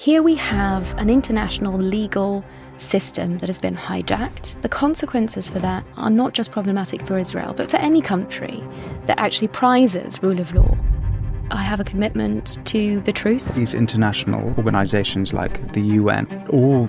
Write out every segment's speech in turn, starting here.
Here we have an international legal system that has been hijacked. The consequences for that are not just problematic for Israel, but for any country that actually prizes rule of law. I have a commitment to the truth. These international organizations like the UN, all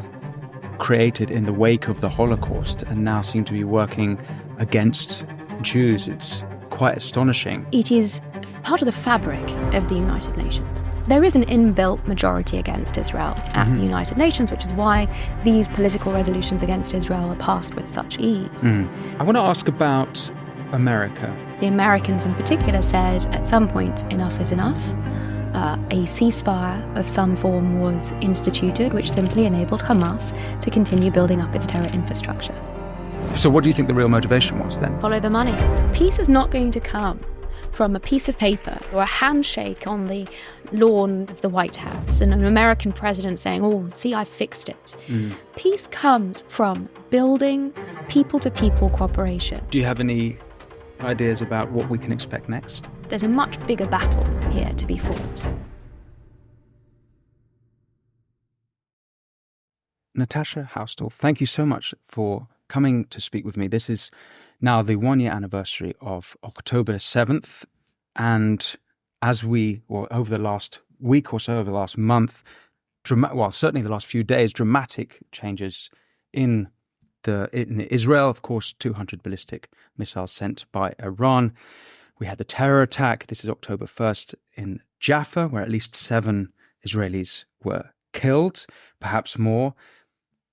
created in the wake of the Holocaust and now seem to be working against Jews. It's quite astonishing. It is part of the fabric of the United Nations. There is an inbuilt majority against Israel at the United Nations, which is why these political resolutions against Israel are passed with such ease. I want to ask about America. The Americans in particular said at some point enough is enough. A ceasefire of some form was instituted, which simply enabled Hamas to continue building up its terror infrastructure. So what do you think the real motivation was then? Follow the money. Peace is not going to come from a piece of paper or a handshake on the lawn of the White House and an American president saying, oh, see, I fixed it. Peace comes from building people-to-people cooperation. Do you have any ideas about what we can expect next? There's a much bigger battle here to be fought. Natasha Hausdorff, thank you so much for coming to speak with me. This is now the 1-year anniversary of October 7th. And over the last week or so, over the last month, certainly the last few days, dramatic changes in Israel. Of course, 200 ballistic missiles sent by Iran. We had the terror attack. This is October 1st in Jaffa, where at least 7 Israelis were killed, perhaps more.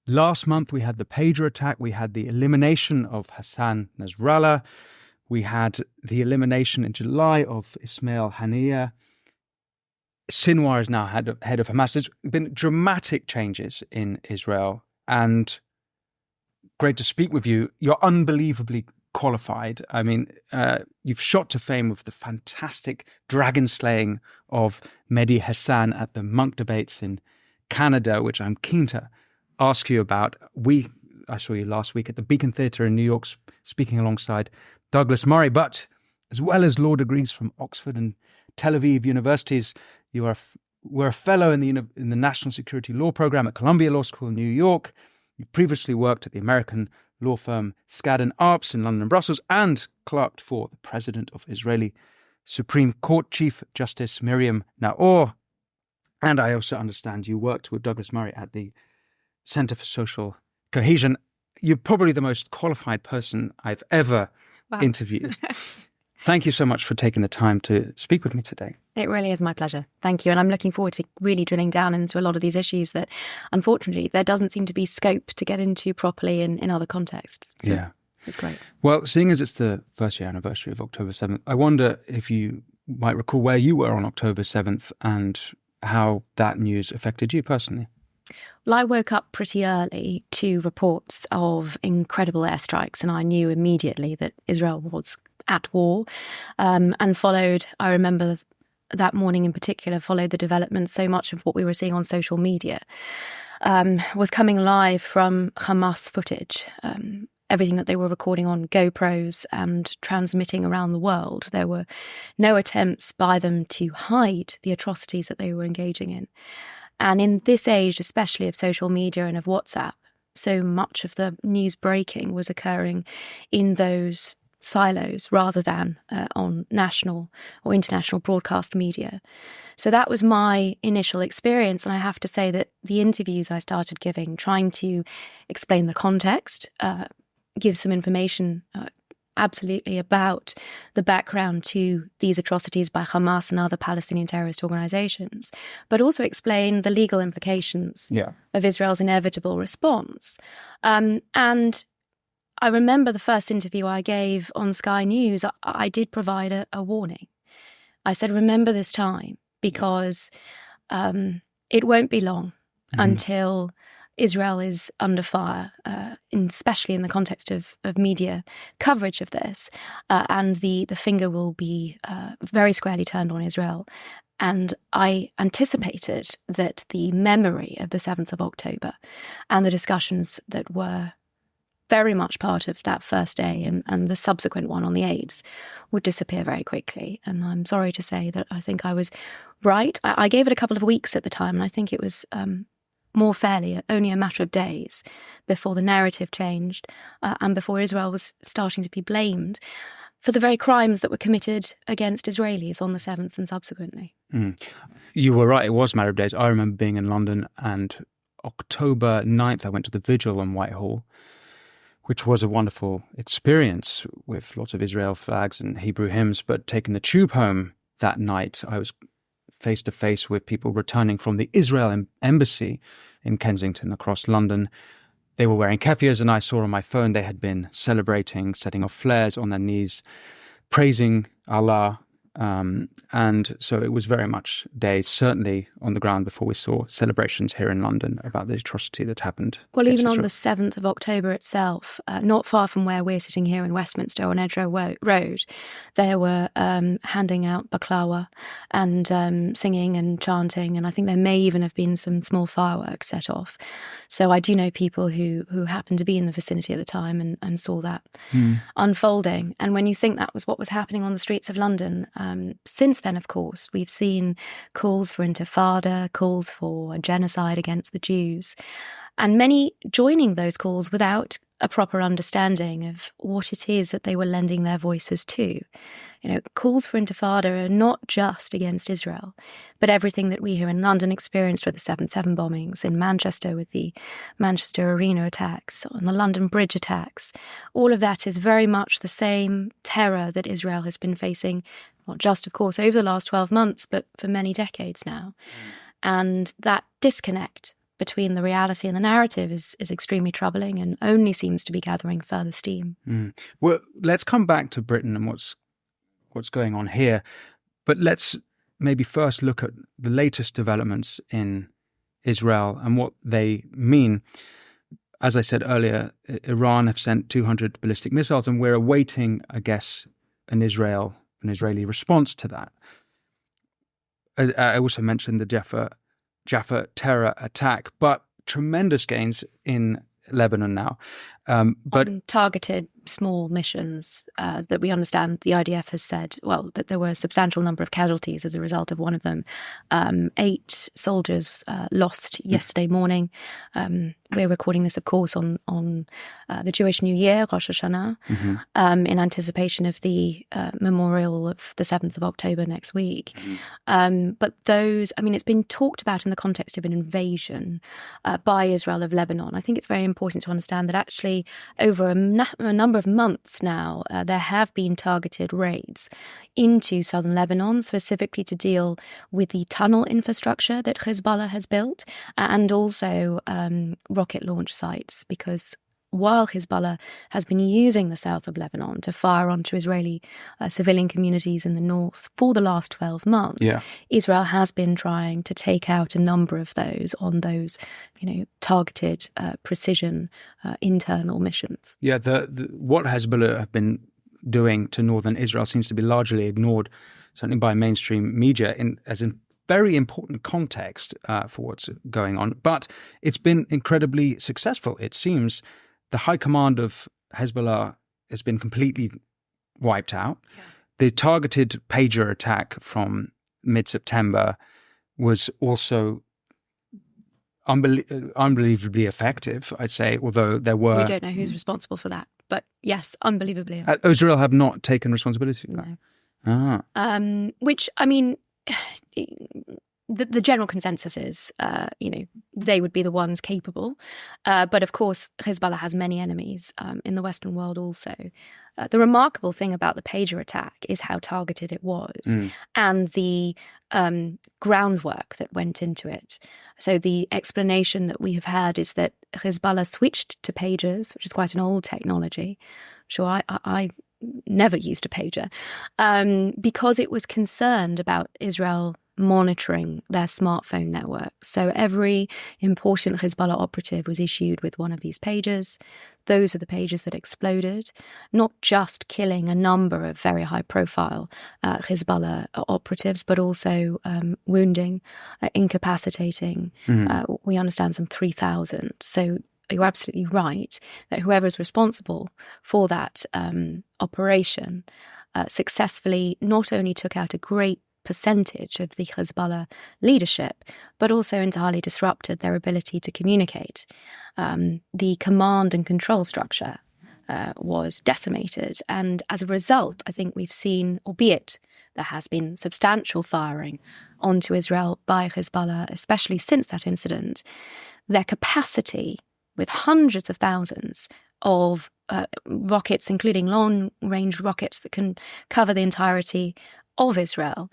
Last month, we had the pager attack. We had the elimination of Hassan Nasrallah. We had the elimination in July of Ismail Haniyeh. Sinwar is now head of Hamas. There's been dramatic changes in Israel, and great to speak with you. You're unbelievably qualified. I mean, you've shot to fame with the fantastic dragon slaying of Mehdi Hassan at the Monk debates in Canada, which I'm keen to ask you about. I saw you last week at the Beacon Theatre in New York speaking alongside Douglas Murray, but as well as law degrees from Oxford and Tel Aviv universities, you were a fellow in the National Security Law Program at Columbia Law School in New York. You previously worked at the American law firm Skadden Arps in London and Brussels and clerked for the President of Israeli Supreme Court Chief Justice Miriam Naor. And I also understand you worked with Douglas Murray at the Center for Social Cohesion. You're probably the most qualified person I've ever interviewed. Thank you so much for taking the time to speak with me today. It really is my pleasure. Thank you. And I'm looking forward to really drilling down into a lot of these issues that, unfortunately, there doesn't seem to be scope to get into properly in other contexts. So yeah. It's great. Well, seeing as it's the 1st-year anniversary of October 7th, I wonder if you might recall where you were on October 7th and how that news affected you personally. Well, I woke up pretty early to reports of incredible airstrikes, and I knew immediately that Israel was at war, and followed, I remember that morning in particular, followed the developments. So much of what we were seeing on social media was coming live from Hamas footage, everything that they were recording on GoPros and transmitting around the world. There were no attempts by them to hide the atrocities that they were engaging in. And in this age, especially of social media and of WhatsApp, so much of the news breaking was occurring in those silos rather than on national or international broadcast media. So that was my initial experience. And I have to say that the interviews I started giving, trying to explain the context, give some information absolutely about the background to these atrocities by Hamas and other Palestinian terrorist organizations, but also explain the legal implications of Israel's inevitable response. And I remember the first interview I gave on Sky News, I did provide a warning. I said, remember this time, because it won't be long until Israel is under fire, especially in the context of media coverage of this, and the finger will be very squarely turned on Israel. And I anticipated that the memory of the 7th of October and the discussions that were very much part of that first day, and the subsequent one on the 8th would disappear very quickly. And I'm sorry to say that I think I was right. I gave it a couple of weeks at the time, and I think it was more fairly only a matter of days before the narrative changed and before Israel was starting to be blamed for the very crimes that were committed against Israelis on the 7th and subsequently. You were right, it was a matter of days. I remember being in London, and October 9th I went to the vigil in Whitehall, which was a wonderful experience with lots of Israel flags and Hebrew hymns. But taking the tube home that night, I was face to face with people returning from the Israel embassy in Kensington across London. They were wearing keffiyehs, and I saw on my phone they had been celebrating, setting off flares on their knees, praising Allah. And so it was very much days, certainly on the ground, before we saw celebrations here in London about the atrocity that happened. Well, even on the 7th of October itself, not far from where we're sitting here in Westminster on Edgware Road, they were handing out baklawa and singing and chanting, and I think there may even have been some small fireworks set off. So I do know people who happened to be in the vicinity at the time and saw that unfolding. And when you think that was what was happening on the streets of London, since then, of course, we've seen calls for intifada, calls for genocide against the Jews, and many joining those calls without a proper understanding of what it is that they were lending their voices to. You know, calls for intifada are not just against Israel, but everything that we here in London experienced with the 7/7 bombings, in Manchester with the Manchester Arena attacks, on the London Bridge attacks. All of that is very much the same terror that Israel has been facing, not just, of course, over the last 12 months, but for many decades now. And that disconnect between the reality and the narrative is extremely troubling and only seems to be gathering further steam. Well, let's come back to Britain and what's going on here. But let's maybe first look at the latest developments in Israel and what they mean. As I said earlier, Iran have sent 200 ballistic missiles, and we're awaiting, I guess, an Israeli response to that. I also mentioned the Jaffa terror attack, but tremendous gains in Lebanon now. But on targeted small missions that we understand the IDF has said, well, that there were a substantial number of casualties as a result of one of them. 8 soldiers lost yesterday morning. We're recording this, of course, on the Jewish New Year, Rosh Hashanah, in anticipation of the memorial of the 7th of October next week. But those, I mean, it's been talked about in the context of an invasion by Israel of Lebanon. I think it's very important to understand that actually over a number of months now, there have been targeted raids into southern Lebanon, specifically to deal with the tunnel infrastructure that Hezbollah has built, and also rocket launch sites, because while Hezbollah has been using the south of Lebanon to fire onto Israeli civilian communities in the north for the last 12 months, Israel has been trying to take out a number of those on those, targeted precision internal missions. Yeah, what Hezbollah have been doing to northern Israel seems to be largely ignored, certainly by mainstream media, as in very important context for what's going on. But it's been incredibly successful, it seems. The high command of Hezbollah has been completely wiped out. Yeah. The targeted pager attack from mid-September was also unbelievably effective, I'd say, although there were... We don't know who's responsible for that, but yes, unbelievably effective. Israel have not taken responsibility for that? No. Which, I mean... The general consensus is, they would be the ones capable. But of course, Hezbollah has many enemies in the Western world also. The remarkable thing about the pager attack is how targeted it was and the groundwork that went into it. So the explanation that we have had is that Hezbollah switched to pagers, which is quite an old technology. Sure, I never used a pager because it was concerned about Israel monitoring their smartphone network. So every important Hezbollah operative was issued with one of these pagers. Those are the pagers that exploded, not just killing a number of very high-profile Hezbollah operatives, but also wounding, incapacitating. We understand some 3,000. So you're absolutely right that whoever is responsible for that operation successfully not only took out a great percentage of the Hezbollah leadership, but also entirely disrupted their ability to communicate. The command and control structure was decimated. And as a result, I think we've seen, albeit there has been substantial firing onto Israel by Hezbollah, especially since that incident, their capacity with hundreds of thousands of rockets, including long-range rockets that can cover the entirety of Israel,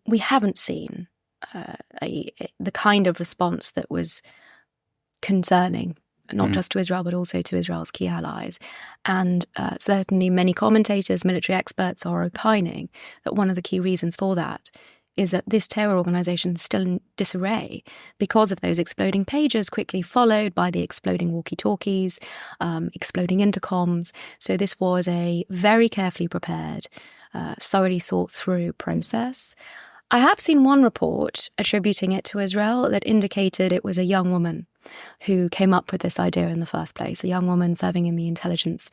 we haven't seen the kind of response that was concerning, not just to Israel, but also to Israel's key allies. And certainly many commentators, military experts are opining that one of the key reasons for that is that this terror organization is still in disarray because of those exploding pagers, quickly followed by the exploding walkie-talkies, exploding intercoms. So this was a very carefully prepared, thoroughly thought through process. I have seen one report attributing it to Israel that indicated it was a young woman who came up with this idea in the first place, a young woman serving in the intelligence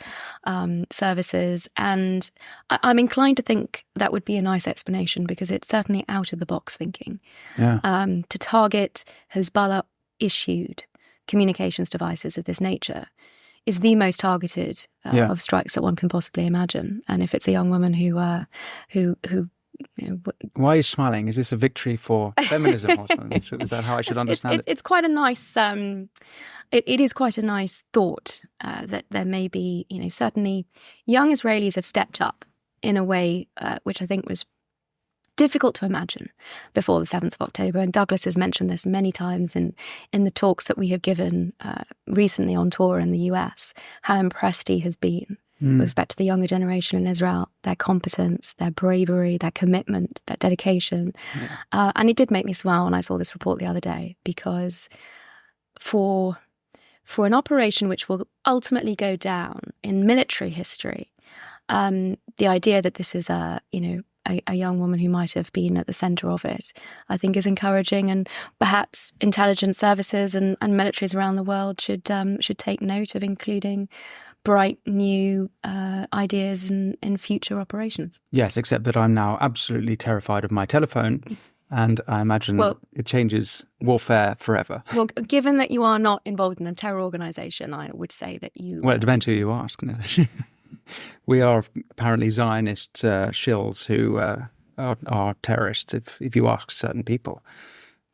services. And I'm inclined to think that would be a nice explanation because it's certainly out of the box thinking. To target Hezbollah-issued communications devices of this nature is the most targeted of strikes that one can possibly imagine. And if it's a young woman who why are you smiling? Is this a victory for feminism or something? Is that how I should understand it? It's quite a nice. It is quite a nice thought that there may be, certainly young Israelis have stepped up in a way which I think was difficult to imagine before the 7th of October. And Douglas has mentioned this many times in the talks that we have given recently on tour in the US, how impressed he has been with respect to the younger generation in Israel, their competence, their bravery, their commitment, their dedication. And it did make me smile when I saw this report the other day, because for an operation which will ultimately go down in military history, the idea that this is a young woman who might have been at the centre of it, I think is encouraging, and perhaps intelligence services and militaries around the world should take note of including bright new ideas in future operations. Yes, except that I'm now absolutely terrified of my telephone, and I imagine it changes warfare forever. Well, given that you are not involved in a terror organisation, I would say that you... Well, it depends who you ask. We are apparently Zionist shills who are terrorists, if you ask certain people.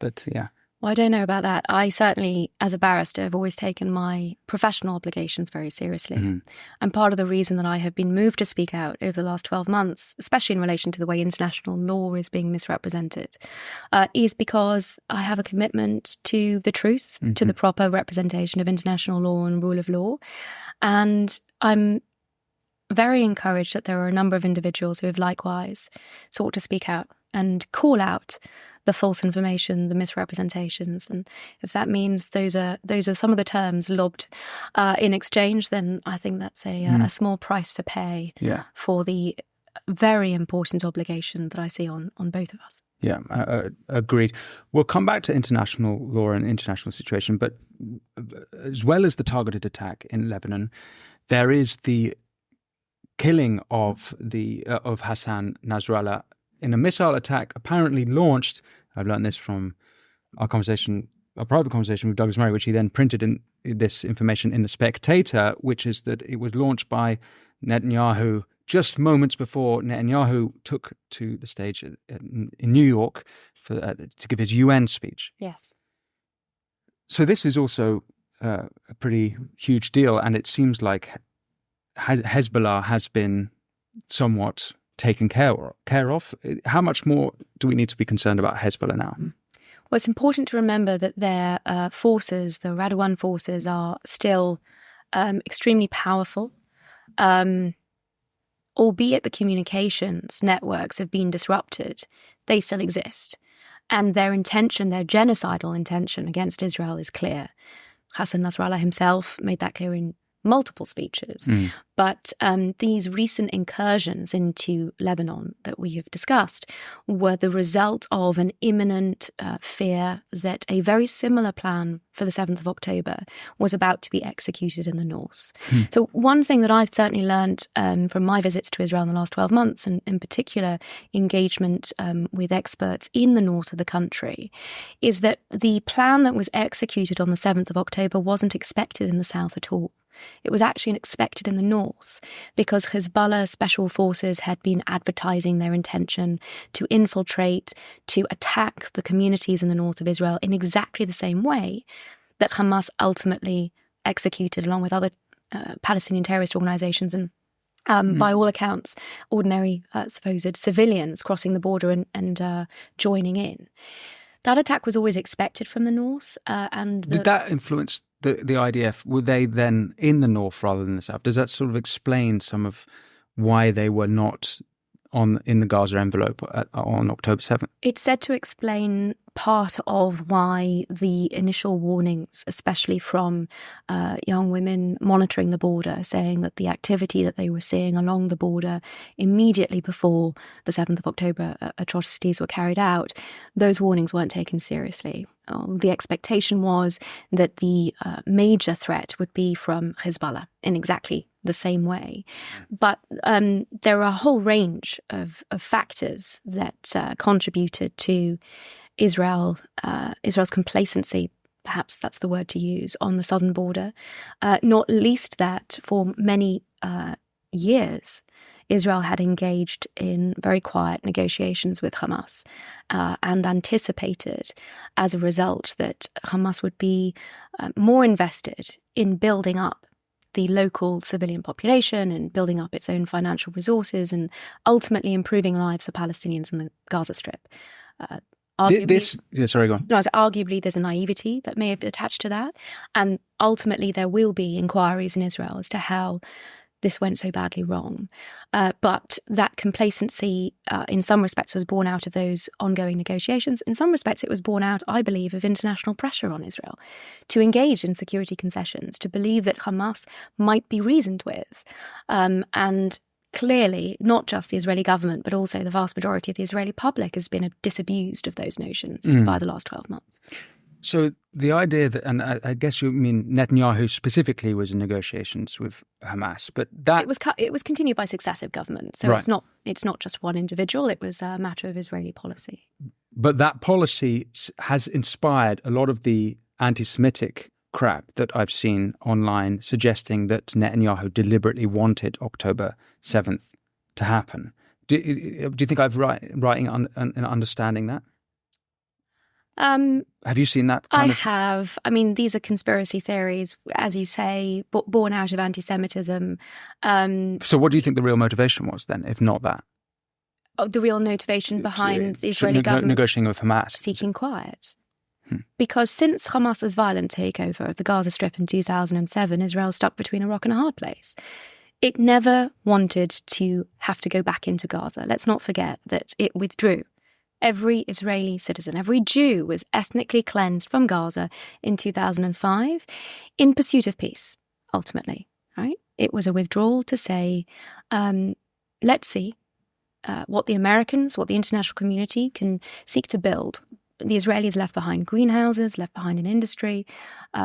But yeah. Well, I don't know about that. I certainly, as a barrister, have always taken my professional obligations very seriously. And part of the reason that I have been moved to speak out over the last 12 months, especially in relation to the way international law is being misrepresented, is because I have a commitment to the truth, to the proper representation of international law and rule of law. And I'm very encouraged that there are a number of individuals who have likewise sought to speak out and call out the false information, the misrepresentations. And if that means those are some of the terms lobbed in exchange, then I think that's a small price to pay for the very important obligation that I see on both of us. Yeah, agreed. We'll come back to international law and international situation, but as well as the targeted attack in Lebanon, there is the killing of Hassan Nasrallah in a missile attack apparently launched. I've learned this from a private conversation with Douglas Murray, which he then printed in this information in The Spectator, which is that it was launched by Netanyahu just moments before Netanyahu took to the stage in New York to give his UN speech. Yes. So this is also a pretty huge deal, and it seems like Hezbollah has been somewhat taken care of. How much more do we need to be concerned about Hezbollah now? Well, it's important to remember that their forces, the Radwan forces, are still extremely powerful, albeit the communications networks have been disrupted. They still exist. And their intention, their genocidal intention against Israel is clear. Hassan Nasrallah himself made that clear in multiple speeches. But these recent incursions into Lebanon that we have discussed were the result of an imminent fear that a very similar plan for the 7th of October was about to be executed in the north. So one thing that I've certainly learned from my visits to Israel in the last 12 months, and in particular engagement with experts in the north of the country, is that the plan that was executed on the 7th of October wasn't expected in the south at all. It was actually expected in the north because Hezbollah special forces had been advertising their intention to infiltrate, to attack the communities in the north of Israel in exactly the same way that Hamas ultimately executed along with other Palestinian terrorist organizations and by all accounts, ordinary supposed civilians crossing the border and joining in. That attack was always expected from the north. Did that influence the IDF? Were they then in the north rather than the south? Does that sort of explain some of why they were not in the Gaza envelope on October 7th? It's said to explain part of why the initial warnings, especially from young women monitoring the border, saying that the activity that they were seeing along the border immediately before the 7th of October atrocities were carried out, those warnings weren't taken seriously. The expectation was that the major threat would be from Hezbollah in exactly the same way. But there are a whole range of factors that contributed to Israel's complacency, perhaps that's the word to use, on the southern border, not least that for many years, Israel had engaged in very quiet negotiations with Hamas and anticipated as a result that Hamas would be more invested in building up the local civilian population and building up its own financial resources and ultimately improving lives of Palestinians in the Gaza Strip. Sorry, go on. No, arguably there's a naivety that may have attached to that. And ultimately there will be inquiries in Israel as to how this went so badly wrong. But that complacency, in some respects, was born out of those ongoing negotiations. In some respects, it was born out, I believe, of international pressure on Israel to engage in security concessions, to believe that Hamas might be reasoned with. And clearly, not just the Israeli government, but also the vast majority of the Israeli public has been disabused of those notions by the last 12 months. So the idea that, and I guess you mean Netanyahu specifically was in negotiations with Hamas, but that it was continued by successive governments. So right. It's not just one individual. It was a matter of Israeli policy. But that policy has inspired a lot of the anti-Semitic crap that I've seen online, suggesting that Netanyahu deliberately wanted October 7th to happen. Do you think I've right in understanding that? Have you seen that? I have. I mean, these are conspiracy theories, as you say, born out of anti-Semitism. So what do you think the real motivation was then, if not that? The real motivation behind the Israeli government negotiating with Hamas? Seeking quiet. Because since Hamas's violent takeover of the Gaza Strip in 2007, Israel stuck between a rock and a hard place. It never wanted to have to go back into Gaza. Let's not forget that it withdrew. Every Israeli citizen, every Jew was ethnically cleansed from Gaza in 2005 in pursuit of peace, ultimately. Right? It was a withdrawal to say, let's see what the Americans, what the international community can seek to build. The Israelis left behind greenhouses, left behind an industry,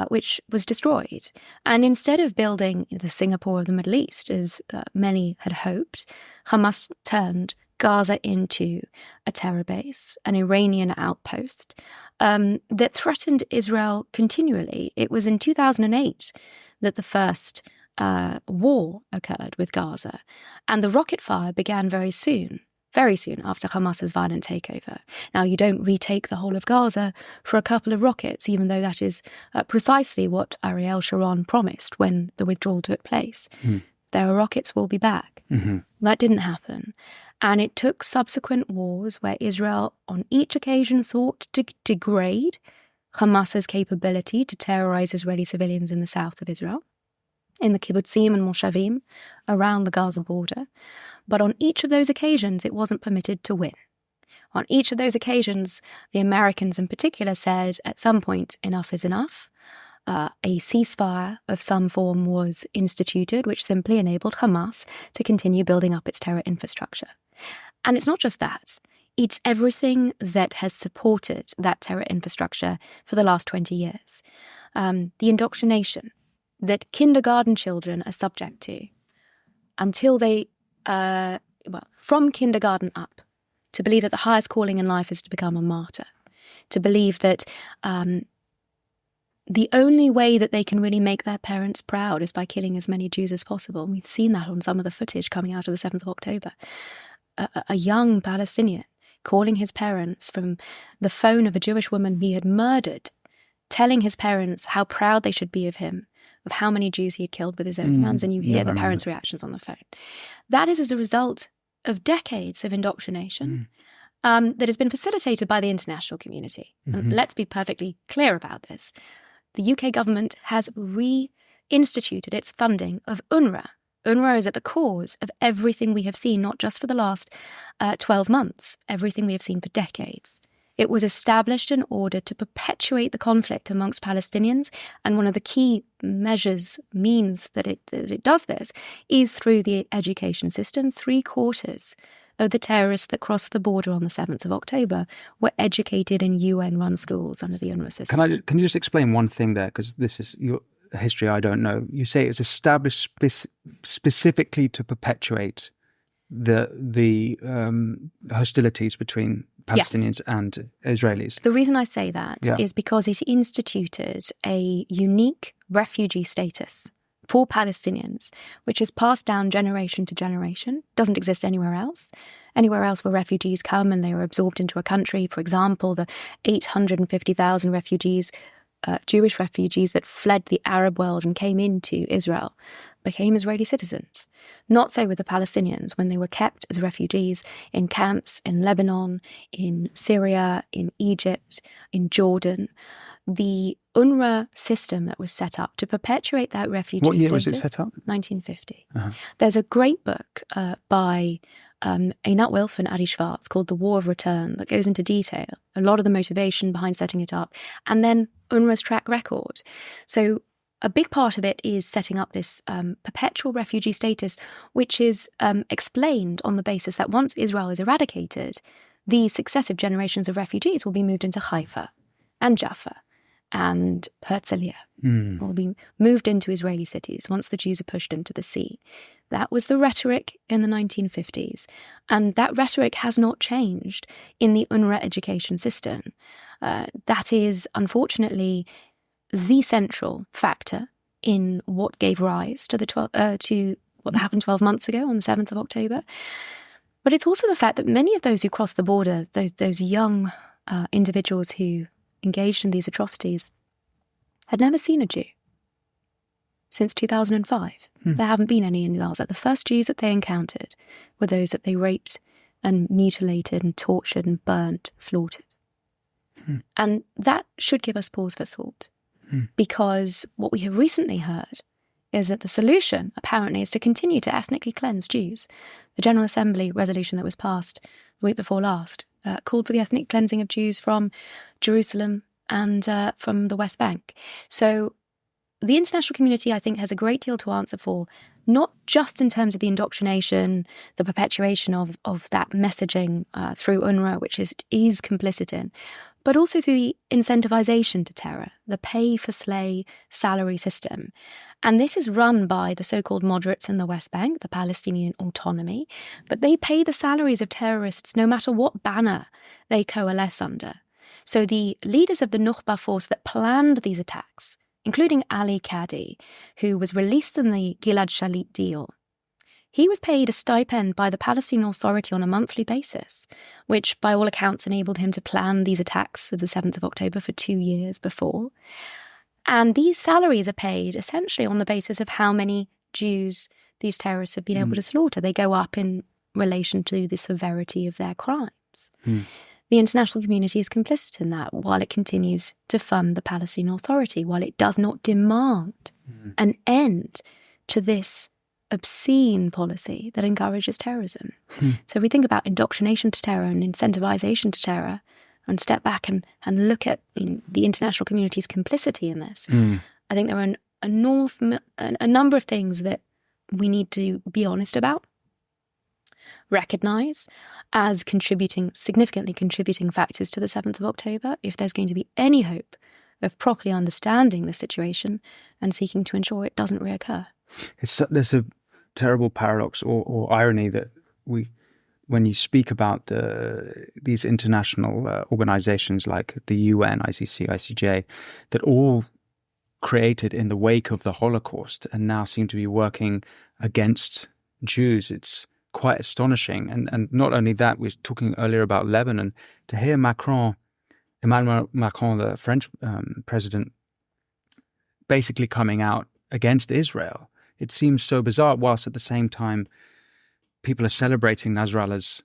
which was destroyed. And instead of building the Singapore of the Middle East, as many had hoped, Hamas turned Gaza into a terror base, an Iranian outpost that threatened Israel continually. It was in 2008 that the first war occurred with Gaza, and the rocket fire began very soon after Hamas's violent takeover. Now, you don't retake the whole of Gaza for a couple of rockets, even though that is precisely what Ariel Sharon promised when the withdrawal took place. There are rockets, we'll be back. That didn't happen. And it took subsequent wars where Israel on each occasion sought to degrade Hamas's capability to terrorize Israeli civilians in the south of Israel, in the kibbutzim and moshavim around the Gaza border. But on each of those occasions, it wasn't permitted to win. On each of those occasions, the Americans in particular said, at some point, enough is enough. a ceasefire of some form was instituted, which simply enabled Hamas to continue building up its terror infrastructure. And it's not just that. It's everything that has supported that terror infrastructure for the last 20 years. The indoctrination that kindergarten children are subject to until they, from kindergarten up, to believe that the highest calling in life is to become a martyr, to believe that the only way that they can really make their parents proud is by killing as many Jews as possible. And we've seen that on some of the footage coming out of the 7th of October. A young Palestinian calling his parents from the phone of a Jewish woman he had murdered, telling his parents how proud they should be of him, of how many Jews he had killed with his own hands, and you hear the parents' reactions on the phone. That is as a result of decades of indoctrination that has been facilitated by the international community. And let's be perfectly clear about this. The UK government has reinstituted its funding of UNRWA. UNRWA is at the cause of everything we have seen, not just for the last 12 months, everything we have seen for decades. It was established in order to perpetuate the conflict amongst Palestinians, and one of the key means that it does this is through the education system. 3/4 of the terrorists that crossed the border on the 7th of October were educated in UN-run schools under the UNRWA system. Can you just explain one thing there? Because this is your history I don't know. You say it's established specifically to perpetuate the hostilities between Palestinians and Israelis. The reason I say that is because it instituted a unique refugee status for Palestinians, which is passed down generation to generation, doesn't exist anywhere else. Anywhere else where refugees come and they are absorbed into a country, for example, the 850,000 refugees, Jewish refugees that fled the Arab world and came into Israel, became Israeli citizens. Not so with the Palestinians when they were kept as refugees in camps in Lebanon, in Syria, in Egypt, in Jordan. The UNRWA system that was set up to perpetuate that refugee status. What year was it set up? 1950. There's a great book by Einat Wilf and Adi Schwartz called The War of Return that goes into detail, a lot of the motivation behind setting it up, and then UNRWA's track record. So a big part of it is setting up this perpetual refugee status, which is explained on the basis that once Israel is eradicated, the successive generations of refugees will be moved into Haifa and Jaffa and Herzliya, will be moved into Israeli cities once the Jews are pushed into the sea. That was the rhetoric in the 1950s. And that rhetoric has not changed in the UNRWA education system. That is, unfortunately, the central factor in what gave rise to to what happened 12 months ago on the 7th of October. But it's also the fact that many of those who crossed the border, those young individuals who engaged in these atrocities, had never seen a Jew since 2005. There haven't been any in Gaza. The first Jews that they encountered were those that they raped and mutilated and tortured and burnt, slaughtered. And that should give us pause for thought, because what we have recently heard is that the solution, apparently, is to continue to ethnically cleanse Jews. The General Assembly resolution that was passed the week before last called for the ethnic cleansing of Jews from Jerusalem and from the West Bank. So the international community, I think, has a great deal to answer for, not just in terms of the indoctrination, the perpetuation of that messaging through UNRWA, which is complicit in, but also through the incentivization to terror, the pay-for-slay salary system. And this is run by the so-called moderates in the West Bank, the Palestinian Autonomy, but they pay the salaries of terrorists no matter what banner they coalesce under. So the leaders of the Nukhba force that planned these attacks, including Ali Kadi, who was released in the Gilad Shalit deal, he was paid a stipend by the Palestinian Authority on a monthly basis, which by all accounts enabled him to plan these attacks of the 7th of October for 2 years before. And these salaries are paid essentially on the basis of how many Jews these terrorists have been able to slaughter. They go up in relation to the severity of their crimes. The international community is complicit in that while it continues to fund the Palestinian Authority, while it does not demand an end to this obscene policy that encourages terrorism. So if we think about indoctrination to terror and incentivization to terror and step back and look at the international community's complicity in this, I think there are a number of things that we need to be honest about, recognise as significantly contributing factors to the 7th of October, if there's going to be any hope of properly understanding the situation and seeking to ensure it doesn't reoccur. There's a terrible paradox or irony that when you speak about these international organizations like the UN, ICC, ICJ, that all created in the wake of the Holocaust and now seem to be working against Jews. It's quite astonishing. And not only that, we were talking earlier about Lebanon. To hear Emmanuel Macron, the French president, basically coming out against Israel, it seems so bizarre, whilst at the same time people are celebrating Nasrallah's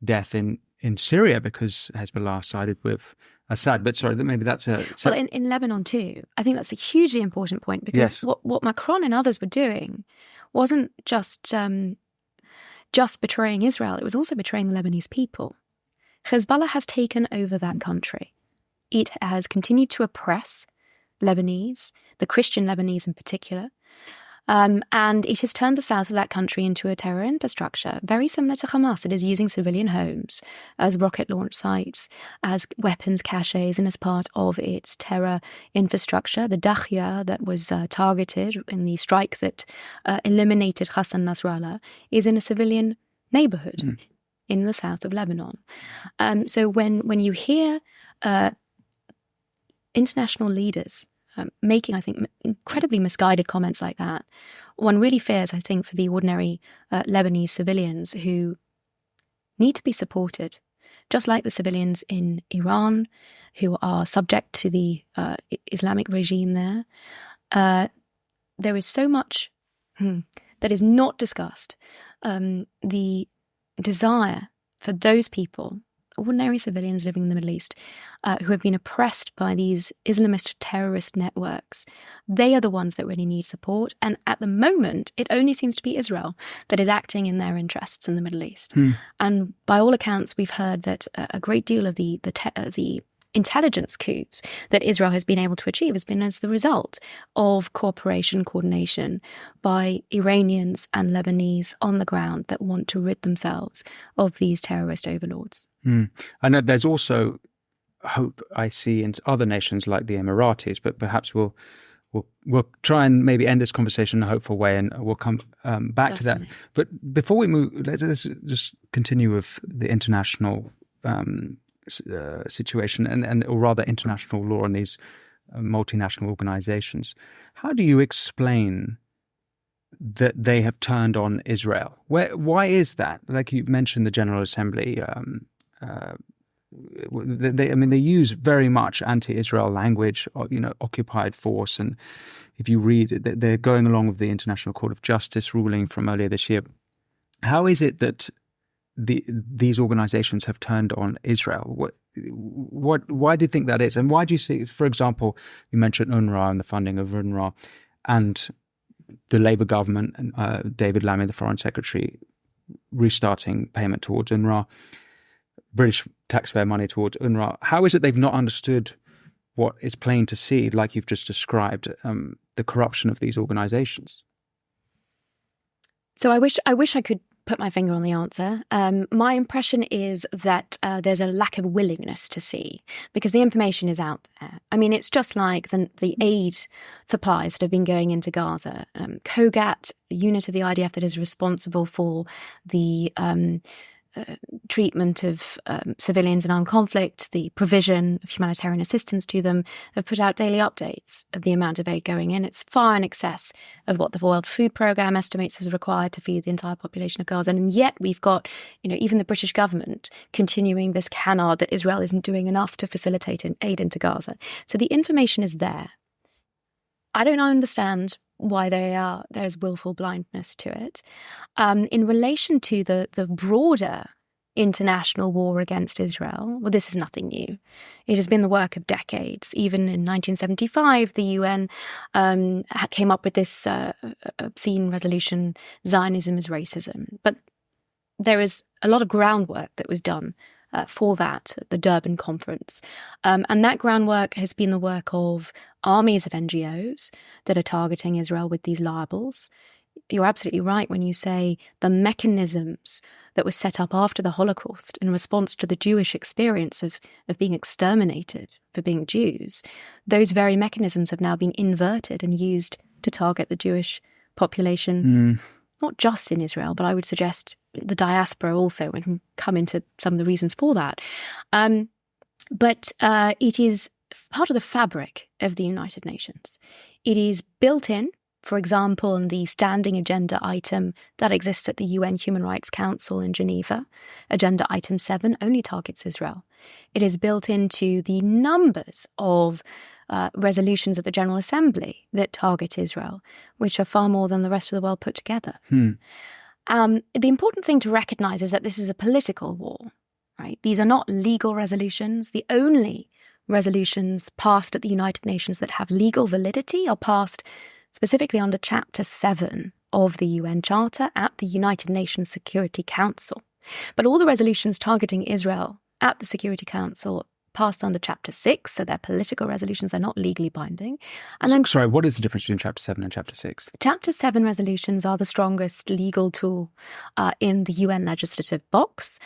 death in Syria because Hezbollah sided with Assad. But sorry, maybe that's a... Well, in Lebanon too, I think that's a hugely important point, because what Macron and others were doing wasn't just betraying Israel, it was also betraying the Lebanese people. Hezbollah has taken over that country. It has continued to oppress Lebanese, the Christian Lebanese in particular, and it has turned the south of that country into a terror infrastructure, very similar to Hamas. It is using civilian homes as rocket launch sites, as weapons caches, and as part of its terror infrastructure. The Dakhya that was targeted in the strike that eliminated Hassan Nasrallah is in a civilian neighborhood in the south of Lebanon. So when you hear international leaders making, I think, incredibly misguided comments like that, one really fears, I think, for the ordinary Lebanese civilians who need to be supported, just like the civilians in Iran who are subject to the Islamic regime there. There is so much that is not discussed. The desire for those people, ordinary civilians living in the Middle East, who have been oppressed by these Islamist terrorist networks, they are the ones that really need support. And at the moment, it only seems to be Israel that is acting in their interests in the Middle East. And by all accounts, we've heard that a great deal of the intelligence coups that Israel has been able to achieve has been as the result of cooperation, coordination by Iranians and Lebanese on the ground that want to rid themselves of these terrorist overlords. I know there's also hope I see in other nations like the Emiratis, but perhaps we'll try and maybe end this conversation in a hopeful way, and we'll come back to that. But before we move, let's just continue with the international situation and or rather international law and these multinational organizations. How do you explain that they have turned on Israel? Why is that? Like you mentioned, the General Assembly, they use very much anti-Israel language, occupied force, and if you read, they're going along with the International Court of Justice ruling from earlier this year. How is it that these organizations have turned on Israel? Why do you think that is? And why do you see, for example, you mentioned UNRWA and the funding of UNRWA, and the Labour government and David Lammy, the Foreign Secretary, restarting payment towards UNRWA, British taxpayer money towards UNRWA. How is it they've not understood what is plain to see, like you've just described, the corruption of these organizations? So I wish I could put my finger on the answer. My impression is that there's a lack of willingness to see, because the information is out there. I mean, it's just like the aid supplies that have been going into Gaza. COGAT, a unit of the IDF that is responsible for the treatment of civilians in armed conflict, the provision of humanitarian assistance to them, have put out daily updates of the amount of aid going in. It's far in excess of what the World Food Programme estimates is required to feed the entire population of Gaza. And yet we've got, even the British government continuing this canard that Israel isn't doing enough to facilitate aid into Gaza. So the information is there. I don't understand why there's willful blindness to it. In relation to the broader international war against Israel, well, this is nothing new. It has been the work of decades. Even in 1975, the UN came up with this obscene resolution, Zionism is racism. But there is a lot of groundwork that was done for that, the Durban Conference. And that groundwork has been the work of armies of NGOs that are targeting Israel with these libels. You're absolutely right when you say the mechanisms that were set up after the Holocaust in response to the Jewish experience of being exterminated for being Jews. Those very mechanisms have now been inverted and used to target the Jewish population, not just in Israel, but I would suggest the diaspora also. We can come into some of the reasons for that. But it is part of the fabric of the United Nations. It is built in, for example, in the standing agenda item that exists at the UN Human Rights Council in Geneva. Agenda item 7 only targets Israel. It is built into the numbers of resolutions at the General Assembly that target Israel, which are far more than the rest of the world put together. The important thing to recognize is that this is a political war, right? These are not legal resolutions. The only resolutions passed at the United Nations that have legal validity are passed specifically under Chapter 7 of the UN Charter at the United Nations Security Council. But all the resolutions targeting Israel at the Security Council passed under Chapter 6, so they're political resolutions, they're not legally binding. And then, sorry, what is the difference between Chapter 7 and Chapter 6? Chapter 7 resolutions are the strongest legal tool in the UN legislative box.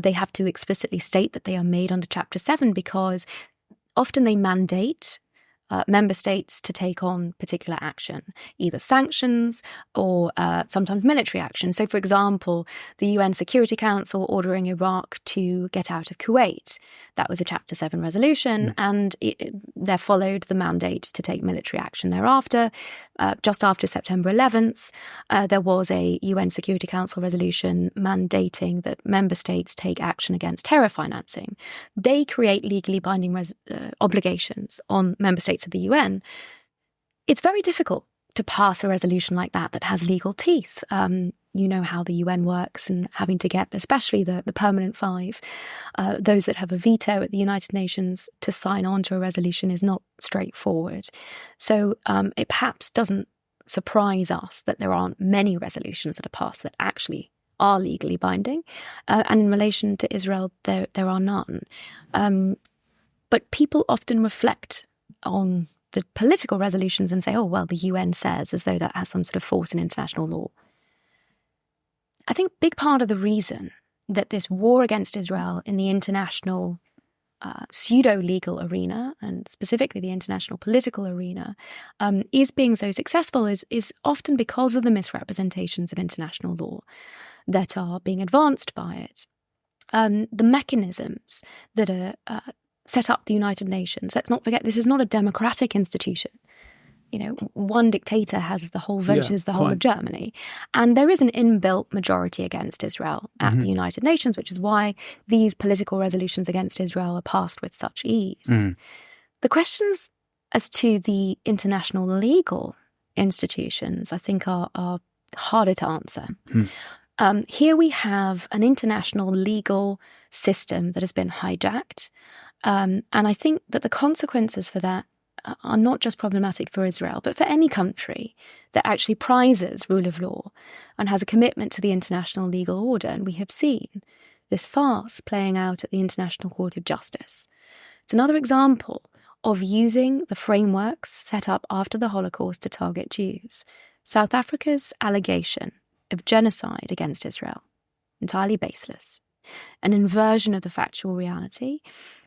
They have to explicitly state that they are made under Chapter 7 because often they mandate member states to take on particular action, either sanctions or sometimes military action. So, for example, the UN Security Council ordering Iraq to get out of Kuwait. That was a Chapter 7 resolution, and there followed the mandate to take military action thereafter. Just after September 11th, there was a UN Security Council resolution mandating that member states take action against terror financing. They create legally binding obligations on member states of the UN. It's very difficult to pass a resolution like that that has legal teeth. You know how the UN works, and having to get, especially the permanent five, those that have a veto at the United Nations to sign on to a resolution is not straightforward. So it perhaps doesn't surprise us that there aren't many resolutions that are passed that actually are legally binding. And in relation to Israel, there are none. But people often reflect on the political resolutions and say, oh, well, the UN says, as though that has some sort of force in international law. I think a big part of the reason that this war against Israel in the international pseudo-legal arena, and specifically the international political arena, is being so successful is often because of the misrepresentations of international law that are being advanced by it. The mechanisms that are set up the United Nations. Let's not forget, this is not a democratic institution. You know, one dictator has the whole voters, the whole of Germany. And there is an inbuilt majority against Israel at the United Nations, which is why these political resolutions against Israel are passed with such ease. The questions as to the international legal institutions, I think, are harder to answer. Here we have an international legal system that has been hijacked. And I think that the consequences for that are not just problematic for Israel, but for any country that actually prizes rule of law and has a commitment to the international legal order. And we have seen this farce playing out at the International Court of Justice. It's another example of using the frameworks set up after the Holocaust to target Jews. South Africa's allegation of genocide against Israel, entirely baseless, an inversion of the factual reality,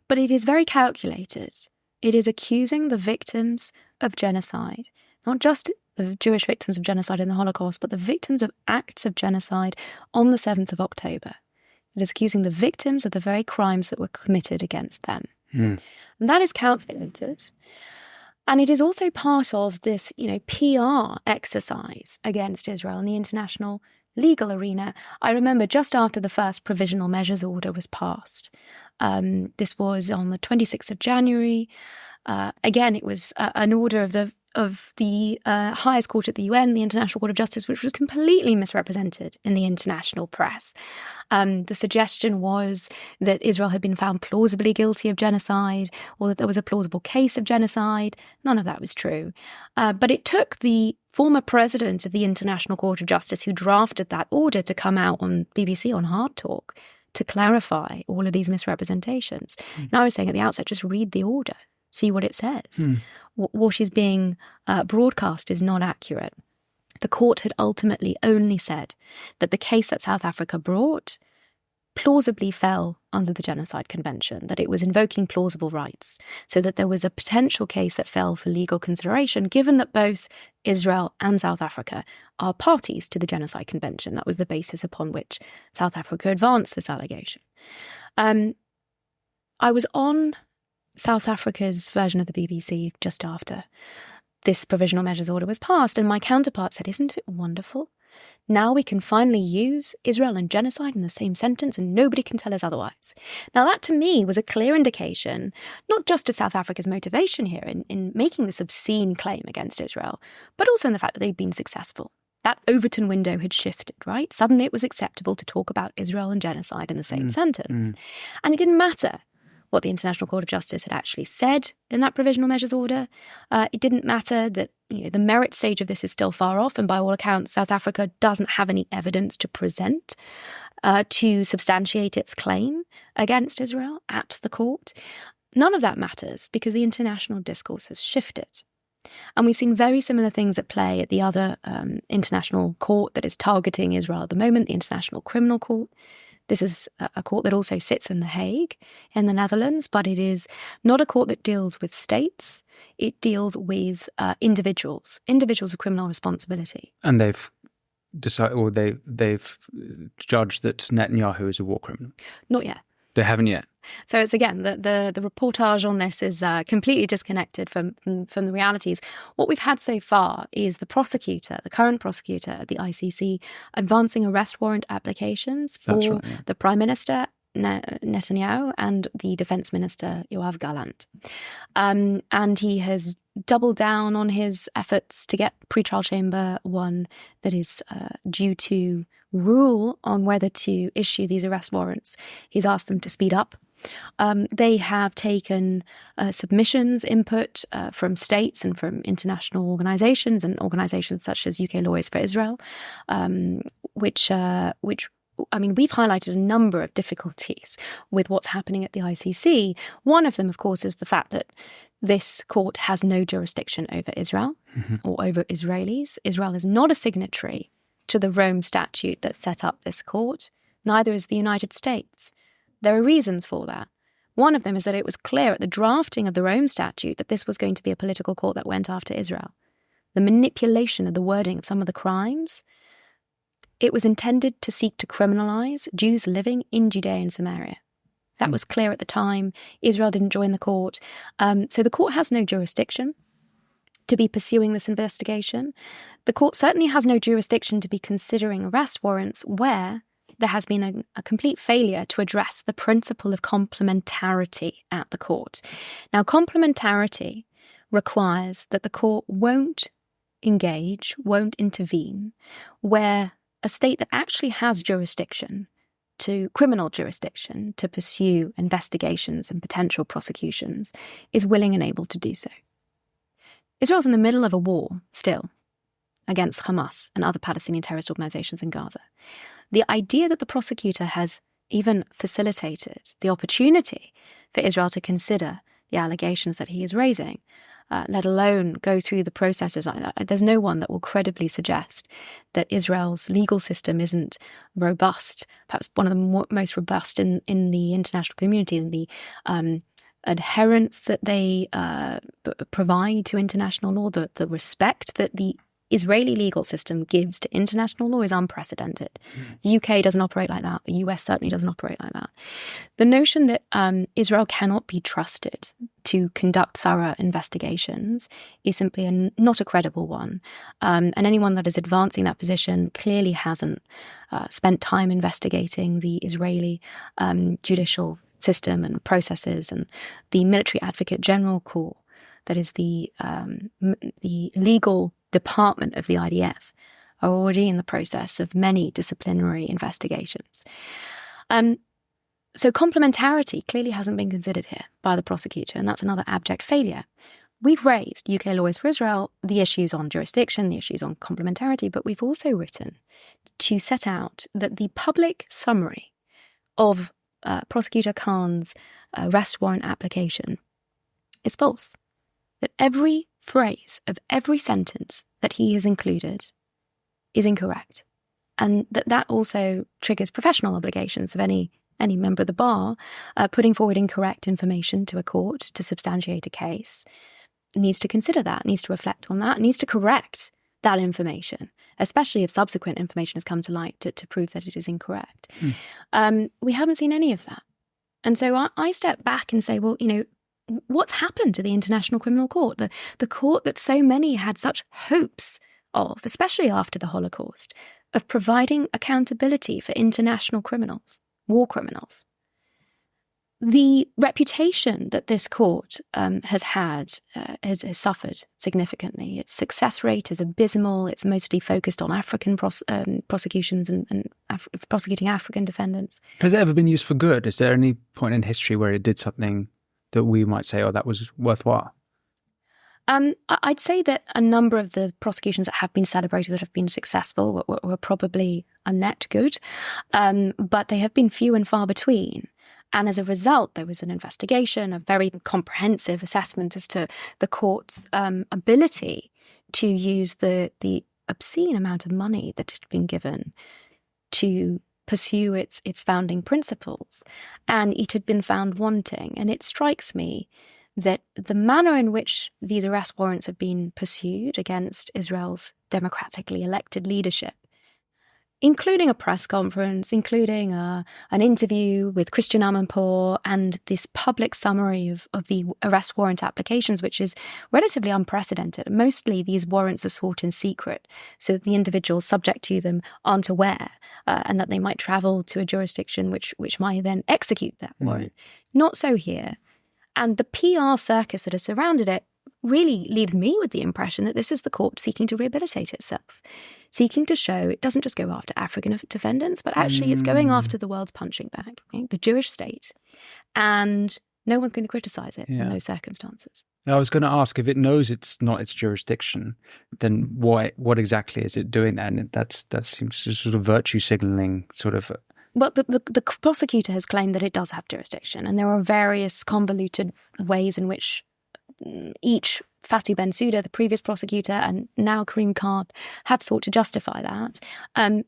but it is very calculated. It is accusing the victims of genocide, not just the Jewish victims of genocide in the Holocaust, but the victims of acts of genocide on the 7th of October. It is accusing the victims of the very crimes that were committed against them. And that is calculated. And it is also part of this, PR exercise against Israel in the international legal arena. I remember just after the first provisional measures order was passed. This was on the 26th of January. Again, it was an order of the highest court at the UN, the International Court of Justice, which was completely misrepresented in the international press. The suggestion was that Israel had been found plausibly guilty of genocide, or that there was a plausible case of genocide. None of that was true. But it took the former president of the International Court of Justice, who drafted that order, to come out on BBC on Hard Talk to clarify all of these misrepresentations. And I was saying at the outset, just read the order, see what it says. What is being broadcast is not accurate. The court had ultimately only said that the case that South Africa brought plausibly fell under the Genocide Convention, that it was invoking plausible rights, so that there was a potential case that fell for legal consideration, given that both Israel and South Africa are parties to the Genocide Convention. That was the basis upon which South Africa advanced this allegation. I was on South Africa's version of the BBC just after this provisional measures order was passed, and my counterpart said, "Isn't it wonderful? Now we can finally use Israel and genocide in the same sentence and nobody can tell us otherwise." Now that to me was a clear indication, not just of South Africa's motivation here in making this obscene claim against Israel, but also in the fact that they'd been successful. That Overton window had shifted, right? Suddenly it was acceptable to talk about Israel and genocide in the same sentence. And it didn't matter what the International Court of Justice had actually said in that provisional measures order. It didn't matter that the merit stage of this is still far off, and by all accounts, South Africa doesn't have any evidence to present to substantiate its claim against Israel at the court. None of that matters because the international discourse has shifted. And we've seen very similar things at play at the other international court that is targeting Israel at the moment, the International Criminal Court. This is a court that also sits in The Hague in the Netherlands, but it is not a court that deals with states. It deals with individuals of criminal responsibility. And they've decided, or they've judged that Netanyahu is a war criminal. Not yet. They haven't yet. So it's again the reportage on this is completely disconnected from the realities. What we've had so far is the current prosecutor at the ICC, advancing arrest warrant applications for the Prime Minister Netanyahu and the Defence Minister Yoav Gallant, and he has doubled down on his efforts to get pretrial chamber 1 that is due to rule on whether to issue these arrest warrants. He's asked them to speed up. They have taken submissions, input from states and from international organisations and organisations such as UK Lawyers for Israel, which we've highlighted a number of difficulties with what's happening at the ICC. One of them, of course, is the fact that this court has no jurisdiction over Israel or over Israelis. Israel is not a signatory to the Rome Statute that set up this court. Neither is the United States. There are reasons for that. One of them is that it was clear at the drafting of the Rome Statute that this was going to be a political court that went after Israel. The manipulation of the wording of some of the crimes, it was intended to seek to criminalise Jews living in Judea and Samaria. That was clear at the time. Israel didn't join the court. So the court has no jurisdiction to be pursuing this investigation. The court certainly has no jurisdiction to be considering arrest warrants where there has been a complete failure to address the principle of complementarity at the court. Now, complementarity requires that the court won't engage, won't intervene, where a state that actually has criminal jurisdiction to pursue investigations and potential prosecutions is willing and able to do so. Israel's in the middle of a war still against Hamas and other Palestinian terrorist organizations in Gaza. The idea that the prosecutor has even facilitated the opportunity for Israel to consider the allegations that he is raising, let alone go through the processes. There's no one that will credibly suggest that Israel's legal system isn't robust, perhaps one of the most robust in the international community, and the adherence that they provide to international law, the respect that the Israeli legal system gives to international law is unprecedented. The UK doesn't operate like that. The US certainly doesn't operate like that. The notion that Israel cannot be trusted to conduct thorough investigations is simply not a credible one. And anyone that is advancing that position clearly hasn't spent time investigating the Israeli judicial system and processes and the Military Advocate General Corps, that is the legal department of the IDF, are already in the process of many disciplinary investigations. So complementarity clearly hasn't been considered here by the prosecutor, and that's another abject failure. We've raised, UK Lawyers for Israel, the issues on jurisdiction, the issues on complementarity, but we've also written to set out that the public summary of Prosecutor Khan's arrest warrant application is false. That every phrase of every sentence that he has included is incorrect. And that also triggers professional obligations of any member of the bar putting forward incorrect information to a court to substantiate a case. Needs to consider that, needs to reflect on that, needs to correct that information, especially if subsequent information has come to light to prove that it is incorrect. We haven't seen any of that. And so I step back and say, well, what's happened to the International Criminal Court, the court that so many had such hopes of, especially after the Holocaust, of providing accountability for international criminals, war criminals. The reputation that this court has had has suffered significantly. Its success rate is abysmal. It's mostly focused on African prosecutions and prosecuting African defendants. Has it ever been used for good? Is there any point in history where it did something that we might say, oh, that was worthwhile? I'd say that a number of the prosecutions that have been celebrated that have been successful were probably a net good, but they have been few and far between. And as a result, there was an investigation, a very comprehensive assessment as to the court's ability to use the obscene amount of money that had been given to pursue its founding principles. And it had been found wanting. And it strikes me that the manner in which these arrest warrants have been pursued against Israel's democratically elected leadership, including a press conference, including an interview with Christian Amanpour and this public summary of the arrest warrant applications, which is relatively unprecedented. Mostly these warrants are sought in secret so that the individuals subject to them aren't aware and that they might travel to a jurisdiction which might then execute that warrant. Not so here. And the PR circus that has surrounded it really leaves me with the impression that this is the court seeking to rehabilitate itself, seeking to show it doesn't just go after African defendants, but actually it's going after the world's punching bag, the Jewish state. And no one's going to criticize it in those circumstances. I was going to ask, if it knows it's not its jurisdiction, then what exactly is it doing then? And that seems to sort of virtue signaling sort of... Well, the prosecutor has claimed that it does have jurisdiction, and there are various convoluted ways in which each Fatou Bensouda, the previous prosecutor, and now Karim Khan have sought to justify that.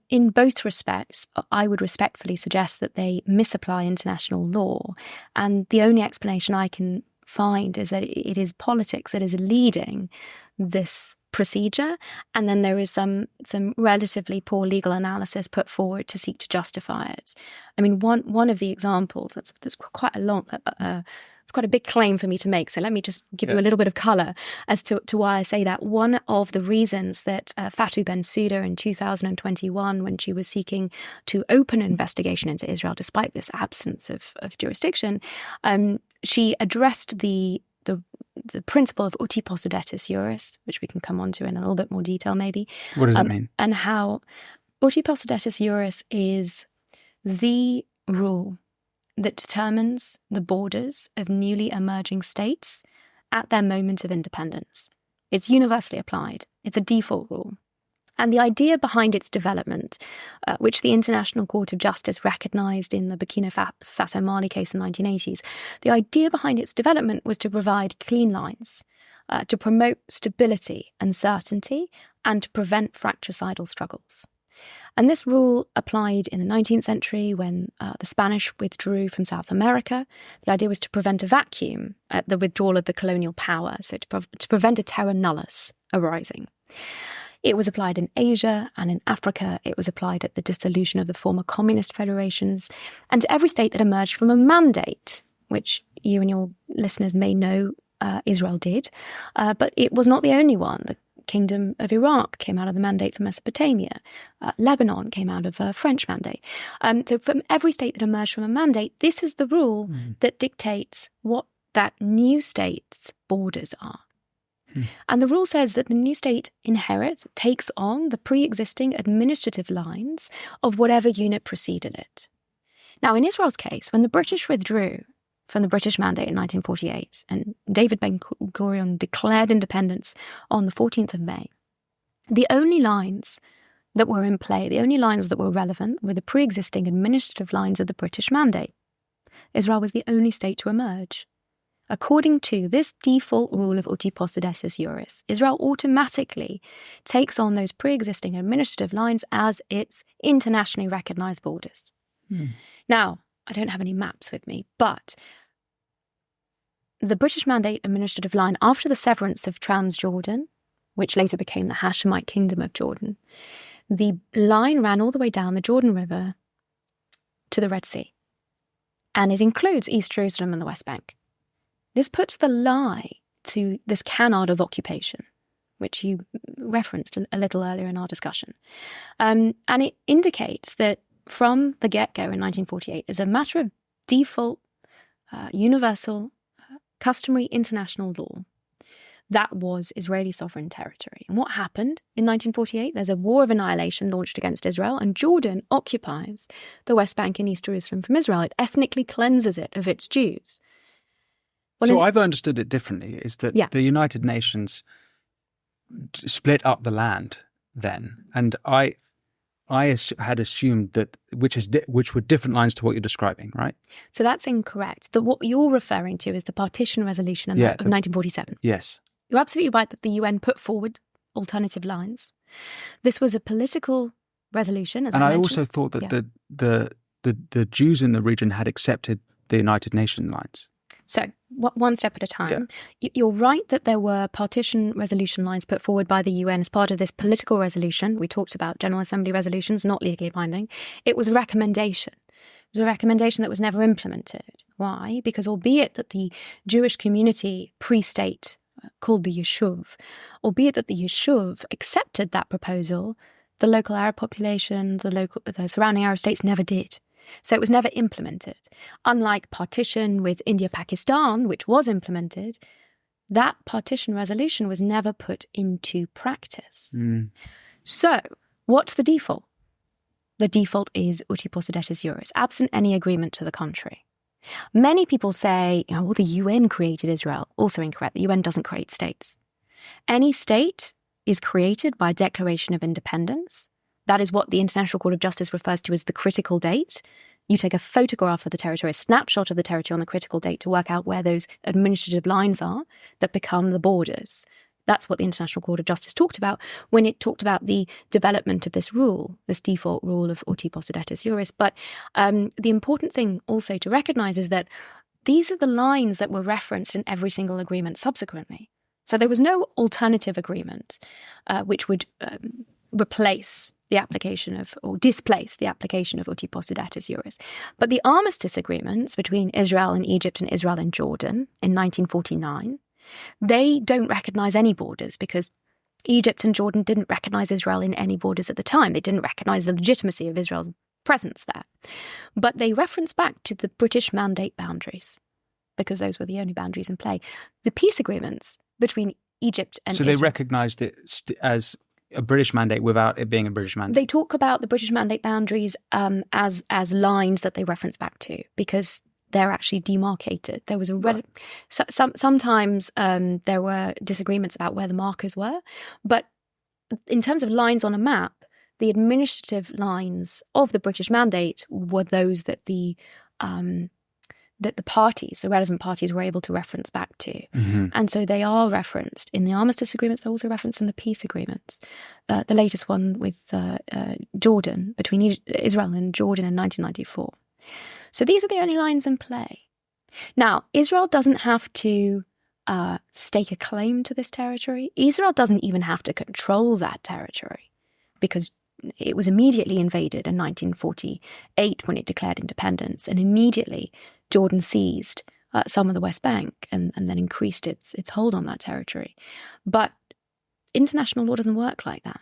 In both respects, I would respectfully suggest that they misapply international law, and the only explanation I can find is that it is politics that is leading this procedure, and then there is some relatively poor legal analysis put forward to seek to justify it. I mean, one of the examples that's quite a long, it's quite a big claim for me to make. So let me just give you a little bit of colour as to why I say that. One of the reasons that Fatou Bensouda in 2021, when she was seeking to open an investigation into Israel, despite this absence of jurisdiction, she addressed the principle of uti possidetis juris, which we can come on to in a little bit more detail maybe. What does that mean? And how uti possidetis juris is the rule that determines the borders of newly emerging states at their moment of independence. It's universally applied. It's a default rule. And the idea behind its development, which the International Court of Justice recognised in the Burkina Faso Mali case in the 1980s, the idea behind its development was to provide clean lines, to promote stability and certainty, and to prevent fratricidal struggles. And this rule applied in the 19th century when the Spanish withdrew from South America. The idea was to prevent a vacuum at the withdrawal of the colonial power, so to prevent a terra nullius arising. It was applied in Asia and in Africa. It was applied at the dissolution of the former communist federations and to every state that emerged from a mandate, which you and your listeners may know Israel did. But it was not the only one. The Kingdom of Iraq came out of the mandate for Mesopotamia. Lebanon came out of a French mandate. So from every state that emerged from a mandate, this is the rule that dictates what that new state's borders are. And the rule says that the new state takes on the pre-existing administrative lines of whatever unit preceded it. Now, in Israel's case, when the British withdrew from the British mandate in 1948 and David Ben-Gurion declared independence on the 14th of May, the only lines that were in play, the only lines that were relevant, were the pre-existing administrative lines of the British Mandate. Israel was the only state to emerge. According to this default rule of uti possidetis juris, Israel automatically takes on those pre-existing administrative lines as its internationally recognised borders. Now, I don't have any maps with me, but the British Mandate administrative line after the severance of Transjordan, which later became the Hashemite Kingdom of Jordan, the line ran all the way down the Jordan River to the Red Sea. And it includes East Jerusalem and the West Bank. This puts the lie to this canard of occupation, which you referenced a little earlier in our discussion. And it indicates that from the get-go in 1948, as a matter of default, universal, customary international law, that was Israeli sovereign territory. And what happened in 1948? There's a war of annihilation launched against Israel, and Jordan occupies the West Bank and East Jerusalem from Israel. It ethnically cleanses it of its Jews. So I've understood it differently, is that the United Nations split up the land then, and I had assumed that which were different lines to what you're describing, right? So that's incorrect. What you're referring to is the partition resolution of 1947. Yes. You're absolutely right that the UN put forward alternative lines. This was a political resolution, as I mentioned. I also thought that the Jews in the region had accepted the United Nations lines. So, one step at a time. Yeah. You're right that there were partition resolution lines put forward by the UN as part of this political resolution. We talked about General Assembly resolutions, not legally binding. It was a recommendation. It was a recommendation that was never implemented. Why? Because albeit that the Jewish community pre-state, called the Yishuv, albeit that the Yishuv accepted that proposal, the local Arab population, the surrounding Arab states never did. So it was never implemented. Unlike partition with India-Pakistan, which was implemented, that partition resolution was never put into practice. So what's the default? The default is uti possidetis juris, absent any agreement to the contrary. Many people say, well, the UN created Israel. Also incorrect. The UN doesn't create states. Any state is created by a declaration of independence. That is what the International Court of Justice refers to as the critical date. You take a photograph of the territory, a snapshot of the territory on the critical date to work out where those administrative lines are that become the borders. That's what the International Court of Justice talked about when it talked about the development of this rule, this default rule of uti possidetis juris. But the important thing also to recognise is that these are the lines that were referenced in every single agreement subsequently. So there was no alternative agreement which would replace the application of, or displace the application of uti possidetis juris. But the armistice agreements between Israel and Egypt and Israel and Jordan in 1949, they don't recognise any borders because Egypt and Jordan didn't recognise Israel in any borders at the time. They didn't recognise the legitimacy of Israel's presence there. But they reference back to the British Mandate boundaries because those were the only boundaries in play. The peace agreements between Egypt and Israel. So they recognised it as a British mandate without it being a British mandate. They talk about the British mandate boundaries as lines that they reference back to because they're actually demarcated. There was sometimes there were disagreements about where the markers were, but in terms of lines on a map, the administrative lines of the British mandate were those that the parties, the relevant parties, were able to reference back to. Mm-hmm. And so they are referenced in the armistice agreements. They're also referenced in the peace agreements. The latest one with Jordan, between Israel and Jordan in 1994. So these are the only lines in play. Now, Israel doesn't have to stake a claim to this territory. Israel doesn't even have to control that territory because it was immediately invaded in 1948 when it declared independence, and immediately Jordan seized some of the West Bank and then increased its hold on that territory. But international law doesn't work like that.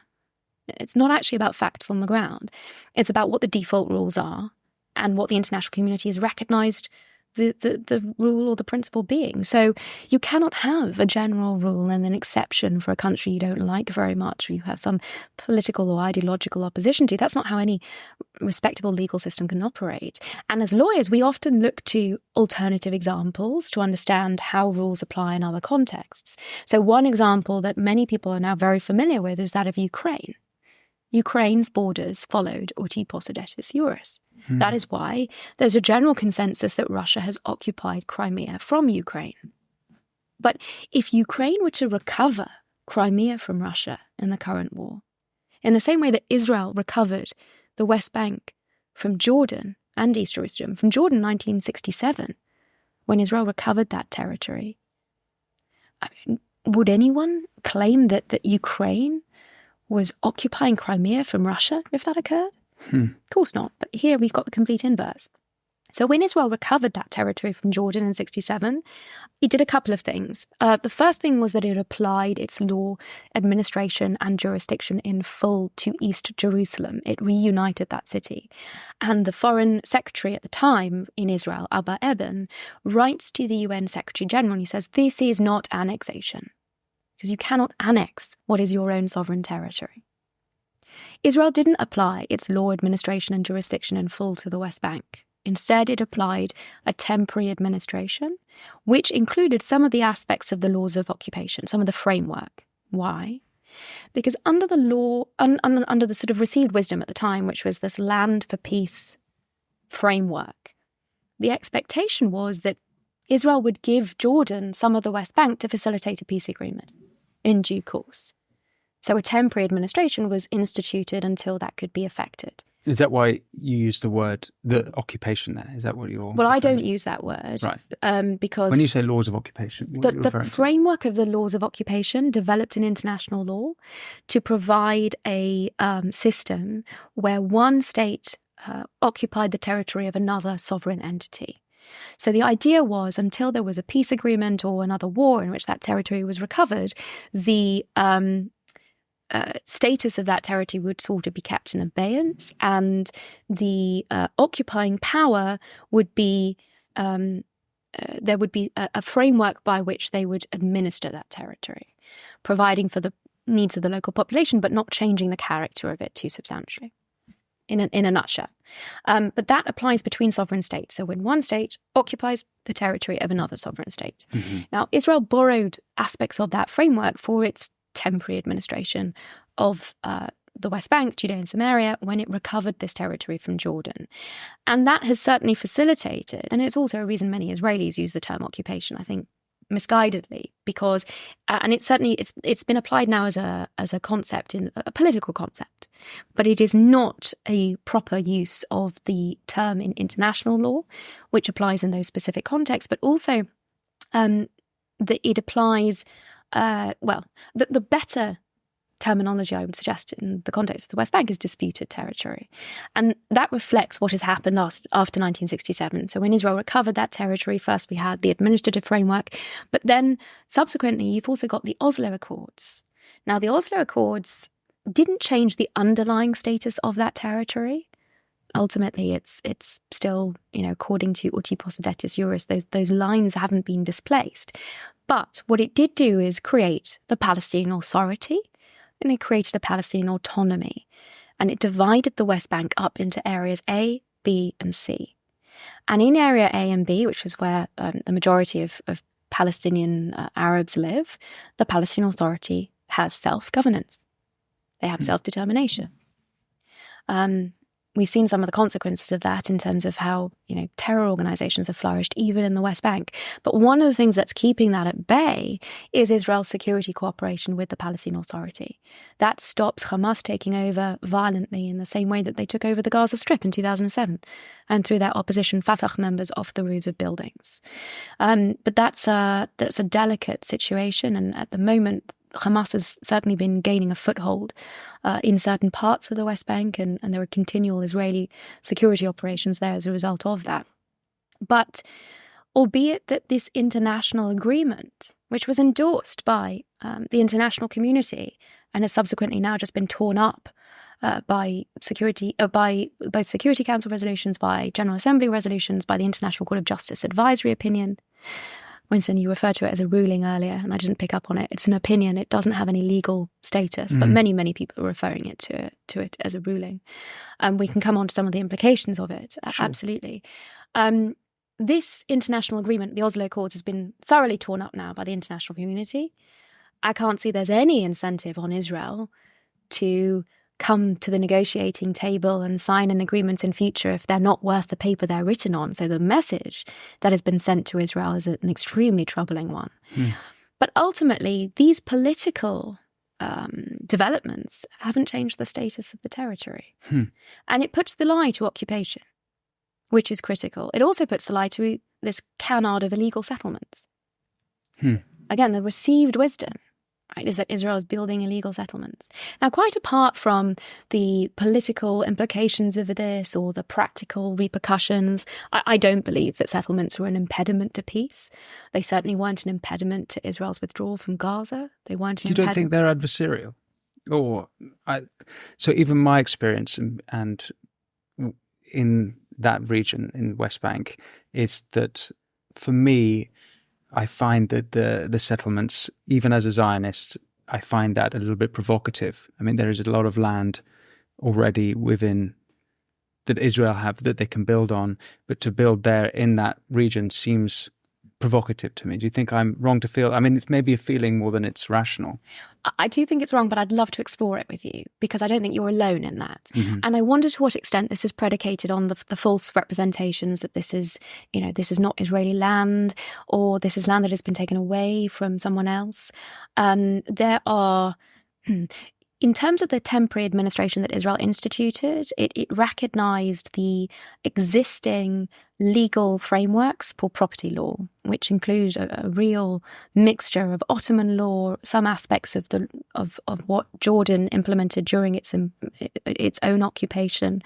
It's not actually about facts on the ground. It's about what the default rules are and what the international community has recognised the rule or the principle being. So you cannot have a general rule and an exception for a country you don't like very much, or you have some political or ideological opposition to. That's not how any respectable legal system can operate. And as lawyers, we often look to alternative examples to understand how rules apply in other contexts. So one example that many people are now very familiar with is that of Ukraine. Ukraine's borders followed uti possidetis iuris. That is why there's a general consensus that Russia has occupied Crimea from Ukraine. But if Ukraine were to recover Crimea from Russia in the current war, in the same way that Israel recovered the West Bank from Jordan and East Jerusalem, from Jordan 1967, when Israel recovered that territory, I mean, would anyone claim that Ukraine was occupying Crimea from Russia if that occurred? Of course not. But here we've got the complete inverse. So when Israel recovered that territory from Jordan in 1967, it did a couple of things. The first thing was that it applied its law, administration and jurisdiction in full to East Jerusalem. It reunited that city. And the foreign secretary at the time in Israel, Abba Eban, writes to the UN Secretary General and he says, this is not annexation, because you cannot annex what is your own sovereign territory. Israel didn't apply its law, administration and jurisdiction in full to the West Bank. Instead, it applied a temporary administration, which included some of the aspects of the laws of occupation, some of the framework. Why? Because under the law, under the sort of received wisdom at the time, which was this land for peace framework, the expectation was that Israel would give Jordan some of the West Bank to facilitate a peace agreement in due course. So a temporary administration was instituted until that could be effected. Is that why you use the occupation there? Is that what you're... Well, I don't use that word. Right. Because... When you say laws of occupation, what are you referring to? The framework of the laws of occupation developed in international law to provide a system where one state occupied the territory of another sovereign entity. So the idea was, until there was a peace agreement or another war in which that territory was recovered, the... status of that territory would sort of be kept in abeyance, and the occupying power would be there would be a framework by which they would administer that territory, providing for the needs of the local population, but not changing the character of it too substantially. In a nutshell, but that applies between sovereign states. So when one state occupies the territory of another sovereign state, now Israel borrowed aspects of that framework for its temporary administration of the West Bank, Judea and Samaria, when it recovered this territory from Jordan. And that has certainly facilitated, and it's also a reason many Israelis use the term occupation, I think, misguidedly, because, and it's been applied now as a concept, in a political concept, but it is not a proper use of the term in international law, which applies in those specific contexts, but also that it applies. The better terminology I would suggest in the context of the West Bank is disputed territory. And that reflects what has happened after 1967. So when Israel recovered that territory, first we had the administrative framework, but then subsequently you've also got the Oslo Accords. Now the Oslo Accords didn't change the underlying status of that territory. Ultimately, it's still, according to uti possidetis iuris, those lines haven't been displaced. But what it did do is create the Palestinian Authority, and it created a Palestinian autonomy. And it divided the West Bank up into areas A, B, and C. And in area A and B, which is where the majority of Palestinian Arabs live, the Palestinian Authority has self-governance. They have self-determination. We've seen some of the consequences of that in terms of how, terror organizations have flourished even in the West Bank. But one of the things that's keeping that at bay is Israel's security cooperation with the Palestinian Authority. That stops Hamas taking over violently in the same way that they took over the Gaza Strip in 2007 and through their opposition Fatah members off the roofs of buildings. But that's a delicate situation, and at the moment Hamas has certainly been gaining a foothold in certain parts of the West Bank, and there are continual Israeli security operations there as a result of that. But albeit that this international agreement, which was endorsed by the international community and has subsequently now just been torn up by both Security Council resolutions, by General Assembly resolutions, by the International Court of Justice advisory opinion. Winston, you referred to it as a ruling earlier, and I didn't pick up on it. It's an opinion. It doesn't have any legal status, but many, many people are referring it to it as a ruling. We can come on to some of the implications of it. Sure. Absolutely. This international agreement, the Oslo Accords, has been thoroughly torn up now by the international community. I can't see there's any incentive on Israel to come to the negotiating table and sign an agreement in future if they're not worth the paper they're written on. So the message that has been sent to Israel is an extremely troubling one. But ultimately, these political developments haven't changed the status of the territory. And it puts the lie to occupation, which is critical. It also puts the lie to this canard of illegal settlements. Again, the received wisdom, right, is that Israel is building illegal settlements. Now, quite apart from the political implications of this or the practical repercussions, I don't believe that settlements were an impediment to peace. They certainly weren't an impediment to Israel's withdrawal from Gaza. They weren't an You don't think they're adversarial? So even my experience and in that region, in West Bank, is that for me, I find that the settlements, even as a Zionist, I find that a little bit provocative. I mean, there is a lot of land already within that Israel have that they can build on, but to build there in that region seems provocative to me. Do you think I'm wrong to feel? I mean, it's maybe a feeling more than it's rational. I do think it's wrong, but I'd love to explore it with you because I don't think you're alone in that. And I wonder to what extent this is predicated on the false representations that this is not Israeli land or this is land that has been taken away from someone else. There are... In terms of the temporary administration that Israel instituted, it recognized the existing legal frameworks for property law, which include a real mixture of Ottoman law, some aspects of what Jordan implemented during its own occupation,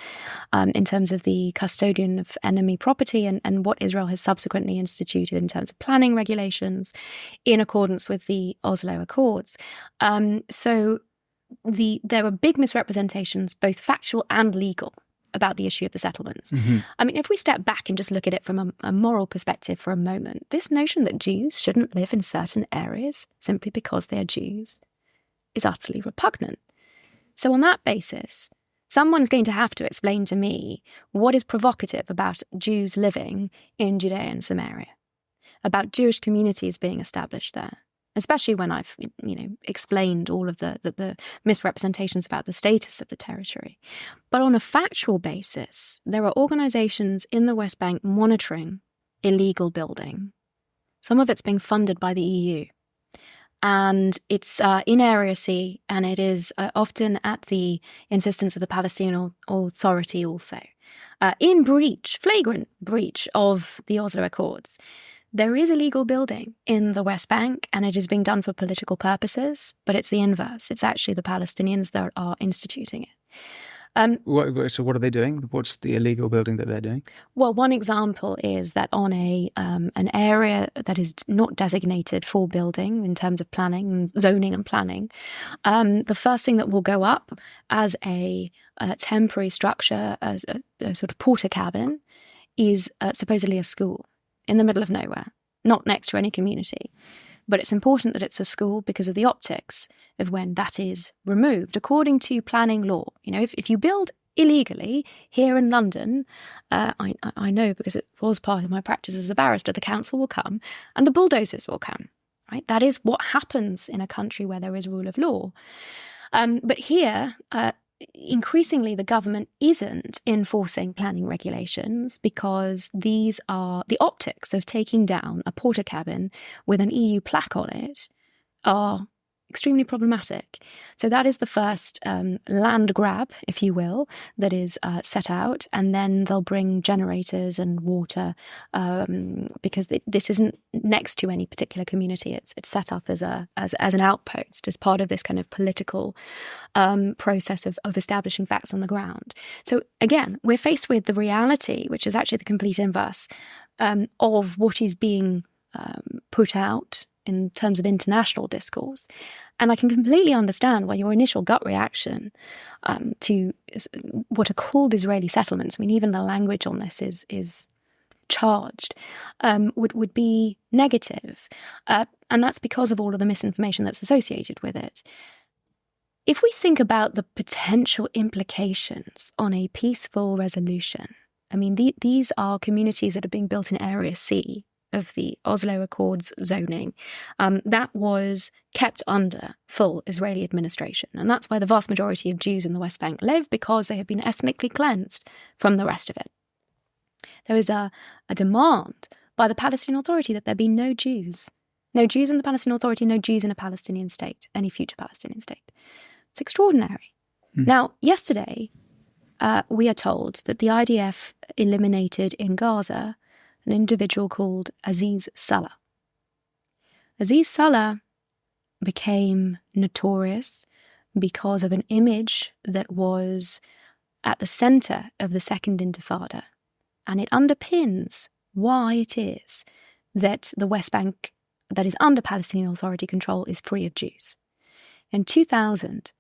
in terms of the custodian of enemy property, and what Israel has subsequently instituted in terms of planning regulations in accordance with the Oslo Accords. There were big misrepresentations, both factual and legal, about the issue of the settlements. I mean, if we step back and just look at it from a moral perspective for a moment, this notion that Jews shouldn't live in certain areas simply because they're Jews is utterly repugnant. So on that basis, someone's going to have to explain to me what is provocative about Jews living in Judea and Samaria, about Jewish communities being established there. Especially when I've, explained all of the misrepresentations about the status of the territory. But on a factual basis, there are organizations in the West Bank monitoring illegal building. Some of it's being funded by the EU. And it's in Area C, and it is often at the insistence of the Palestinian Authority also. In flagrant breach of the Oslo Accords. There is illegal building in the West Bank, and it is being done for political purposes, but it's the inverse. It's actually the Palestinians that are instituting it. So what are they doing? What's the illegal building that they're doing? Well, one example is that on an area that is not designated for building in terms of planning, zoning and planning, the first thing that will go up as a temporary structure, as a sort of porter cabin, is supposedly a school. In the middle of nowhere, not next to any community. But it's important that it's a school because of the optics of when that is removed. According to planning law, if you build illegally here in London, I know because it was part of my practice as a barrister, the council will come and the bulldozers will come. Right? That is what happens in a country where there is rule of law. But here, increasingly, the government isn't enforcing planning regulations because these are the optics of taking down a porter cabin with an EU plaque on it are extremely problematic. So that is the first land grab, if you will, that is set out, and then they'll bring generators and water because this isn't next to any particular community. It's set up as an outpost, as part of this kind of political process of establishing facts on the ground. So again, we're faced with the reality, which is actually the complete inverse of what is being put out in terms of international discourse. And I can completely understand why your initial gut reaction to what are called Israeli settlements, I mean, even the language on this is charged, would be negative. And that's because of all of the misinformation that's associated with it. If we think about the potential implications on a peaceful resolution, I mean, these are communities that are being built in Area C, of the Oslo Accords zoning, that was kept under full Israeli administration. And that's why the vast majority of Jews in the West Bank live, because they have been ethnically cleansed from the rest of it. There is a demand by the Palestinian Authority that there be no Jews. No Jews in the Palestinian Authority, no Jews in a Palestinian state, any future Palestinian state. It's extraordinary. Now, yesterday, we are told that the IDF eliminated in Gaza an individual called Aziz Salah. Aziz Salah became notorious because of an image that was at the centre of the Second Intifada. And it underpins why it is that the West Bank that is under Palestinian Authority control is free of Jews. In 2000,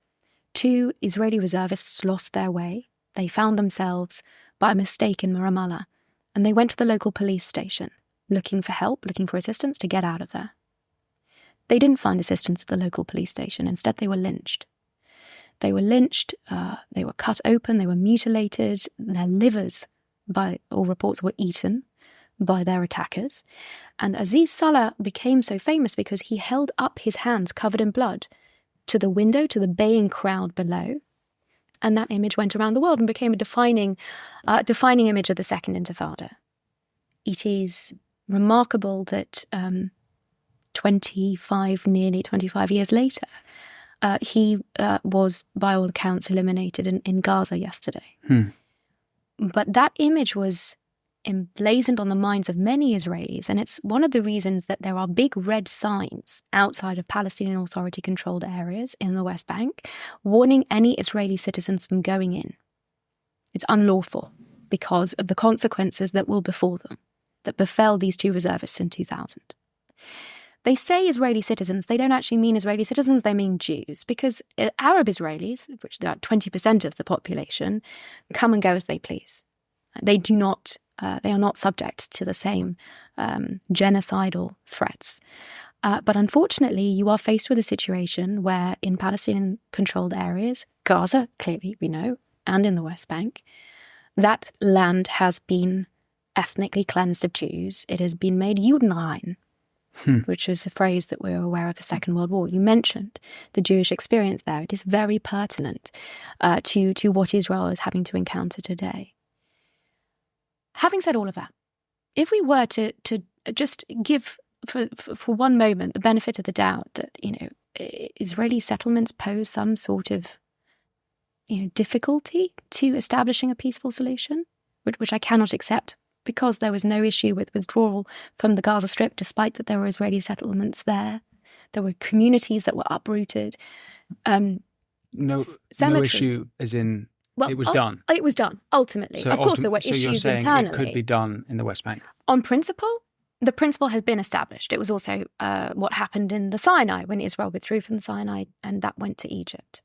2 Israeli reservists lost their way. They found themselves by mistake in Ramallah, and they went to the local police station looking for help, looking for assistance to get out of there. They didn't find assistance at the local police station. Instead, they were lynched. They were lynched, they were cut open, they were mutilated, their livers, by all reports, were eaten by their attackers. And Aziz Salah became so famous because he held up his hands covered in blood to the window, to the baying crowd below. And that image went around the world and became a defining image of the Second Intifada. It is remarkable that nearly 25 years later, he was, by all accounts, eliminated in Gaza yesterday. But that image was emblazoned on the minds of many Israelis, and it's one of the reasons that there are big red signs outside of Palestinian Authority-controlled areas in the West Bank warning any Israeli citizens from going in. It's unlawful because of the consequences that will befall them, that befell these 2 reservists in 2000. They say Israeli citizens, they don't actually mean Israeli citizens, they mean Jews, because Arab Israelis, which are 20% of the population, come and go as they please. They are not subject to the same genocidal threats. But unfortunately, you are faced with a situation where in Palestinian-controlled areas, Gaza, clearly we know, and in the West Bank, that land has been ethnically cleansed of Jews. It has been made Judenrein, which is a phrase that we're aware of the Second World War. You mentioned the Jewish experience there. It is very pertinent to what Israel is having to encounter today. Having said all of that, if we were to just give for one moment the benefit of the doubt that, Israeli settlements pose some sort of, difficulty to establishing a peaceful solution, which I cannot accept, because there was no issue with withdrawal from the Gaza Strip, despite that there were Israeli settlements there. There were communities that were uprooted. No issue as in it was done? It was done, ultimately. So of course, there were issues internally. It could be done in the West Bank? On principle, the principle has been established. It was also what happened in the Sinai when Israel withdrew from the Sinai, and that went to Egypt.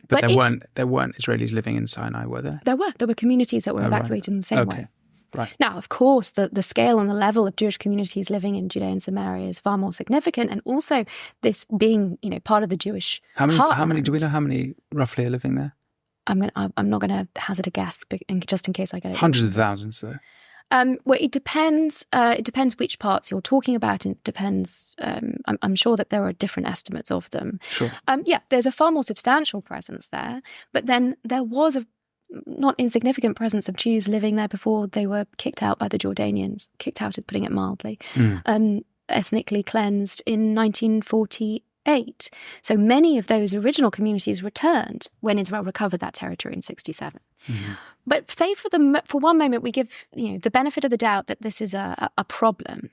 But there weren't Israelis living in Sinai, were there? There were communities that were evacuated in the same way. Right. Now, of course, the scale and the level of Jewish communities living in Judea and Samaria is far more significant, and also this being, part of the Jewish heartland. Do we know how many roughly are living there? I'm not going to hazard a guess, just in case I get it. Hundreds of thousands, though. Well, it depends. It depends which parts you're talking about. It depends. I'm sure that there are different estimates of them. Sure. There's a far more substantial presence there. But then there was a not insignificant presence of Jews living there before they were kicked out by the Jordanians. Kicked out, putting it mildly. Ethnically cleansed in 1948. So many of those original communities returned when Israel recovered that territory in 1967. But say for one moment we give the benefit of the doubt that this is a problem.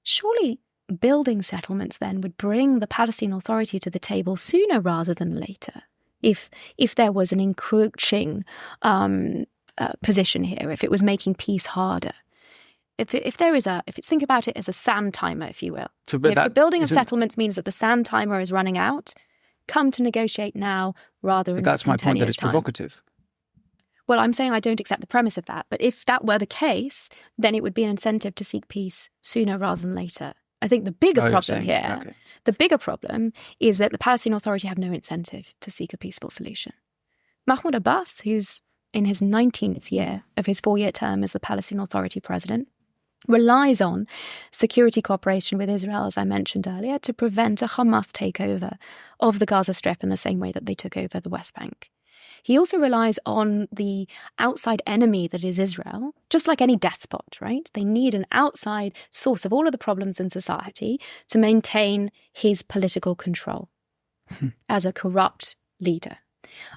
Surely building settlements then would bring the Palestinian Authority to the table sooner rather than later. If there was an encroaching position here, if it was making peace harder. Think about it as a sand timer, if you will. So, if the building of settlements means that the sand timer is running out, come to negotiate now rather than. That's my point, that it's provocative. Well, I'm saying I don't accept the premise of that. But if that were the case, then it would be an incentive to seek peace sooner rather than later. I think the bigger problem here, the bigger problem is that the Palestinian Authority have no incentive to seek a peaceful solution. Mahmoud Abbas, who's in his 19th year of his 4-year term as the Palestinian Authority president, relies on security cooperation with Israel, as I mentioned earlier, to prevent a Hamas takeover of the Gaza Strip in the same way that they took over the West Bank. He also relies on the outside enemy that is Israel, just like any despot, right? They need an outside source of all of the problems in society to maintain his political control as a corrupt leader.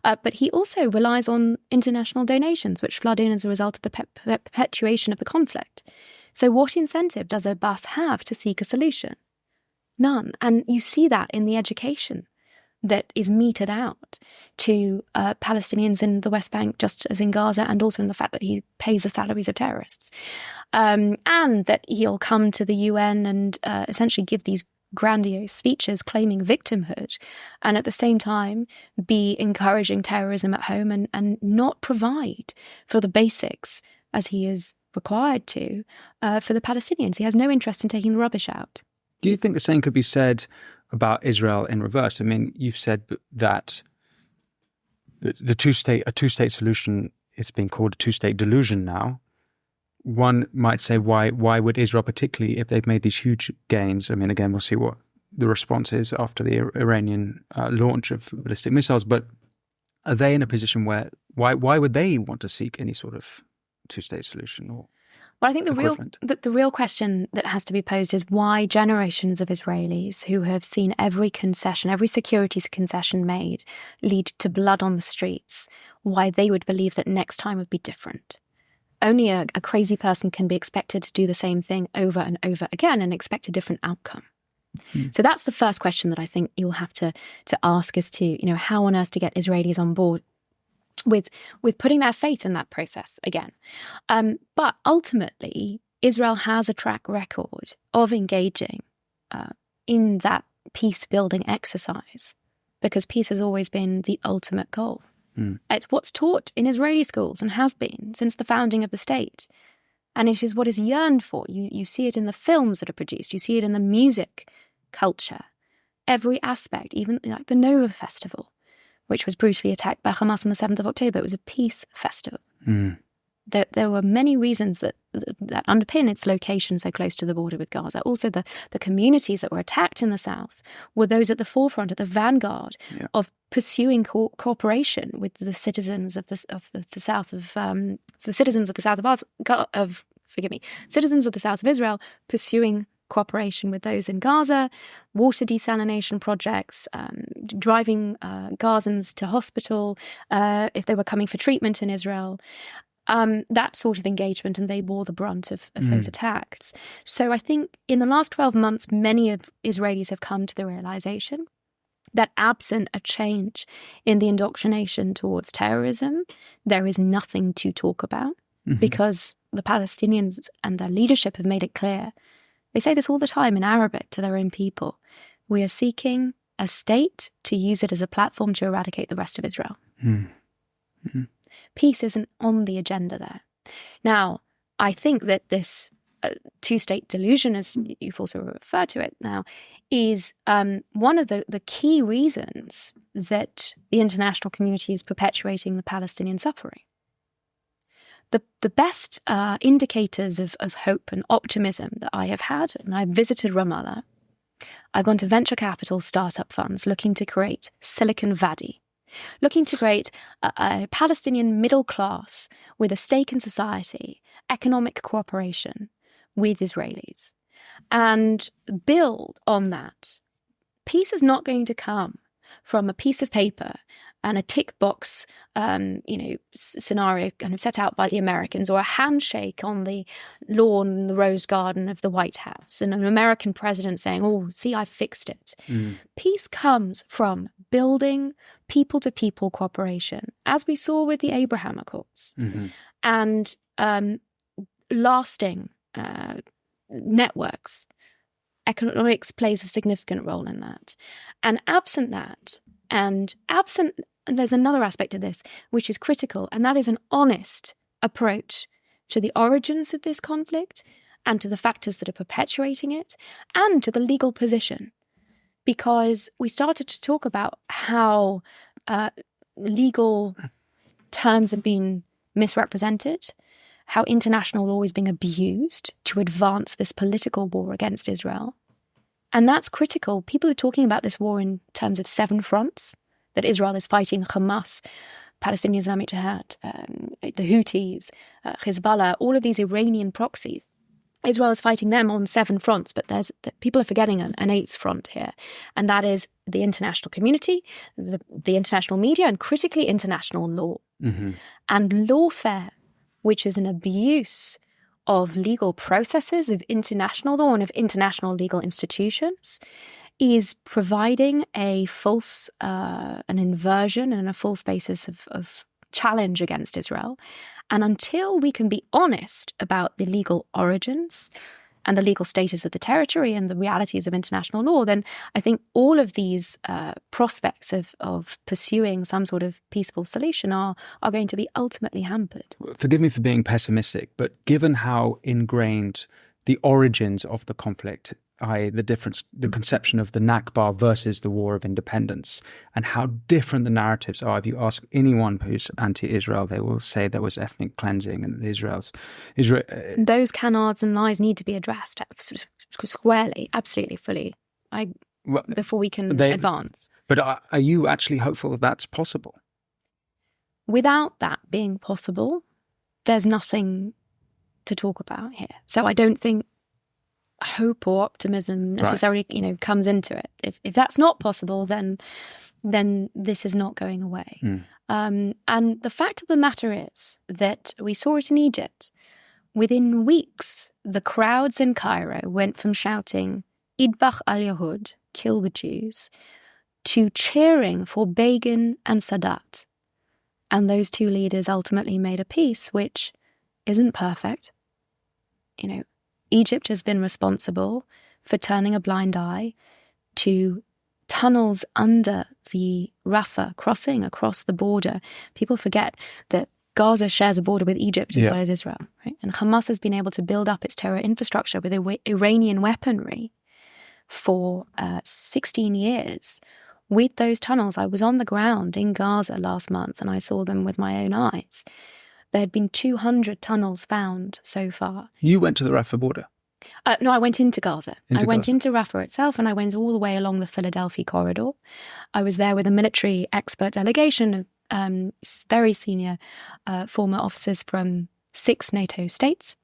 But he also relies on international donations, which flood in as a result of the perpetuation of the conflict. So what incentive does Abbas have to seek a solution? None. And you see that in the education that is meted out to Palestinians in the West Bank, just as in Gaza, and also in the fact that he pays the salaries of terrorists. And that he'll come to the UN and essentially give these grandiose speeches claiming victimhood, and at the same time be encouraging terrorism at home and not provide for the basics as he is required to for the Palestinians. He has no interest in taking the rubbish out. Do you think the same could be said about Israel in reverse? I mean, you've said that a two-state solution is being called a two-state delusion now. One might say, why would Israel, particularly if they've made these huge gains? I mean, again, we'll see what the response is after the Iranian launch of ballistic missiles. But are they in a position where why would they want to seek any sort of two-state solution? Or well, I think the real question that has to be posed is why generations of Israelis who have seen every concession, every security concession made lead to blood on the streets, why they would believe that next time would be different. Only a crazy person can be expected to do the same thing over and over again and expect a different outcome. So that's the first question that I think you'll have to ask as to, how on earth to get Israelis on board with putting their faith in that process again. But ultimately, Israel has a track record of engaging in that peace-building exercise because peace has always been the ultimate goal. It's what's taught in Israeli schools and has been since the founding of the state. And it is what is yearned for. You see it in the films that are produced. You see it in the music culture. Every aspect, even like the Nova Festival, which was brutally attacked by Hamas on the 7th of October. It was a peace festival. There were many reasons that underpin its location so close to the border with Gaza. Also, the communities that were attacked in the south were those at the forefront, at the vanguard of pursuing cooperation with the citizens of the south of citizens of the south of Israel, pursuing cooperation with those in Gaza, water desalination projects, driving Gazans to hospital if they were coming for treatment in Israel. That sort of engagement, and they bore the brunt of those attacks. So I think in the last 12 months, many of Israelis have come to the realization that absent a change in the indoctrination towards terrorism, there is nothing to talk about because the Palestinians and their leadership have made it clear. They say this all the time in Arabic to their own people. We are seeking a state to use it as a platform to eradicate the rest of Israel. Peace isn't on the agenda there. Now, I think that this two-state delusion, as you've also referred to it now, is one of the key reasons that the international community is perpetuating the Palestinian suffering. The best indicators of hope and optimism that I have had, and I've visited Ramallah, I've gone to venture capital startup funds looking to create Silicon Valley, looking to create a Palestinian middle class with a stake in society, economic cooperation with Israelis, and build on that. Peace is not going to come from a piece of paper and a tick box, scenario kind of set out by the Americans, or a handshake on the lawn in the Rose Garden of the White House, and an American president saying, "Oh, see, I fixed it." Peace comes from building people-to-people cooperation, as we saw with the Abraham Accords, and lasting networks. Economics plays a significant role in that. And absent that, and there's another aspect of this which is critical, and that is an honest approach to the origins of this conflict and to the factors that are perpetuating it and to the legal position. Because we started to talk about how legal terms have been misrepresented how international law is being abused to advance this political war against Israel. And that's critical. People are talking about this war in terms of 7 fronts, that Israel is fighting Hamas, Palestinian Islamic Jihad, the Houthis, Hezbollah, all of these Iranian proxies. Israel is fighting them on 7 fronts, but people are forgetting an 8th front here, and that is the international community, the international media, and critically international law. Mm-hmm. And lawfare, which is an abuse of legal processes, of international law and of international legal institutions, is providing a false, an inversion and a false basis of challenge against Israel. And until we can be honest about the legal origins and the legal status of the territory and the realities of international law, then I think all of these prospects of pursuing some sort of peaceful solution are going to be ultimately hampered. Forgive me for being pessimistic, but given how ingrained the origins of the conflict, i.e. the conception of the Nakba versus the War of Independence, and how different the narratives are. If you ask anyone who's anti-Israel, they will say there was ethnic cleansing and Israel. Those canards and lies need to be addressed squarely, absolutely, fully, before we can advance. But are you actually hopeful that that's possible? Without that being possible, there's nothing to talk about here. So I don't think hope or optimism necessarily, comes into it. If that's not possible, then this is not going away. And the fact of the matter is that we saw it in Egypt. Within weeks, the crowds in Cairo went from shouting "Idbach al-Yahud," kill the Jews, to cheering for Begin and Sadat. And those 2 leaders ultimately made a peace which isn't perfect. Egypt has been responsible for turning a blind eye to tunnels under the Rafah crossing across the border. People forget that Gaza shares a border with Egypt as well as Israel, right? And Hamas has been able to build up its terror infrastructure with Iranian weaponry for 16 years. With those tunnels, I was on the ground in Gaza last month and I saw them with my own eyes. There had been 200 tunnels found so far. You went to the Rafah border? No, I went into Gaza. I went into Rafah itself, and I went all the way along the Philadelphia corridor. I was there with a military expert delegation of very senior former officers from 6 NATO states.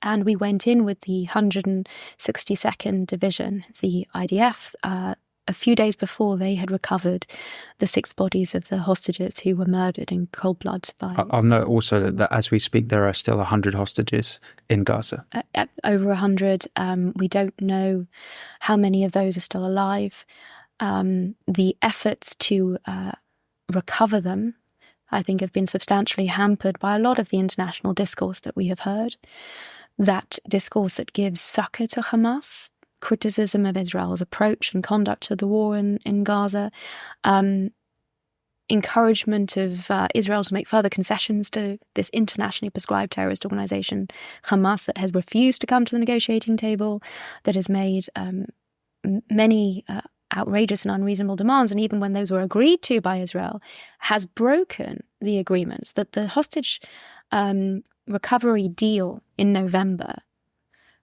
And we went in with the 162nd Division, the IDF, a few days before they had recovered the 6 bodies of the hostages who were murdered in cold blood. I'll note also that as we speak, there are still 100 hostages in Gaza. Over 100. We don't know how many of those are still alive. The efforts to recover them, I think, have been substantially hampered by a lot of the international discourse that we have heard. That discourse that gives succor to Hamas, criticism of Israel's approach and conduct to the war in Gaza, encouragement of Israel to make further concessions to this internationally prescribed terrorist organization, Hamas, that has refused to come to the negotiating table, that has made many outrageous and unreasonable demands, and even when those were agreed to by Israel, has broken the agreements. That the hostage recovery deal in November,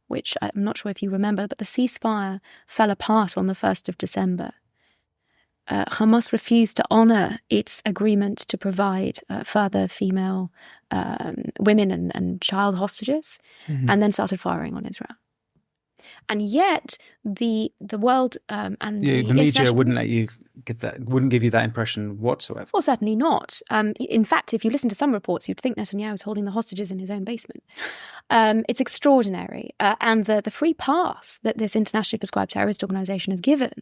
which I'm not sure if you remember, but the ceasefire fell apart on the 1st of December. Hamas refused to honour its agreement to provide further female women and child hostages, and then started firing on Israel. And yet, the world and the media wouldn't let you get that, wouldn't give you that impression whatsoever. Well, certainly not. In fact, if you listen to some reports, you'd think Netanyahu is holding the hostages in his own basement. It's extraordinary. And the free pass that this internationally prescribed terrorist organisation has given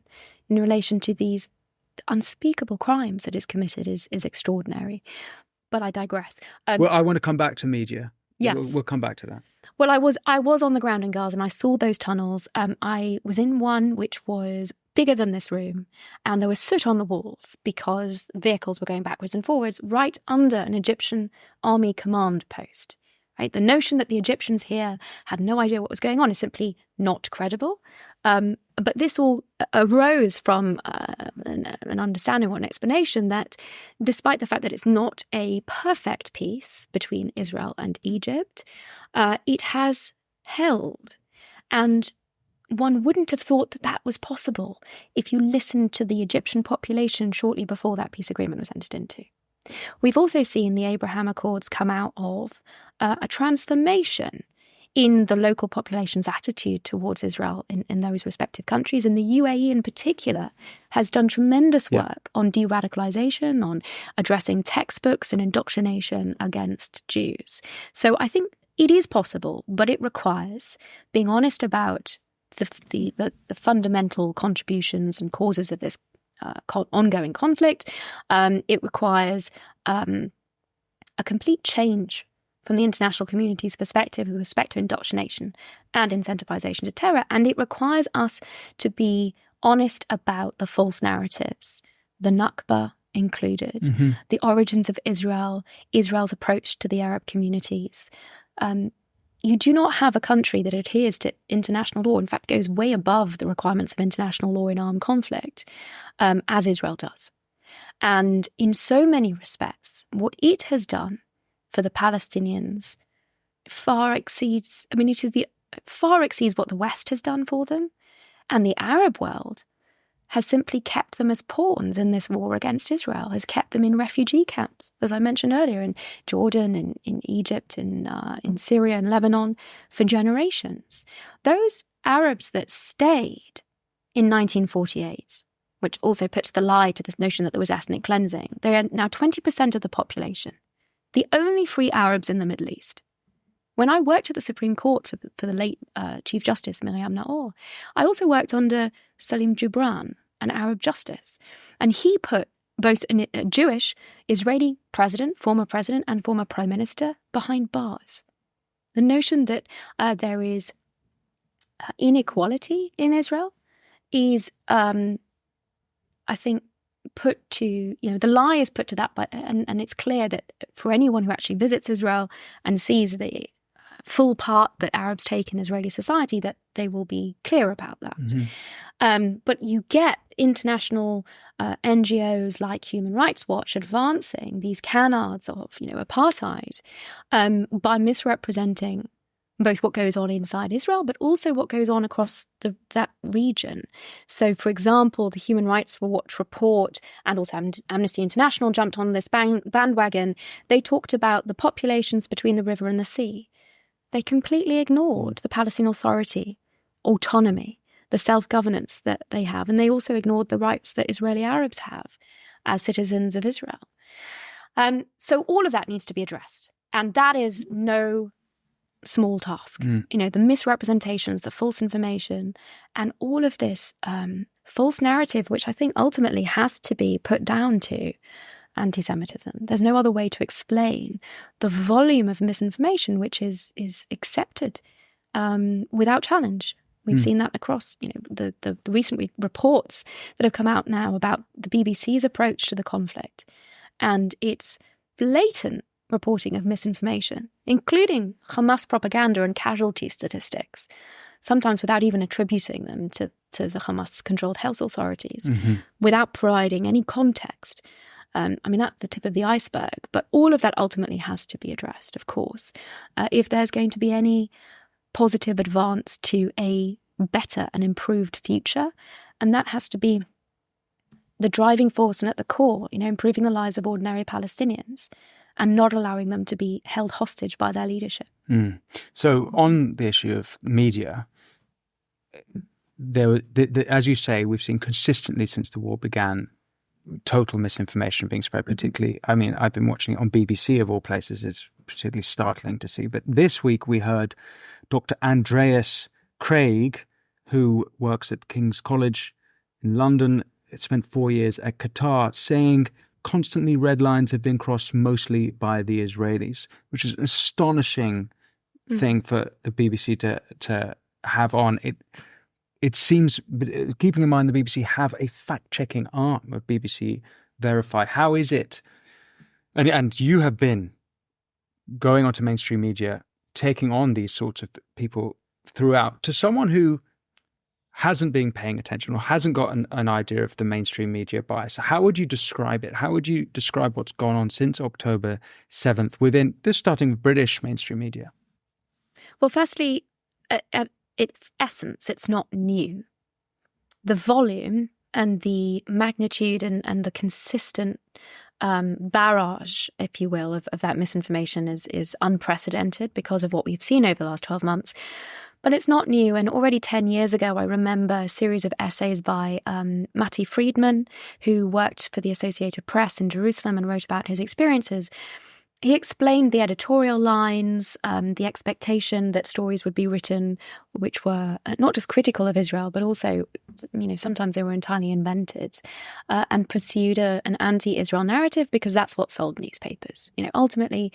in relation to these unspeakable crimes that is committed is extraordinary. But I digress. Well, I want to come back to media. Yes. We'll come back to that. Well, I was on the ground in Gaza and I saw those tunnels. I was in one which was bigger than this room, and there was soot on the walls because vehicles were going backwards and forwards right under an Egyptian army command post. right? The notion that the Egyptians here had no idea what was going on is simply not credible. But this all arose from an understanding or an explanation that despite the fact that it's not a perfect peace between Israel and Egypt, it has held. And one wouldn't have thought that that was possible if you listened to the Egyptian population shortly before that peace agreement was entered into. We've also seen the Abraham Accords come out of a transformation in the local population's attitude towards Israel in those respective countries. And the UAE in particular has done tremendous work on de-radicalization, on addressing textbooks and indoctrination against Jews. So I think it is possible, but it requires being honest about the fundamental contributions and causes of this ongoing conflict. It requires a complete change from the international community's perspective with respect to indoctrination and incentivization to terror. And it requires us to be honest about the false narratives, the Nakba included, the origins of Israel, Israel's approach to the Arab communities. You do not have a country that adheres to international law, in fact, goes way above the requirements of international law in armed conflict, as Israel does. And in so many respects, what it has done for the Palestinians far exceeds what the West has done for them. And the Arab world has simply kept them as pawns in this war against Israel, has kept them in refugee camps, as I mentioned earlier, in Jordan, in Egypt, in Syria and Lebanon for generations. Those Arabs that stayed in 1948, which also puts the lie to this notion that there was ethnic cleansing, they are now 20% of the population, the only free Arabs in the Middle East. When I worked at the Supreme Court for the late Chief Justice Miriam Naor, I also worked under Salim Gibran, an Arab justice. And he put both a Jewish Israeli president, former prime minister, behind bars. The notion that there is inequality in Israel is, I think, put to, the lie is put to that, and it's clear that for anyone who actually visits Israel and sees the full part that Arabs take in Israeli society, that they will be clear about that. But you get international NGOs like Human Rights Watch advancing these canards of, apartheid by misrepresenting both what goes on inside Israel, but also what goes on across that region. So, for example, the Human Rights Watch report and also Amnesty International jumped on this bandwagon. They talked about the populations between the river and the sea. They completely ignored the Palestinian Authority, autonomy, the self-governance that they have, and they also ignored the rights that Israeli Arabs have as citizens of Israel. So all of that needs to be addressed, and that is no small task. The misrepresentations, the false information, and all of this false narrative, which I think ultimately has to be put down to anti-Semitism. There's no other way to explain the volume of misinformation which is accepted without challenge. We've seen that across, the recent reports that have come out now about the BBC's approach to the conflict and its blatant reporting of misinformation, including Hamas propaganda and casualty statistics, sometimes without even attributing them to the Hamas-controlled health authorities, without providing any context. That's the tip of the iceberg, but all of that ultimately has to be addressed, of course, if there's going to be any positive advance to a better and improved future. And that has to be the driving force and at the core, improving the lives of ordinary Palestinians and not allowing them to be held hostage by their leadership. So on the issue of media, as you say, we've seen consistently since the war began total misinformation being spread, particularly, I've been watching it on BBC of all places. It's particularly startling to see. But this week we heard Dr. Andreas Craig, who works at King's College in London, spent 4 years at Qatar, saying constantly red lines have been crossed mostly by the Israelis, which is an astonishing thing for the BBC to have on. It seems, keeping in mind the BBC have a fact-checking arm of BBC Verify. How is it? And you have been going onto mainstream media taking on these sorts of people throughout, to someone who hasn't been paying attention or hasn't got an idea of the mainstream media bias, how would you describe it? How would you describe what's gone on since October 7th within this, starting with British mainstream media? Well, firstly, at its essence, it's not new. The volume and the magnitude and the consistent barrage, if you will, of that misinformation is unprecedented because of what we've seen over the last 12 months. But it's not new. And already 10 years ago, I remember a series of essays by Matti Friedman, who worked for the Associated Press in Jerusalem and wrote about his experiences. He explained the editorial lines, the expectation that stories would be written which were not just critical of Israel, but also, sometimes they were entirely invented, and pursued an anti-Israel narrative because that's what sold newspapers. Ultimately,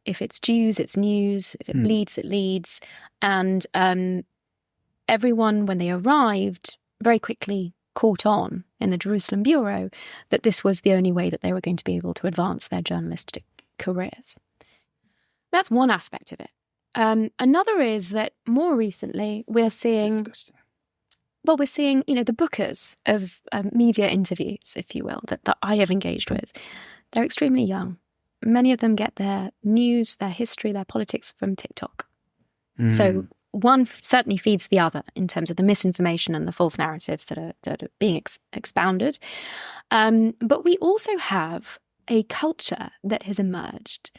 if it's Jews, it's news. If it bleeds, it leads. And everyone, when they arrived, very quickly caught on in the Jerusalem bureau that this was the only way that they were going to be able to advance their journalistic careers. That's one aspect of it. Another is that more recently we're seeing, the bookers of media interviews, if you will, that I have engaged with. They're extremely young. Many of them get their news, their history, their politics from TikTok. So one certainly feeds the other in terms of the misinformation and the false narratives that are being expounded. But we also have a culture that has emerged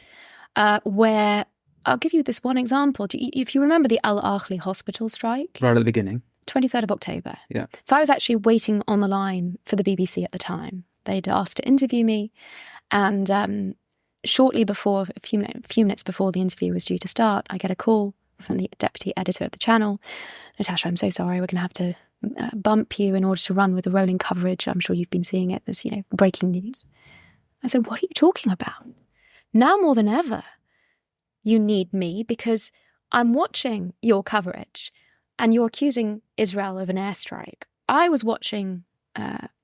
where, I'll give you this one example. If you remember the Al-Ahli hospital strike. Right at the beginning. 23rd of October. Yeah. So I was actually waiting on the line for the BBC at the time. They'd asked to interview me. And shortly before, a few minutes before the interview was due to start, I get a call from the deputy editor of the channel. Natasha, I'm so sorry, we're going to have to bump you in order to run with the rolling coverage. I'm sure you've been seeing it. There's, breaking news. I said, what are you talking about? Now more than ever, you need me because I'm watching your coverage and you're accusing Israel of an airstrike. I was watching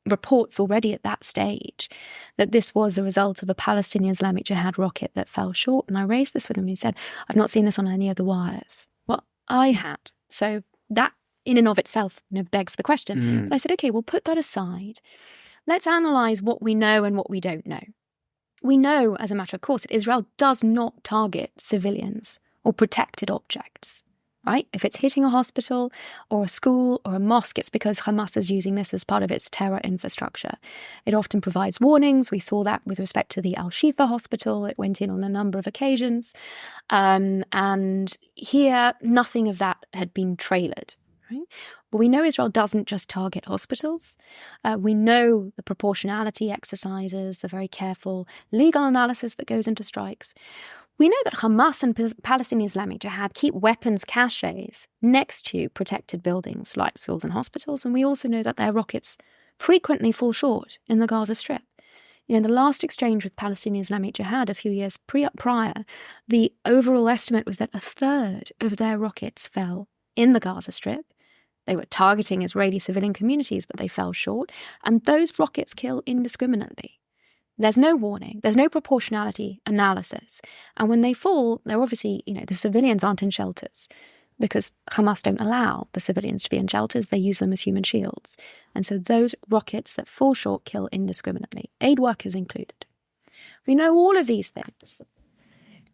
reports already at that stage that this was the result of a Palestinian Islamic Jihad rocket that fell short. And I raised this with him and he said, I've not seen this on any of the wires. Well, I had. So that in and of itself begs the question. But I said, okay, we'll put that aside. Let's analyse what we know and what we don't know. We know, as a matter of course, that Israel does not target civilians or protected objects. Right? If it's hitting a hospital or a school or a mosque, it's because Hamas is using this as part of its terror infrastructure. It often provides warnings. We saw that with respect to the Al-Shifa hospital. It went in on a number of occasions. And here, nothing of that had been trailered. Right? But we know Israel doesn't just target hospitals. We know the proportionality exercises, the very careful legal analysis that goes into strikes. We know that Hamas and Palestinian Islamic Jihad keep weapons caches next to protected buildings like schools and hospitals, and we also know that their rockets frequently fall short in the Gaza Strip. In the last exchange with Palestinian Islamic Jihad a few years prior, the overall estimate was that a third of their rockets fell in the Gaza Strip. They were targeting Israeli civilian communities, but they fell short, and those rockets kill indiscriminately. There's no warning. There's no proportionality analysis. And when they fall, they're obviously, the civilians aren't in shelters because Hamas don't allow the civilians to be in shelters. They use them as human shields. And so those rockets that fall short kill indiscriminately, aid workers included. We know all of these things.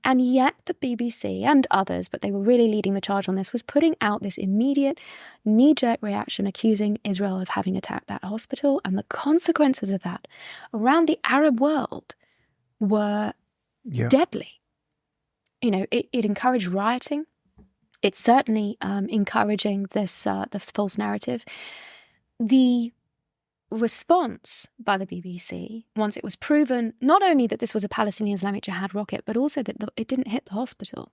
And yet the BBC and others, but they were really leading the charge on this, was putting out this immediate knee-jerk reaction accusing Israel of having attacked that hospital. And the consequences of that around the Arab world were deadly. It encouraged rioting. It's certainly encouraging this false narrative. The response by the BBC, once it was proven not only that this was a Palestinian Islamic Jihad rocket, but also that it didn't hit the hospital.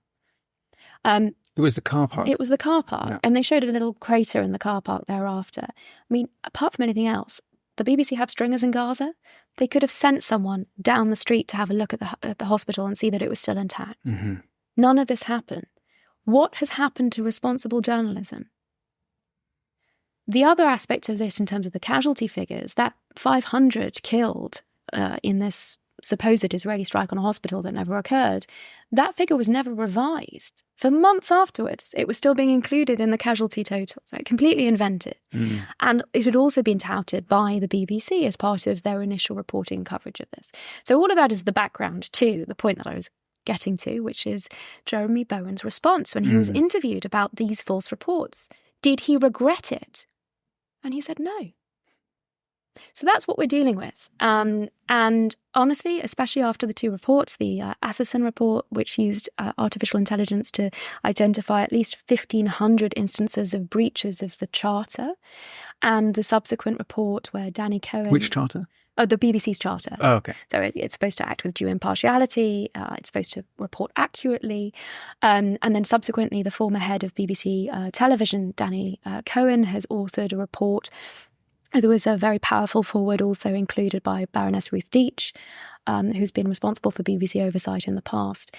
It was the car park. It was the car park. Yeah. And they showed a little crater in the car park thereafter. I mean, apart from anything else, the BBC have stringers in Gaza. They could have sent someone down the street to have a look at the hospital and see that it was still intact. Mm-hmm. None of this happened. What has happened to responsible journalism? The other aspect of this in terms of the casualty figures, that 500 killed in this supposed Israeli strike on a hospital that never occurred, that figure was never revised. For months afterwards, it was still being included in the casualty total, so completely invented. And it had also been touted by the BBC as part of their initial reporting coverage of this. So all of that is the background to the point that I was getting to, which is Jeremy Bowen's response when he was interviewed about these false reports. Did he regret it? And he said no. So that's what we're dealing with. And honestly, especially after the two reports, the Assassin report, which used artificial intelligence to identify at least 1,500 instances of breaches of the Charter, and the subsequent report where Danny Cohen... Which Charter? Oh, the BBC's Charter. Oh, okay. So it's supposed to act with due impartiality. It's supposed to report accurately. And then subsequently, the former head of BBC television, Danny Cohen, has authored a report. There was a very powerful foreword also included by Baroness Ruth Deitch, who's been responsible for BBC oversight in the past.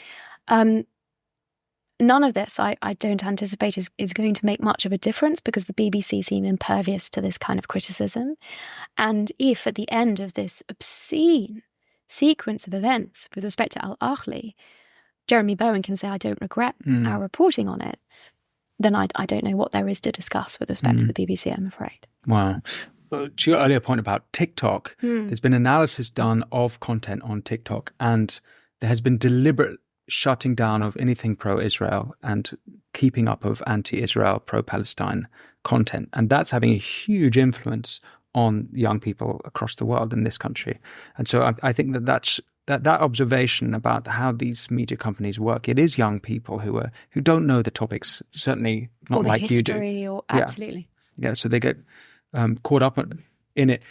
None of this, I don't anticipate, is going to make much of a difference because the BBC seem impervious to this kind of criticism. And if at the end of this obscene sequence of events with respect to Al-Ahli, Jeremy Bowen can say, I don't regret our reporting on it, then I don't know what there is to discuss with respect to the BBC, I'm afraid. Wow. To your earlier point about TikTok, there's been analysis done of content on TikTok, and there has been deliberate shutting down of anything pro-Israel and keeping up of anti-Israel, pro-Palestine content. And that's having a huge influence on young people across the world in this country. And so I think that observation about how these media companies work, it is young people who don't know the topics, certainly not or the like history, you do. Absolutely. Yeah, so they get caught up in it.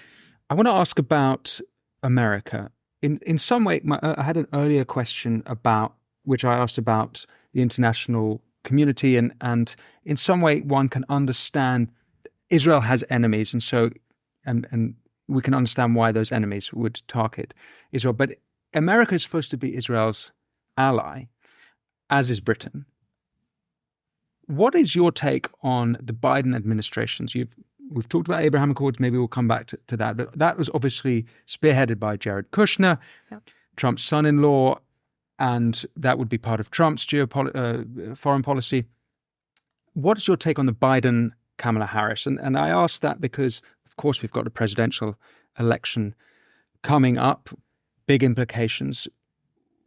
I want to ask about America. In some way, I had an earlier question about, which I asked about the international community, and in some way one can understand Israel has enemies, and so and we can understand why those enemies would target Israel. But America is supposed to be Israel's ally, as is Britain. What is your take on the Biden administrations? We've talked about Abraham Accords, maybe we'll come back to that, but that was obviously spearheaded by Jared Kushner, Trump's son-in-law, and that would be part of Trump's foreign policy. What is your take on the Biden-Kamala Harris? And I ask that because, of course, we've got a presidential election coming up, big implications.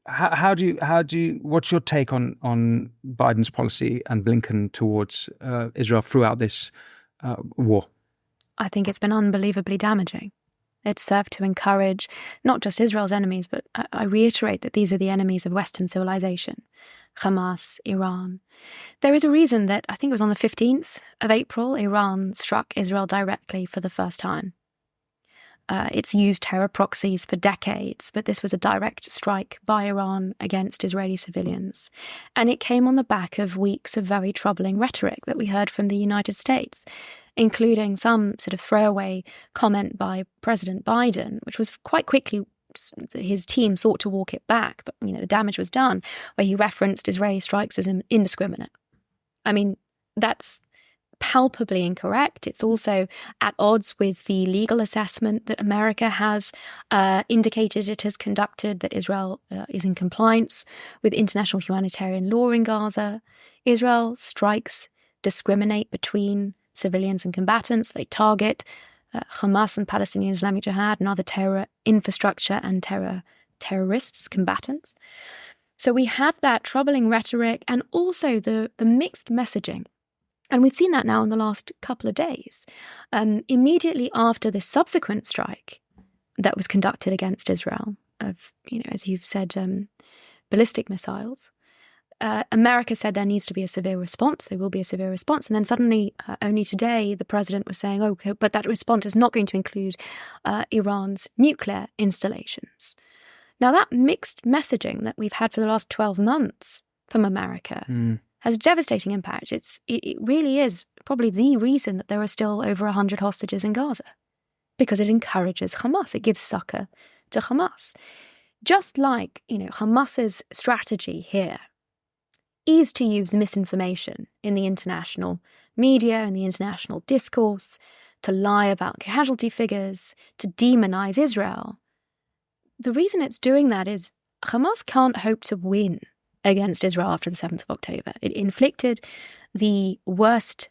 What's your take on Biden's policy and Blinken towards Israel throughout this war? I think it's been unbelievably damaging. It served to encourage not just Israel's enemies, but I reiterate that these are the enemies of Western civilization, Hamas, Iran. There is a reason that I think it was on the 15th of April, Iran struck Israel directly for the first time. It's used terror proxies for decades, but this was a direct strike by Iran against Israeli civilians. And it came on the back of weeks of very troubling rhetoric that we heard from the United States, including some sort of throwaway comment by President Biden, which was quite quickly his team sought to walk it back, but the damage was done, where he referenced Israeli strikes as indiscriminate. I mean, that's palpably incorrect. It's also at odds with the legal assessment that America has indicated it has conducted, that Israel is in compliance with international humanitarian law in Gaza. Israel strikes discriminate between civilians and combatants. They target Hamas and Palestinian Islamic Jihad and other terror infrastructure and terrorists, combatants. So we had that troubling rhetoric and also the mixed messaging. And we've seen that now in the last couple of days. Immediately after this subsequent strike that was conducted against Israel of, as you've said, ballistic missiles, America said there needs to be a severe response. There will be a severe response. And then suddenly, only today, the president was saying, okay, but that response is not going to include Iran's nuclear installations. Now, that mixed messaging that we've had for the last 12 months from America has a devastating impact. It really is probably the reason that there are still over 100 hostages in Gaza, because it encourages Hamas. It gives succor to Hamas. Just like, Hamas's strategy here is to use misinformation in the international media and the international discourse, to lie about casualty figures, to demonize Israel. the reason it's doing that is Hamas can't hope to win against Israel after the 7th of October. It inflicted the worst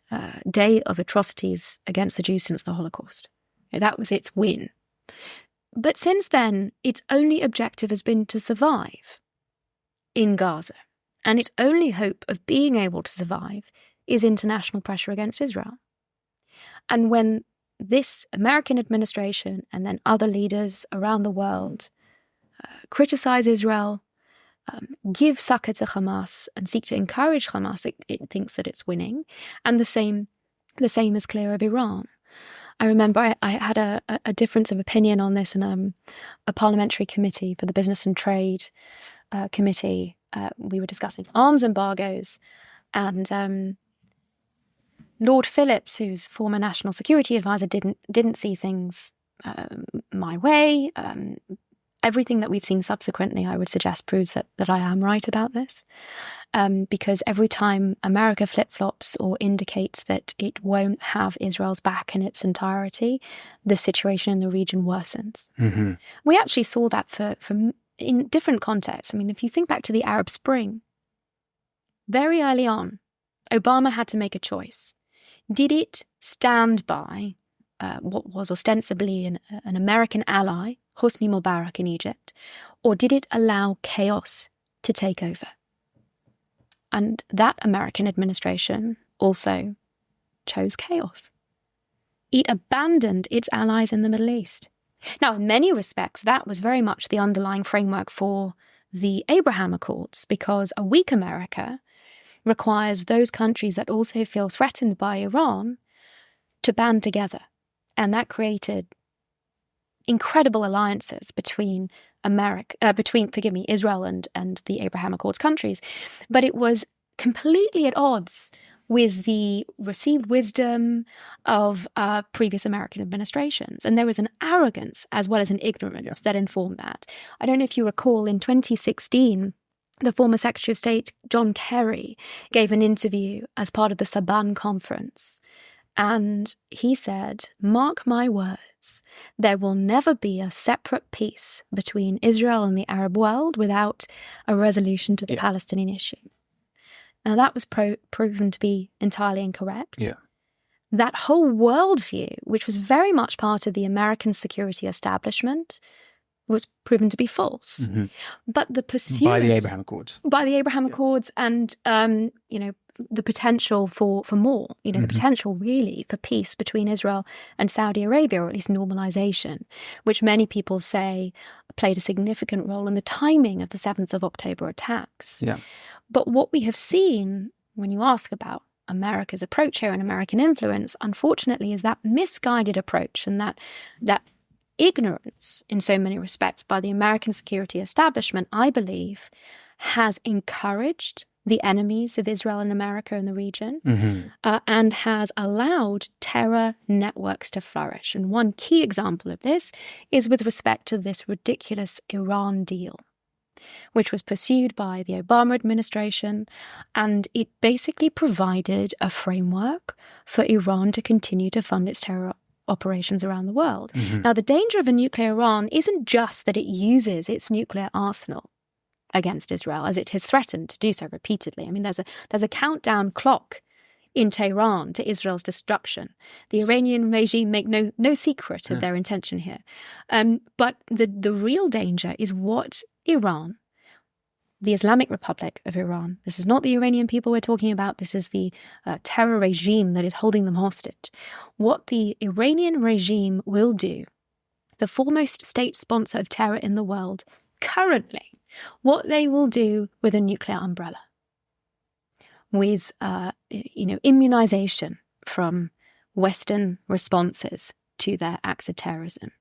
day of atrocities against the Jews since the Holocaust. That was its win. But since then, its only objective has been to survive in Gaza. And its only hope of being able to survive is international pressure against Israel. And when this American administration and then other leaders around the world criticize Israel, give succor to Hamas and seek to encourage Hamas, it thinks that it's winning. And the same is clear of Iran. I remember I had a difference of opinion on this in a parliamentary committee for the Business and Trade Committee. We were discussing arms embargoes, and Lord Phillips, who's former national security advisor, didn't see things my way. Everything that we've seen subsequently, I would suggest, proves that I am right about this. Because every time America flip-flops or indicates that it won't have Israel's back in its entirety, the situation in the region worsens. Mm-hmm. We actually saw that for in different contexts. I mean, if you think back to the Arab Spring, very early on, Obama had to make a choice. Did it stand by what was ostensibly an American ally, Hosni Mubarak in Egypt, or did it allow chaos to take over? And that American administration also chose chaos. It abandoned its allies in the Middle East. Now, in many respects, that was very much the underlying framework for the Abraham Accords, because a weak America requires those countries that also feel threatened by Iran to band together. And that created incredible alliances between Israel and the Abraham Accords countries. But it was completely at odds with the received wisdom of previous American administrations. And there was an arrogance as well as an ignorance that informed that. I don't know if you recall, in 2016, the former Secretary of State, John Kerry, gave an interview as part of the Saban conference. And he said, "Mark my words, there will never be a separate peace between Israel and the Arab world without a resolution to the Palestinian issue." Now, that was proven to be entirely incorrect. Yeah. That whole worldview, which was very much part of the American security establishment, was proven to be false. Mm-hmm. But the pursuit by the Abraham Accords. By the Abraham Accords and, the potential for more, the potential really for peace between Israel and Saudi Arabia, or at least normalization, which many people say played a significant role in the timing of the 7th of October attacks. Yeah. But what we have seen, when you ask about America's approach here and American influence, unfortunately, is that misguided approach and that ignorance in so many respects by the American security establishment, I believe, has encouraged the enemies of Israel and America in the region, and has allowed terror networks to flourish. And one key example of this is with respect to this ridiculous Iran deal, which was pursued by the Obama administration, and it basically provided a framework for Iran to continue to fund its terror operations around the world. Mm-hmm. Now, the danger of a nuclear Iran isn't just that it uses its nuclear arsenal against Israel, as it has threatened to do so repeatedly. I mean, there's a countdown clock in Tehran to Israel's destruction. The Iranian regime make no secret of their intention here. But the real danger is what Iran, the Islamic Republic of Iran, this is not the Iranian people we're talking about, this is the terror regime that is holding them hostage. What the Iranian regime will do, the foremost state sponsor of terror in the world currently, what they will do with a nuclear umbrella, with immunization from Western responses to their acts of terrorism.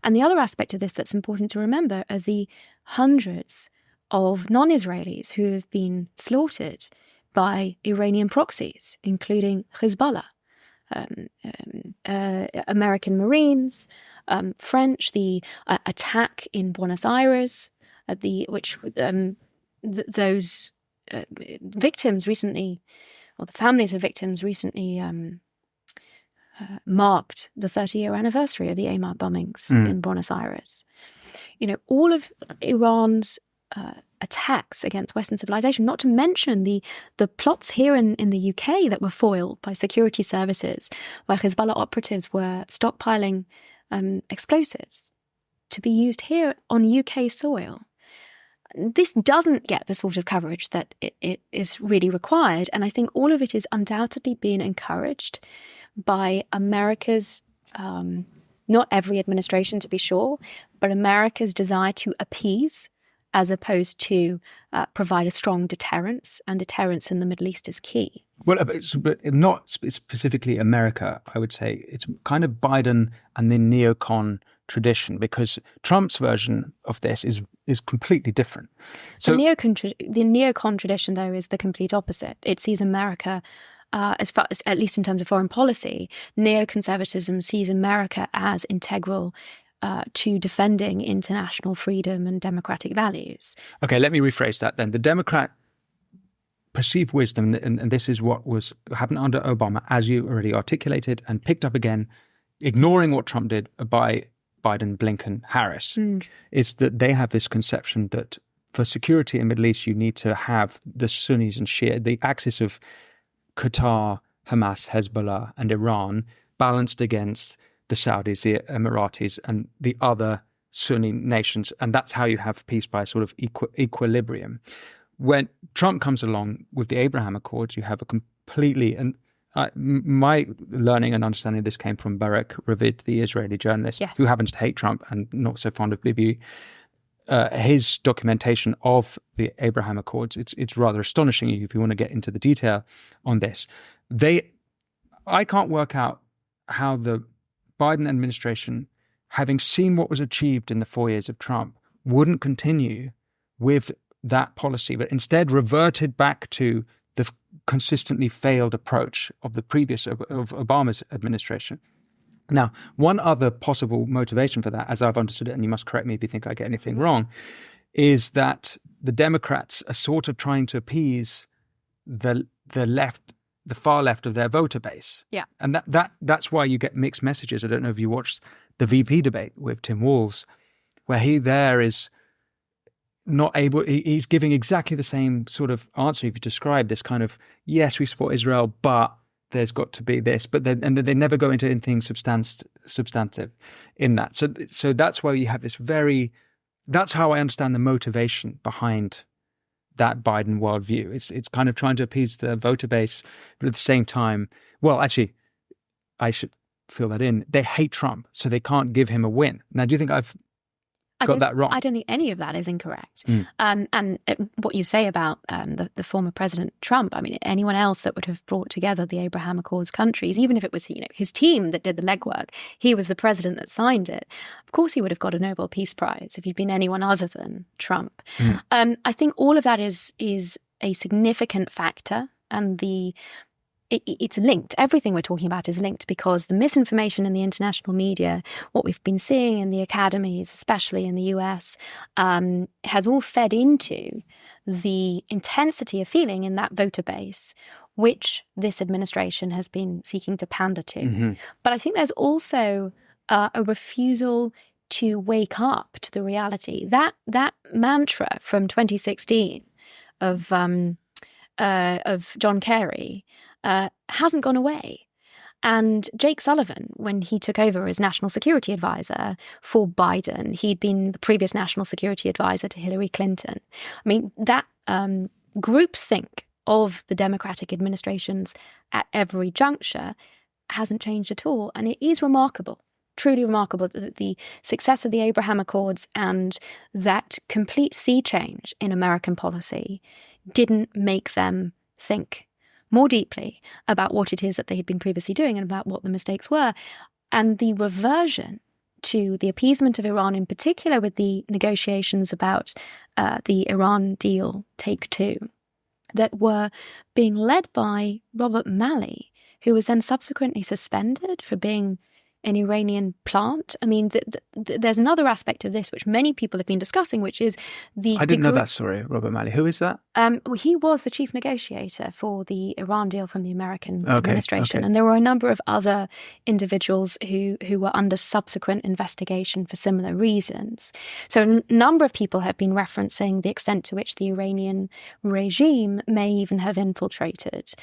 And the other aspect of this that's important to remember are the hundreds of non-Israelis who have been slaughtered by Iranian proxies, including Hezbollah, American Marines, French, the attack in Buenos Aires, those victims recently, or the families of victims recently marked the 30-year anniversary of the Amar bombings in Buenos Aires. All of Iran's attacks against Western civilization, not to mention the plots here in the UK that were foiled by security services, where Hezbollah operatives were stockpiling explosives to be used here on UK soil. This doesn't get the sort of coverage that it is really required. And I think all of it is undoubtedly being encouraged by America's, not every administration to be sure, but America's desire to appease as opposed to provide a strong deterrence. And deterrence in the Middle East is key. Well, but not specifically America, I would say. It's kind of Biden and the neocon tradition, because Trump's version of this is completely different. So the neocon tradition, though, is the complete opposite. It sees America, as far as, at least in terms of foreign policy, neoconservatism sees America as integral to defending international freedom and democratic values. Okay, let me rephrase that then. The Democrat perceived wisdom, and this is what happened under Obama, as you already articulated, and picked up again, ignoring what Trump did by Biden, Blinken, Harris, is that they have this conception that for security in the Middle East, you need to have the Sunnis and Shia, the axis of Qatar, Hamas, Hezbollah, and Iran balanced against the Saudis, the Emiratis, and the other Sunni nations. And that's how you have peace, by sort of equilibrium. When Trump comes along with the Abraham Accords, you have a completely... my learning and understanding of this came from Barak Ravid, the Israeli journalist, yes, who happens to hate Trump and not so fond of Bibi. His documentation of the Abraham Accords, it's rather astonishing if you want to get into the detail on this. I can't work out how the Biden administration, having seen what was achieved in the 4 years of Trump, wouldn't continue with that policy, but instead reverted back to the consistently failed approach of the previous, of Obama's administration. Now, one other possible motivation for that, as I've understood it, and you must correct me if you think I get anything wrong, is that the Democrats are sort of trying to appease the left, the far left of their voter base. Yeah. And that's why you get mixed messages. I don't know if you watched the VP debate with Tim Walz, where he there is not able, he's giving exactly the same sort of answer you've described, this kind of, yes, we support Israel, but there's got to be this, but then they never go into anything substantive in that. So that's why you have this that's how I understand the motivation behind that Biden worldview. It's kind of trying to appease the voter base, but at the same time, well, actually, I should fill that in. They hate Trump, so they can't give him a win. Now, do you think I've got that wrong? I don't think any of that is incorrect. And what you say about the former President Trump, I mean, anyone else that would have brought together the Abraham Accords countries, even if it was his team that did the legwork, he was the president that signed it. Of course, he would have got a Nobel Peace Prize if he'd been anyone other than Trump. I think all of that is a significant factor, and it's linked. Everything we're talking about is linked, because the misinformation in the international media, what we've been seeing in the academies, especially in the US, has all fed into the intensity of feeling in that voter base, which this administration has been seeking to pander to. But I think there's also a refusal to wake up to the reality. That mantra from 2016 of John Kerry hasn't gone away. And Jake Sullivan, when he took over as National Security Advisor for Biden, he'd been the previous National Security Advisor to Hillary Clinton. I mean, that groupthink of the Democratic administrations at every juncture hasn't changed at all. And it is remarkable, truly remarkable, that the success of the Abraham Accords and that complete sea change in American policy didn't make them think more deeply about what it is that they had been previously doing and about what the mistakes were. And the reversion to the appeasement of Iran, in particular with the negotiations about the Iran deal, Take Two, that were being led by Robert Malley, who was then subsequently suspended for being an Iranian plant. I mean, there's another aspect of this which many people have been discussing, which is I didn't know that story, Robert Malley. Who is that? Well, he was the chief negotiator for the Iran deal from the American administration. And there were a number of other individuals who were under subsequent investigation for similar reasons. So a number of people have been referencing the extent to which the Iranian regime may even have infiltrated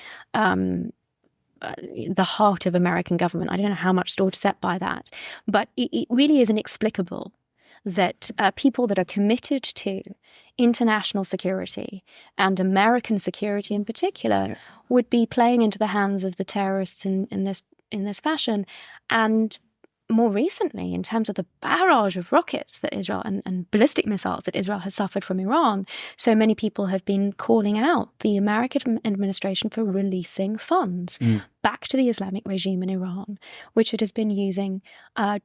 the heart of American government. I don't know how much store to set by that, but it really is inexplicable that people that are committed to international security and American security in particular would be playing into the hands of the terrorists in this fashion. And more recently, in terms of the barrage of rockets that Israel and ballistic missiles that Israel has suffered from Iran, so many people have been calling out the American administration for releasing funds back to the Islamic regime in Iran, which it has been using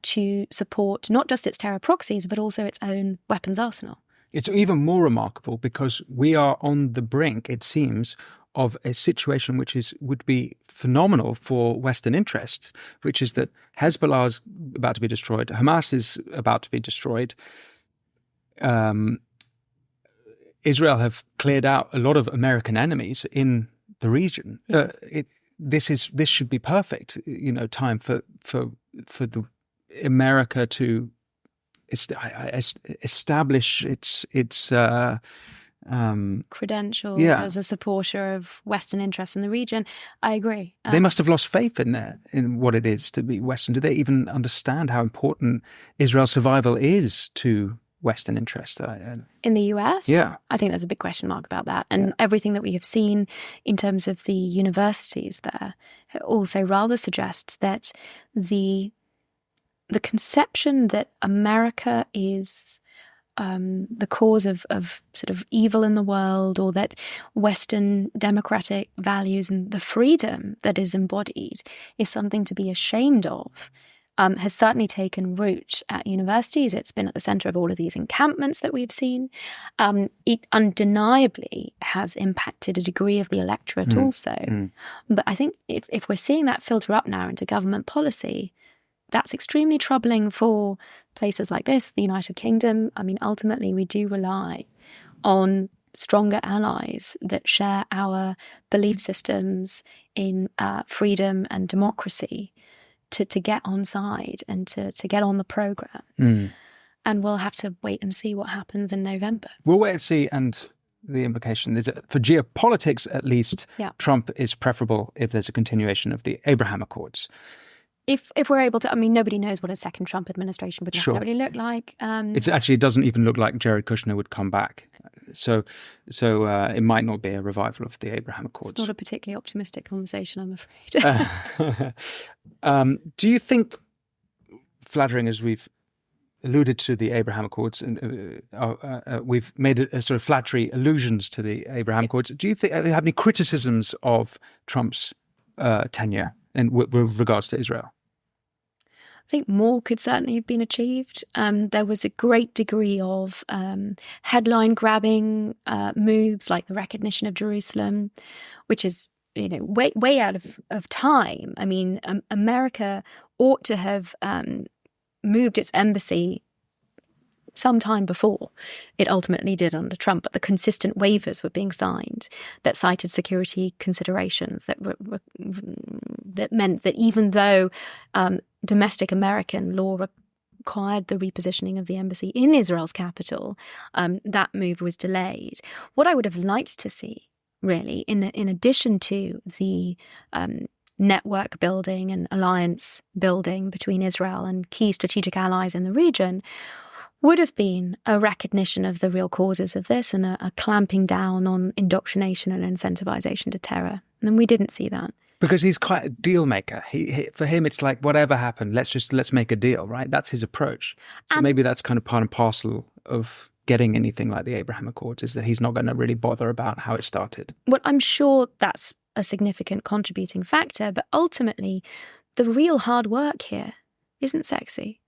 to support not just its terror proxies, but also its own weapons arsenal. It's even more remarkable because we are on the brink, it seems, of a situation which would be phenomenal for Western interests, which is that Hezbollah is about to be destroyed, Hamas is about to be destroyed. Israel have cleared out a lot of American enemies in the region. Yes. This should be perfect, time for the America to establish its credentials as a supporter of Western interests in the region. I agree. They must have lost faith in what it is to be Western. Do they even understand how important Israel's survival is to Western interests? In the US? Yeah. I think there's a big question mark about that. And everything that we have seen in terms of the universities there also rather suggests that the conception that America is the cause of sort of evil in the world, or that Western democratic values and the freedom that is embodied is something to be ashamed of, has certainly taken root at universities. It's been at the centre of all of these encampments that we've seen. It undeniably has impacted a degree of the electorate also. But I think if we're seeing that filter up now into government policy, that's extremely troubling for places like this, the United Kingdom. I mean, ultimately, we do rely on stronger allies that share our belief systems in freedom and democracy to get on side and to get on the programme. And we'll have to wait and see what happens in November. We'll wait and see. And the implication is that for geopolitics, at least, Trump is preferable if there's a continuation of the Abraham Accords. If we're able to, I mean, nobody knows what a second Trump administration would necessarily look like. It doesn't even look like Jared Kushner would come back. So it might not be a revival of the Abraham Accords. It's not a particularly optimistic conversation, I'm afraid. Do you think, flattering as we've alluded to the Abraham Accords, and we've made a sort of flattery allusions to the Abraham Accords, do you think have any criticisms of Trump's tenure with regards to Israel? I think more could certainly have been achieved. There was a great degree of headline-grabbing moves, like the recognition of Jerusalem, which is way out of time. I mean, America ought to have moved its embassy some time before it ultimately did under Trump, but the consistent waivers were being signed that cited security considerations that meant that even though domestic American law required the repositioning of the embassy in Israel's capital, that move was delayed. What I would have liked to see, really, in addition to the network building and alliance building between Israel and key strategic allies in the region, would have been a recognition of the real causes of this and a clamping down on indoctrination and incentivization to terror. And we didn't see that. Because he's quite a deal maker. For him, it's like, whatever happened, let's make a deal, right? That's his approach. So maybe that's kind of part and parcel of getting anything like the Abraham Accords, is that he's not going to really bother about how it started. Well, I'm sure that's a significant contributing factor, but ultimately, the real hard work here isn't sexy.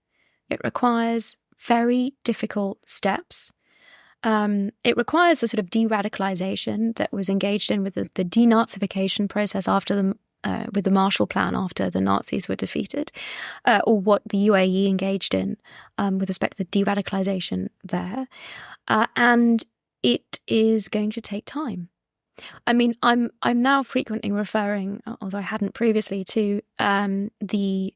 It requires very difficult steps. It requires the sort of de-radicalization that was engaged in with the denazification process after the with the Marshall Plan after the Nazis were defeated, or what the UAE engaged in with respect to the de-radicalization there. And it is going to take time. I mean, I'm now frequently referring, although I hadn't previously, to the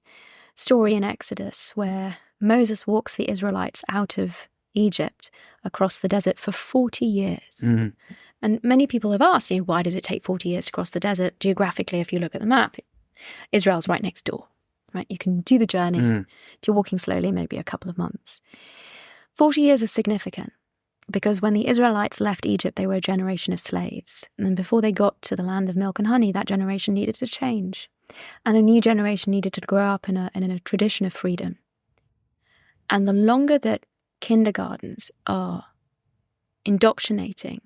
story in Exodus where Moses walks the Israelites out of Egypt across the desert for 40 years. Mm. And many people have asked, why does it take 40 years to cross the desert? Geographically, if you look at the map, Israel's right next door, right? You can do the journey. If you're walking slowly, maybe a couple of months. 40 years is significant because when the Israelites left Egypt, they were a generation of slaves. And then before they got to the land of milk and honey, that generation needed to change. And a new generation needed to grow up in a tradition of freedom. And the longer that kindergartens are indoctrinating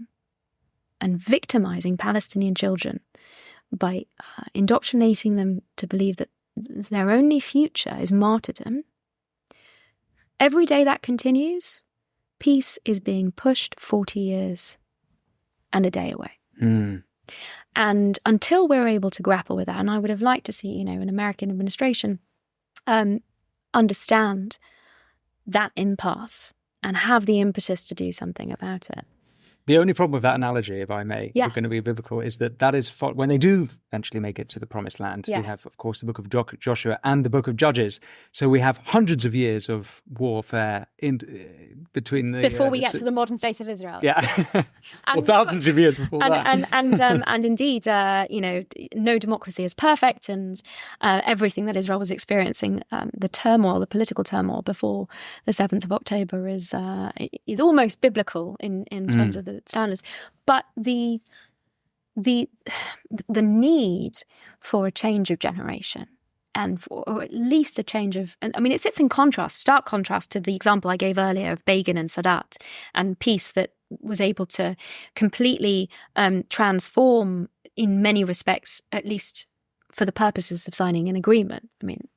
and victimizing Palestinian children by indoctrinating them to believe that their only future is martyrdom, every day that continues, peace is being pushed 40 years and a day away. Mm. And until we're able to grapple with that, and I would have liked to see, an American administration understand that impasse and have the impetus to do something about it. The only problem with that analogy, if I may, we're going to be biblical, is that is when they do eventually make it to the promised land. Yes. We have, of course, the book of Joshua and the book of Judges. So we have hundreds of years of warfare between the... Before we get to the modern state of Israel. Yeah. Well, thousands of years before that. And indeed, no democracy is perfect, and everything that Israel was experiencing, the political turmoil before the 7th of October is almost biblical in terms of the standards, but the need for a change of generation and or at least a change of, I mean, it sits in stark contrast to the example I gave earlier of Begin and Sadat and peace that was able to completely transform in many respects, at least for the purposes of signing an agreement. I mean,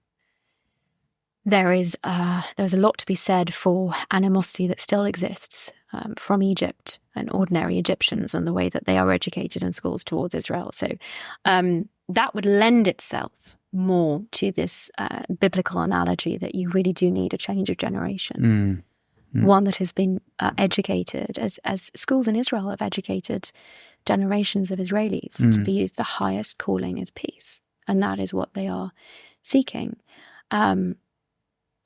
there's a lot to be said for animosity that still exists from Egypt and ordinary Egyptians and the way that they are educated in schools towards Israel. So that would lend itself more to this biblical analogy that you really do need a change of generation. One that has been educated, as schools in Israel have educated generations of Israelis to be the highest calling is peace. And that is what they are seeking. And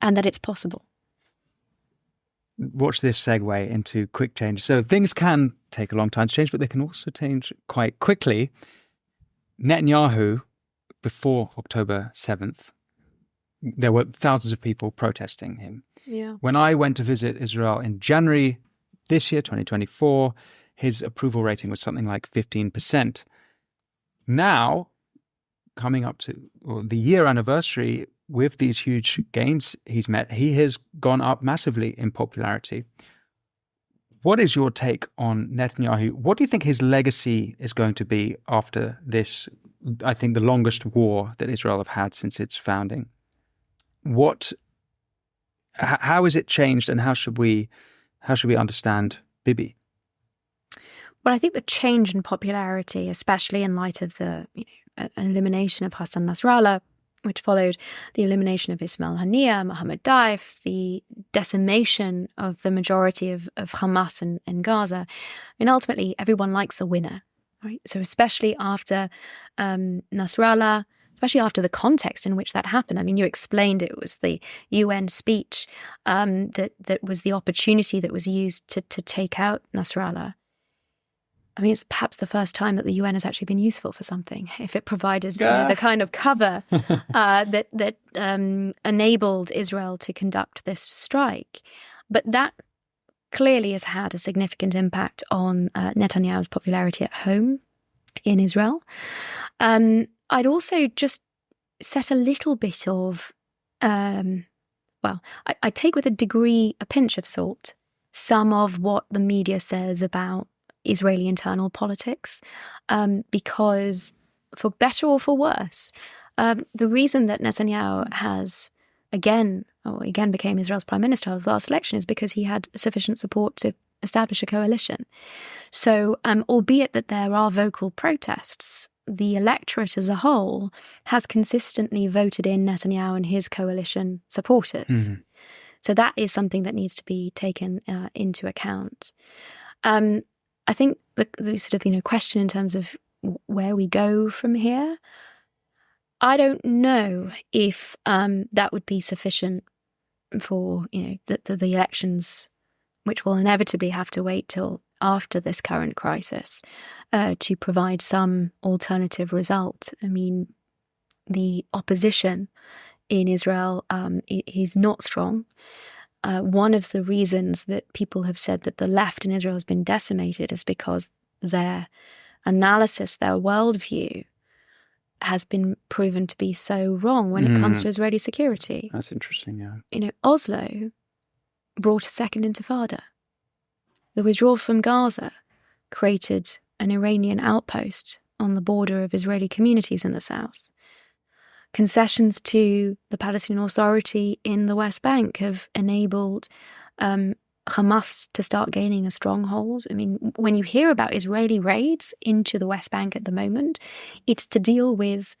that it's possible. Watch this segue into quick change. So things can take a long time to change, but they can also change quite quickly. Netanyahu, before October 7th, there were thousands of people protesting him. Yeah. When I went to visit Israel in January this year, 2024, his approval rating was something like 15%. Now, coming up to the year anniversary, with these huge gains he's met, he has gone up massively in popularity. What is your take on Netanyahu? What do you think his legacy is going to be after this, I think, the longest war that Israel have had since its founding? How is it changed, and how should we understand Bibi? Well, I think the change in popularity, especially in light of the elimination of Hassan Nasrallah, which followed the elimination of Ismail Haniyeh, Mohammed Daif, the decimation of the majority of Hamas in Gaza. I mean, ultimately, everyone likes a winner, right? So especially after Nasrallah, especially after the context in which that happened. I mean, you explained it was the UN speech that was the opportunity that was used to take out Nasrallah. I mean, it's perhaps the first time that the UN has actually been useful for something, if it provided the kind of cover that enabled Israel to conduct this strike. But that clearly has had a significant impact on Netanyahu's popularity at home in Israel. I'd also just set a little bit of, I take with a pinch of salt, some of what the media says about Israeli internal politics, because for better or for worse, the reason that Netanyahu has again became Israel's prime minister of the last election is because he had sufficient support to establish a coalition. So, albeit that there are vocal protests, the electorate as a whole has consistently voted in Netanyahu and his coalition supporters. Mhm. So that is something that needs to be taken into account. I think the sort of question in terms of where we go from here, I don't know if that would be sufficient for the elections, which will inevitably have to wait till after this current crisis to provide some alternative result. I mean, the opposition in Israel is not strong. One of the reasons that people have said that the left in Israel has been decimated is because their analysis, their worldview, has been proven to be so wrong when it comes to Israeli security. That's interesting, yeah. Oslo brought a second intifada. The withdrawal from Gaza created an Iranian outpost on the border of Israeli communities in the south. Concessions to the Palestinian Authority in the West Bank have enabled Hamas to start gaining a stronghold. I mean, when you hear about Israeli raids into the West Bank at the moment, it's to deal with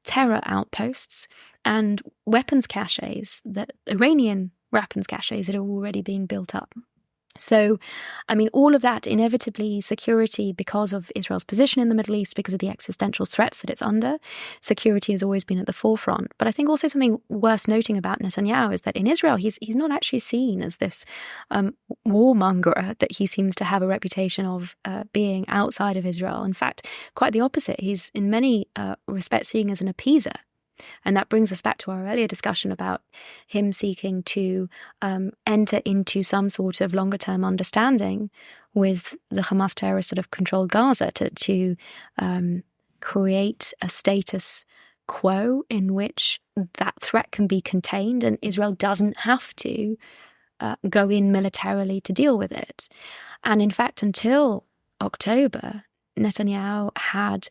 terror outposts and weapons caches, Iranian weapons caches that are already being built up. So, I mean, all of that, inevitably, security, because of Israel's position in the Middle East, because of the existential threats that it's under, security has always been at the forefront. But I think also something worth noting about Netanyahu is that in Israel, he's not actually seen as this warmonger that he seems to have a reputation of being outside of Israel. In fact, quite the opposite. He's in many respects seen as an appeaser. And that brings us back to our earlier discussion about him seeking to enter into some sort of longer-term understanding with the Hamas terrorists that have controlled Gaza to create a status quo in which that threat can be contained and Israel doesn't have to go in militarily to deal with it. And in fact, until October, Netanyahu had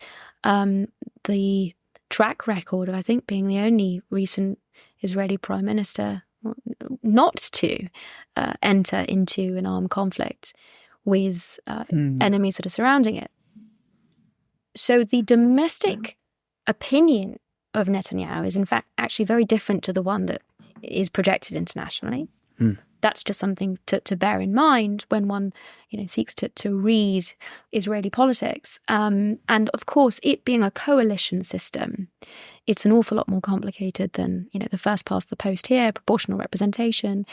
the track record of, I think, being the only recent Israeli prime minister not to enter into an armed conflict with enemies that are surrounding it. So the domestic opinion of Netanyahu is, in fact, actually very different to the one that is projected internationally. That's just something to bear in mind when one, seeks to read Israeli politics. And of course, it being a coalition system, it's an awful lot more complicated than, the first past the post here, proportional representation.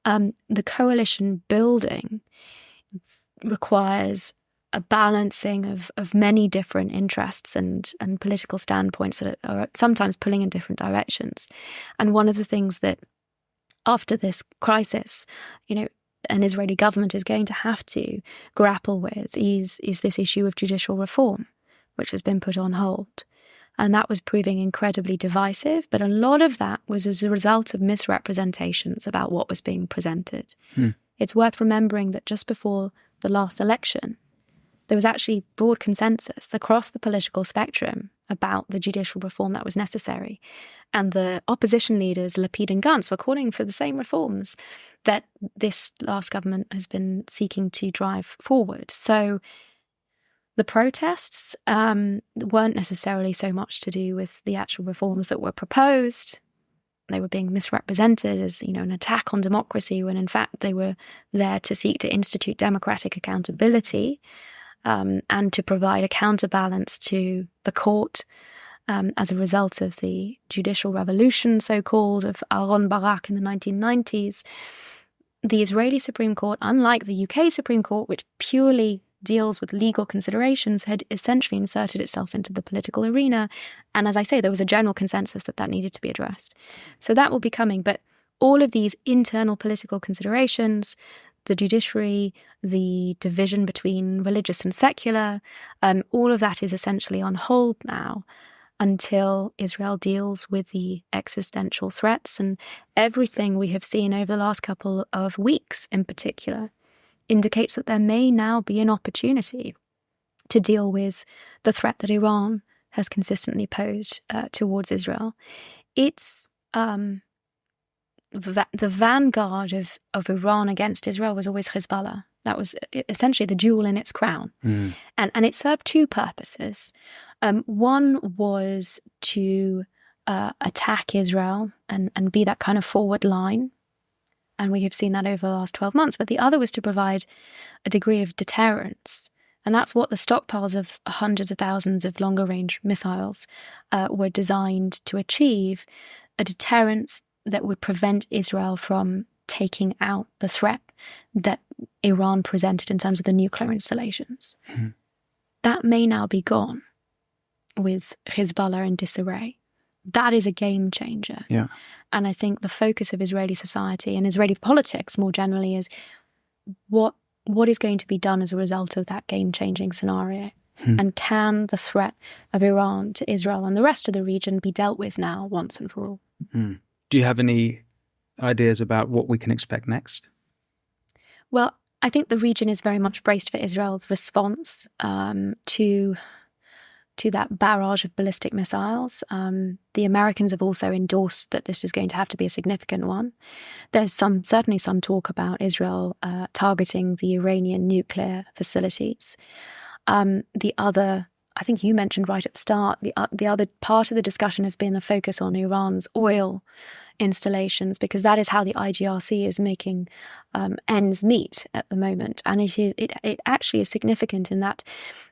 The coalition building requires a balancing of many different interests and political standpoints that are sometimes pulling in different directions. And one of the things that after this crisis, an Israeli government is going to have to grapple with is this issue of judicial reform, which has been put on hold. And that was proving incredibly divisive, but a lot of that was as a result of misrepresentations about what was being presented. It's worth remembering that just before the last election, there was actually broad consensus across the political spectrum about the judicial reform that was necessary. And the opposition leaders, Lapid and Gantz, were calling for the same reforms that this last government has been seeking to drive forward. So the protests weren't necessarily so much to do with the actual reforms that were proposed. They were being misrepresented as, an attack on democracy, when in fact they were there to seek to institute democratic accountability and to provide a counterbalance to the court as a result of the judicial revolution, so-called, of Aaron Barak in the 1990s. The Israeli Supreme Court, unlike the UK Supreme Court, which purely deals with legal considerations, had essentially inserted itself into the political arena. And as I say, there was a general consensus that needed to be addressed. So that will be coming. But all of these internal political considerations, the judiciary, the division between religious and secular, all of that is essentially on hold now until Israel deals with the existential threats. And everything we have seen over the last couple of weeks in particular indicates that there may now be an opportunity to deal with the threat that Iran has consistently posed towards Israel. It's the vanguard of Iran against Israel was always Hezbollah. That was essentially the jewel in its crown. And it served two purposes. One was to attack Israel and be that kind of forward line. And we have seen that over the last 12 months. But the other was to provide a degree of deterrence. And that's what the stockpiles of hundreds of thousands of longer-range missiles were designed to achieve, a deterrence that would prevent Israel from taking out the threat that Iran presented in terms of the nuclear installations. That may now be gone with Hezbollah in disarray. That is a game changer. Yeah. And I think the focus of Israeli society and Israeli politics more generally is what is going to be done as a result of that game-changing scenario? And can the threat of Iran to Israel and the rest of the region be dealt with now once and for all? Do you have any ideas about what we can expect next? Well, I think the region is very much braced for Israel's response to that barrage of ballistic missiles. The Americans have also endorsed that this is going to have to be a significant one. There's certainly some talk about Israel targeting the Iranian nuclear facilities. The other, I think you mentioned right at the start, the other part of the discussion has been a focus on Iran's oil installations, because that is how the IGRC is making ends meet at the moment. And it actually is significant in that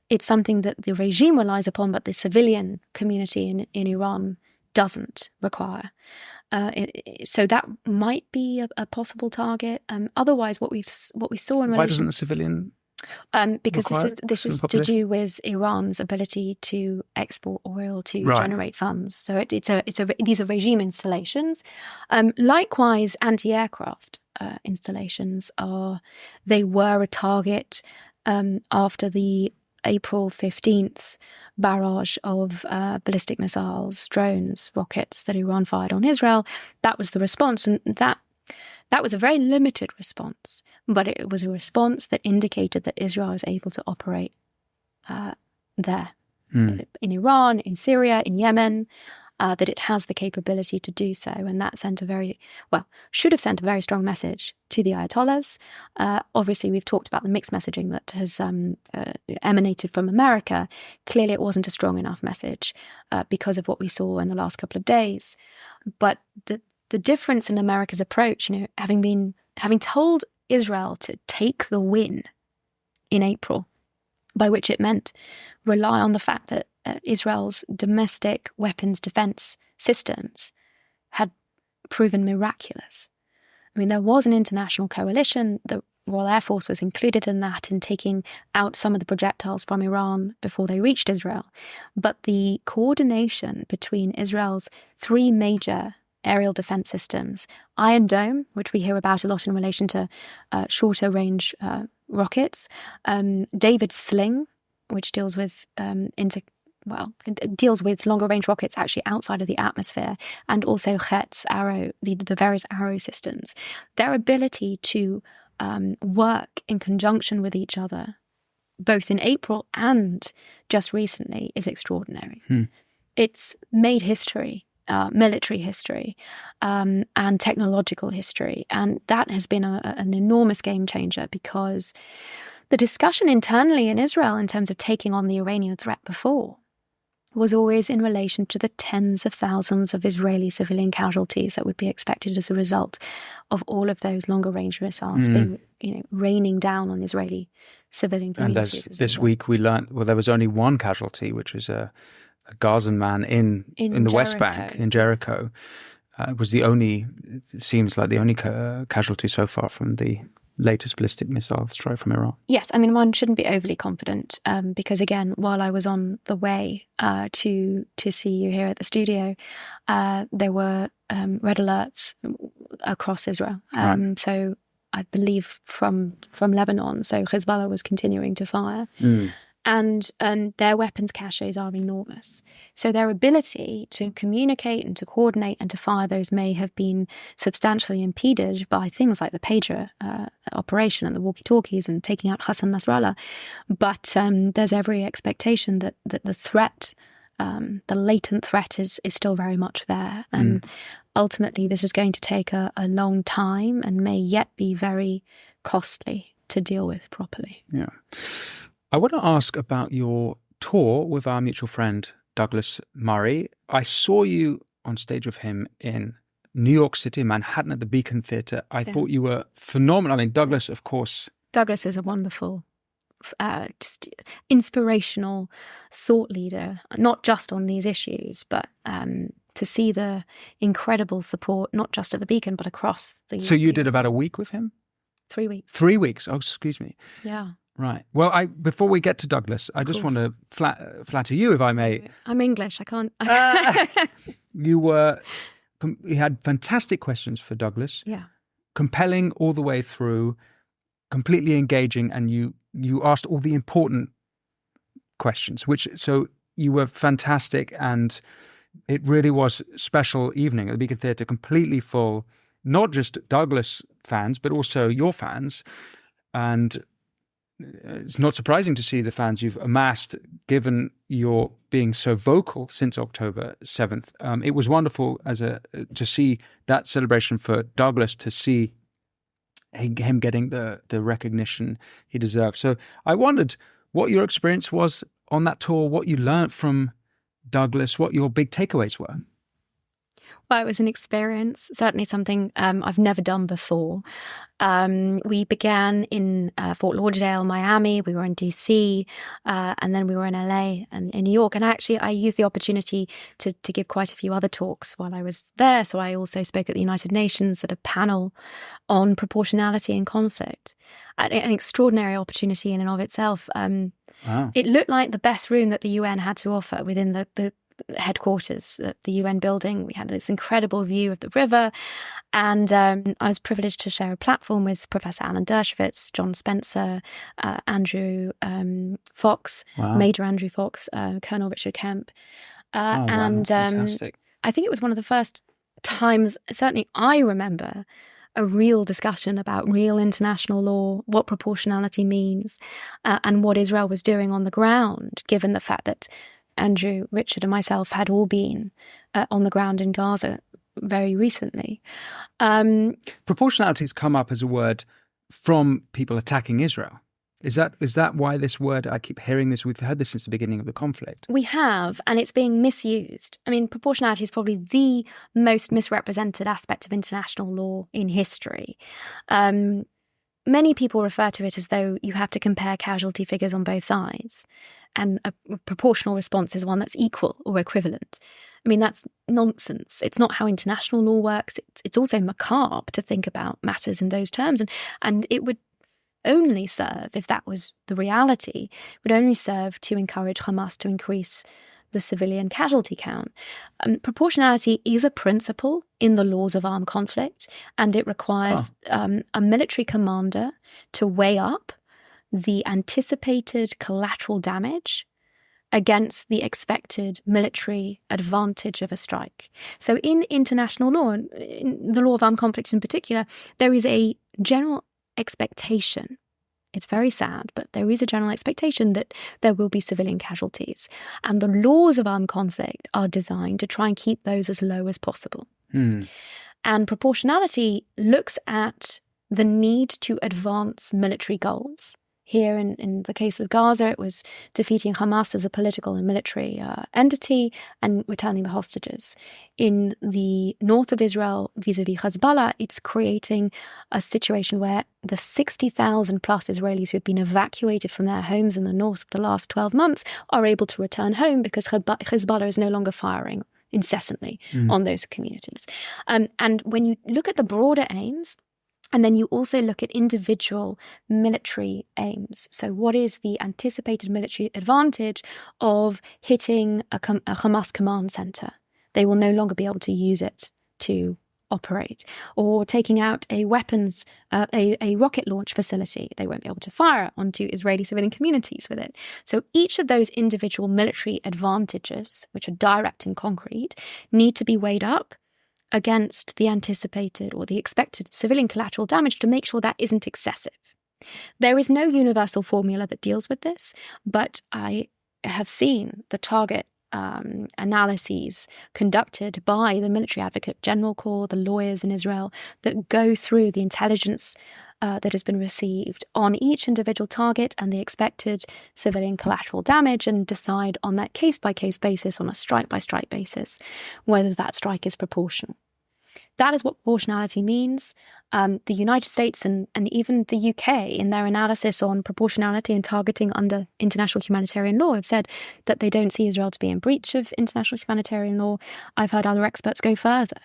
it's something that the regime relies upon, but the civilian community in Iran doesn't require. So that might be a possible target. Otherwise, what we saw in relation... Why doesn't the civilian... because this is to do with Iran's ability to export oil to generate funds. So these are regime installations. Likewise, anti-aircraft installations were a target after the April 15th barrage of ballistic missiles, drones, rockets that Iran fired on Israel. That was the response, and that was a very limited response, but it was a response that indicated that Israel is able to operate there, in Iran, in Syria, in Yemen, that it has the capability to do so. And that should have sent a very strong message to the Ayatollahs. Obviously, we've talked about the mixed messaging that has emanated from America. Clearly, it wasn't a strong enough message because of what we saw in the last couple of days. But the difference in America's approach, having told Israel to take the win in April, by which it meant rely on the fact that Israel's domestic weapons defense systems had proven miraculous. I mean, there was an international coalition. The Royal Air Force was included in that, in taking out some of the projectiles from Iran before they reached Israel. But the coordination between Israel's three major aerial defense systems, Iron Dome, which we hear about a lot in relation to shorter range rockets, David Sling, which deals with deals with longer range rockets actually outside of the atmosphere, and also Chetz arrow, the various arrow systems. Their ability to work in conjunction with each other, both in April and just recently, is extraordinary. It's made history. Military history and technological history. And that has been an enormous game changer, because the discussion internally in Israel in terms of taking on the Iranian threat before was always in relation to the tens of thousands of Israeli civilian casualties that would be expected as a result of all of those longer range missiles being, raining down on Israeli civilian communities. And this week we learned, there was only one casualty, which was a Gazan man in the West Bank, in Jericho. It seems like the only casualty so far from the latest ballistic missile strike from Iran. Yes, I mean, one shouldn't be overly confident because, again, while I was on the way to see you here at the studio, there were red alerts across Israel. So I believe from Lebanon. So Hezbollah was continuing to fire. And their weapons caches are enormous. So their ability to communicate and to coordinate and to fire those may have been substantially impeded by things like the pager operation and the walkie-talkies and taking out Hassan Nasrallah. But there's every expectation that the threat, the latent threat is still very much there. And ultimately, this is going to take a long time and may yet be very costly to deal with properly. Yeah. I want to ask about your tour with our mutual friend, Douglas Murray. I saw you on stage with him in New York City, Manhattan at the Beacon Theatre. I thought you were phenomenal. I mean, Douglas, of course. Douglas is a wonderful, just inspirational thought leader, not just on these issues, but to see the incredible support, not just at the Beacon, but across the... So you did about a week with him? 3 weeks. 3 weeks. Oh, excuse me. Yeah. Right. Well, before we get to Douglas, I just want to flatter you, if I may. I'm English. I can't... You had fantastic questions for Douglas. Yeah. Compelling all the way through, completely engaging, and you asked all the important questions, so you were fantastic, and it really was a special evening at the Beacon Theatre, completely full, not just Douglas fans, but also your fans. And it's not surprising to see the fans you've amassed, given your being so vocal since October 7th. It was wonderful to see that celebration for Douglas, to see him getting the recognition he deserved. So I wondered what your experience was on that tour, what you learned from Douglas, what your big takeaways were. Well, it was an experience, certainly something I've never done before. We began in Fort Lauderdale, Miami. We were in DC, and then we were in LA and in New York. And actually, I used the opportunity to give quite a few other talks while I was there. So I also spoke at the United Nations at a panel on proportionality in conflict. An extraordinary opportunity in and of itself. Wow. It looked like the best room that the UN had to offer within the headquarters at the UN building. We had this incredible view of the river, and I was privileged to share a platform with Professor Alan Dershowitz, John Spencer, Andrew Fox, wow. Major Andrew Fox, Colonel Richard Kemp, and fantastic. I think it was one of the first times, certainly I remember, a real discussion about real international law, what proportionality means, and what Israel was doing on the ground, given the fact that Andrew, Richard and myself had all been on the ground in Gaza very recently. Proportionality has come up as a word from people attacking Israel. Is that why this word, I keep hearing this, we've heard this since the beginning of the conflict? We have, and it's being misused. I mean, proportionality is probably the most misrepresented aspect of international law in history. Many people refer to it as though you have to compare casualty figures on both sides, and a proportional response is one that's equal or equivalent. I mean, that's nonsense. It's not how international law works. It's also macabre to think about matters in those terms, and it would only serve, if that was the reality, would only serve to encourage Hamas to increase the civilian casualty count. Proportionality is a principle in the laws of armed conflict, and it requires a military commander to weigh up the anticipated collateral damage against the expected military advantage of a strike. So in international law, in the law of armed conflict in particular, there is a general expectation. It's very sad, but there is a general expectation that there will be civilian casualties. And the laws of armed conflict are designed to try and keep those as low as possible. And proportionality looks at the need to advance military goals. Here, in the case of Gaza, it was defeating Hamas as a political and military entity and returning the hostages. In the north of Israel, vis-a-vis Hezbollah, it's creating a situation where the 60,000 plus Israelis who have been evacuated from their homes in the north for the last 12 months are able to return home because Hezbollah is no longer firing incessantly on those communities. And when you look at the broader aims, and then you also look at individual military aims. So what is the anticipated military advantage of hitting a Hamas command center? They will no longer be able to use it to operate. Or taking out a weapons, a rocket launch facility. They won't be able to fire onto Israeli civilian communities with it. So each of those individual military advantages, which are direct and concrete, need to be weighed up against the anticipated or the expected civilian collateral damage to make sure that isn't excessive. There is no universal formula that deals with this, but I have seen the target analyses conducted by the Military Advocate General Corps, the lawyers in Israel, that go through the intelligence that has been received on each individual target and the expected civilian collateral damage, and decide on that case-by-case basis, on a strike-by-strike basis, whether that strike is proportional. That is what proportionality means. The United States and even the UK, in their analysis on proportionality and targeting under international humanitarian law, have said that they don't see Israel to be in breach of international humanitarian law. I've heard other experts go further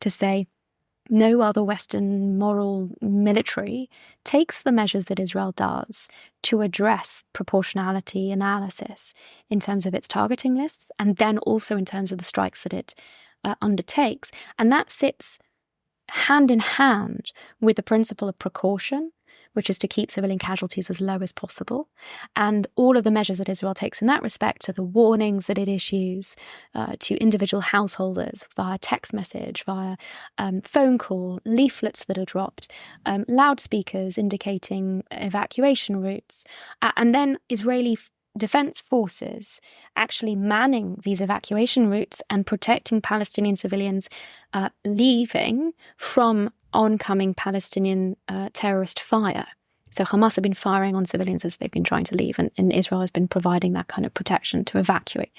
to say no other Western moral military takes the measures that Israel does to address proportionality analysis in terms of its targeting lists, and then also in terms of the strikes that it undertakes. And that sits hand in hand with the principle of precaution, which is to keep civilian casualties as low as possible. And all of the measures that Israel takes in that respect, to the warnings that it issues to individual householders via text message, via phone call, leaflets that are dropped, loudspeakers indicating evacuation routes, and then Israeli defense forces actually manning these evacuation routes and protecting Palestinian civilians leaving from oncoming Palestinian terrorist fire. So Hamas have been firing on civilians as they've been trying to leave, and Israel has been providing that kind of protection to evacuate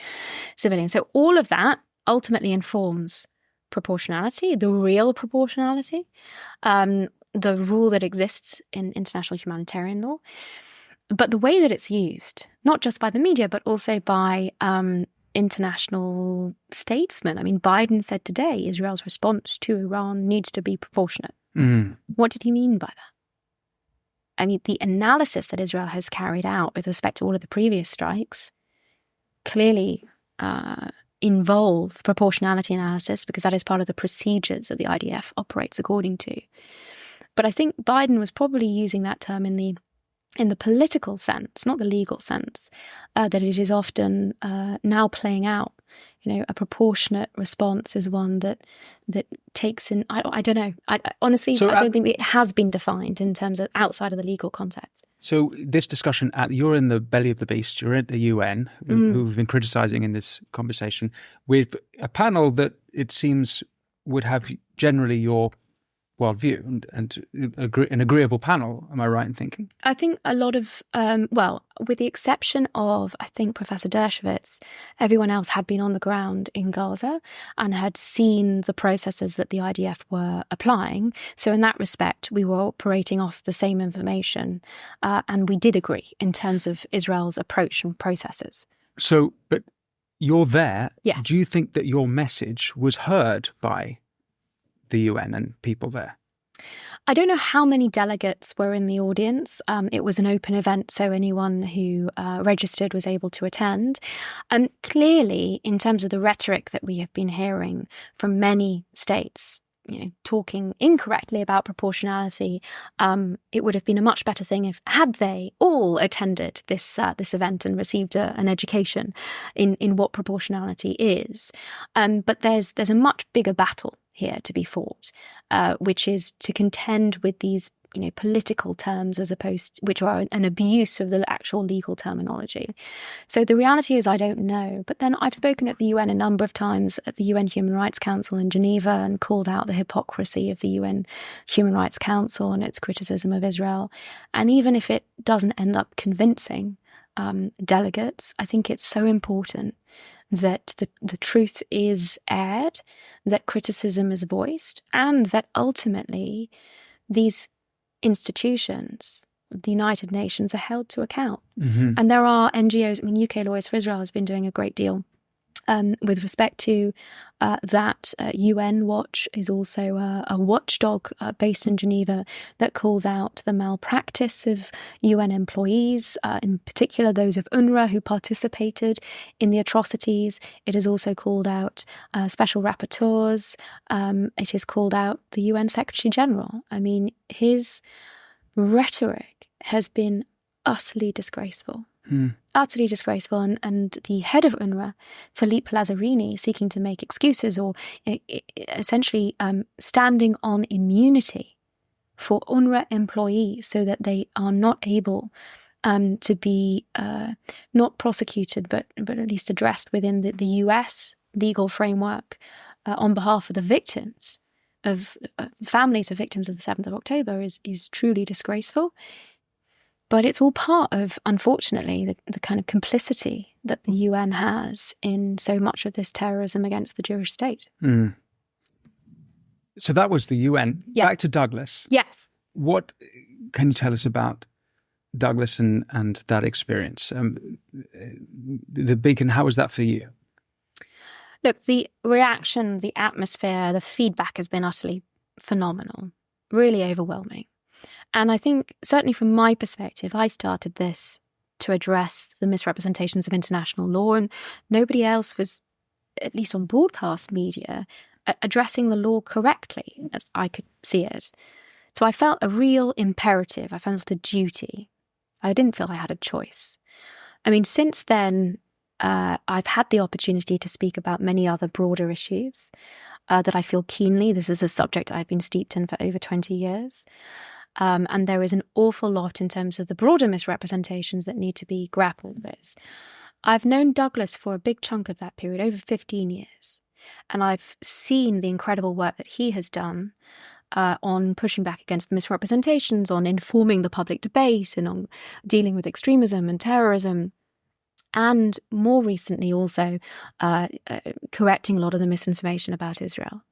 civilians. So all of that ultimately informs proportionality, the real proportionality, the rule that exists in international humanitarian law. But the way that it's used, not just by the media, but also by international statesmen. I mean, Biden said today Israel's response to Iran needs to be proportionate. What did he mean by that? I mean, the analysis that Israel has carried out with respect to all of the previous strikes clearly involve proportionality analysis, because that is part of the procedures that the IDF operates according to. But I think Biden was probably using that term in the political sense, not the legal sense, that it is often now playing out. You know, a proportionate response is one that takes in. I don't know. Honestly, I don't think it has been defined in terms of outside of the legal context. So this discussion, you're in the belly of the beast. You're at the UN, who've been criticising in this conversation, with a panel that it seems would have generally your worldview and an agreeable panel. Am I right in thinking? I think a lot of, with the exception of, I think, Professor Dershowitz, everyone else had been on the ground in Gaza and had seen the processes that the IDF were applying. So in that respect, we were operating off the same information, and we did agree in terms of Israel's approach and processes. So, but you're there. Yes. Do you think that your message was heard by the UN and people there? I don't know how many delegates were in the audience. It was an open event, so anyone who registered was able to attend. Clearly, in terms of the rhetoric that we have been hearing from many states, you know, talking incorrectly about proportionality, it would have been a much better thing had they all attended this event and received an education in what proportionality is. But there's a much bigger battle here to be fought, which is to contend with these, you know, political terms as opposed, which are an abuse of the actual legal terminology. So the reality is, I don't know. But then I've spoken at the UN a number of times at the UN Human Rights Council in Geneva and called out the hypocrisy of the UN Human Rights Council and its criticism of Israel. And even if it doesn't end up convincing delegates, I think it's so important that the truth is aired, that criticism is voiced, and that ultimately these institutions, the United Nations, are held to account. Mm-hmm. And there are NGOs, I mean, UK Lawyers for Israel has been doing a great deal with respect to that. UN Watch is also a watchdog based in Geneva that calls out the malpractice of UN employees, in particular those of UNRWA who participated in the atrocities. It has also called out special rapporteurs. It has called out the UN Secretary General. I mean, his rhetoric has been utterly disgraceful. Utterly disgraceful. And the head of UNRWA, Philippe Lazzarini, seeking to make excuses or essentially standing on immunity for UNRWA employees so that they are not able to be not prosecuted, but at least addressed within the US legal framework on behalf of the victims of families of victims of the 7th of October is truly disgraceful. But it's all part of, unfortunately, the kind of complicity that the UN has in so much of this terrorism against the Jewish state. Mm. So that was the UN. Yeah. Back to Douglas. Yes. What can you tell us about Douglas and that experience? The Beacon, how was that for you? Look, the reaction, the atmosphere, the feedback has been utterly phenomenal, really overwhelming. And I think, certainly from my perspective, I started this to address the misrepresentations of international law, and nobody else was, at least on broadcast media, addressing the law correctly, as I could see it. So I felt a real imperative. I felt a duty. I didn't feel I had a choice. I mean, since then, I've had the opportunity to speak about many other broader issues that I feel keenly. This is a subject I've been steeped in for over 20 years. And there is an awful lot in terms of the broader misrepresentations that need to be grappled with. I've known Douglas for a big chunk of that period, over 15 years. And I've seen the incredible work that he has done on pushing back against the misrepresentations, on informing the public debate, and on dealing with extremism and terrorism. And more recently also correcting a lot of the misinformation about Israel.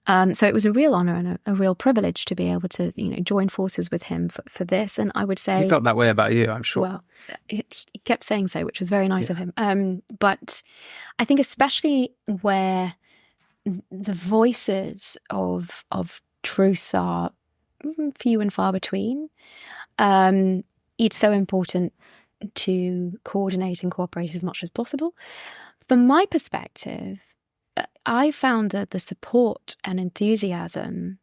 So it was a real honour and a real privilege to be able to, join forces with him for this. And I would say... He felt that way about you, I'm sure. Well, he kept saying so, which was very nice of him. But I think especially where the voices of truth are few and far between, it's so important to coordinate and cooperate as much as possible. From my perspective, I found that the support and enthusiasm,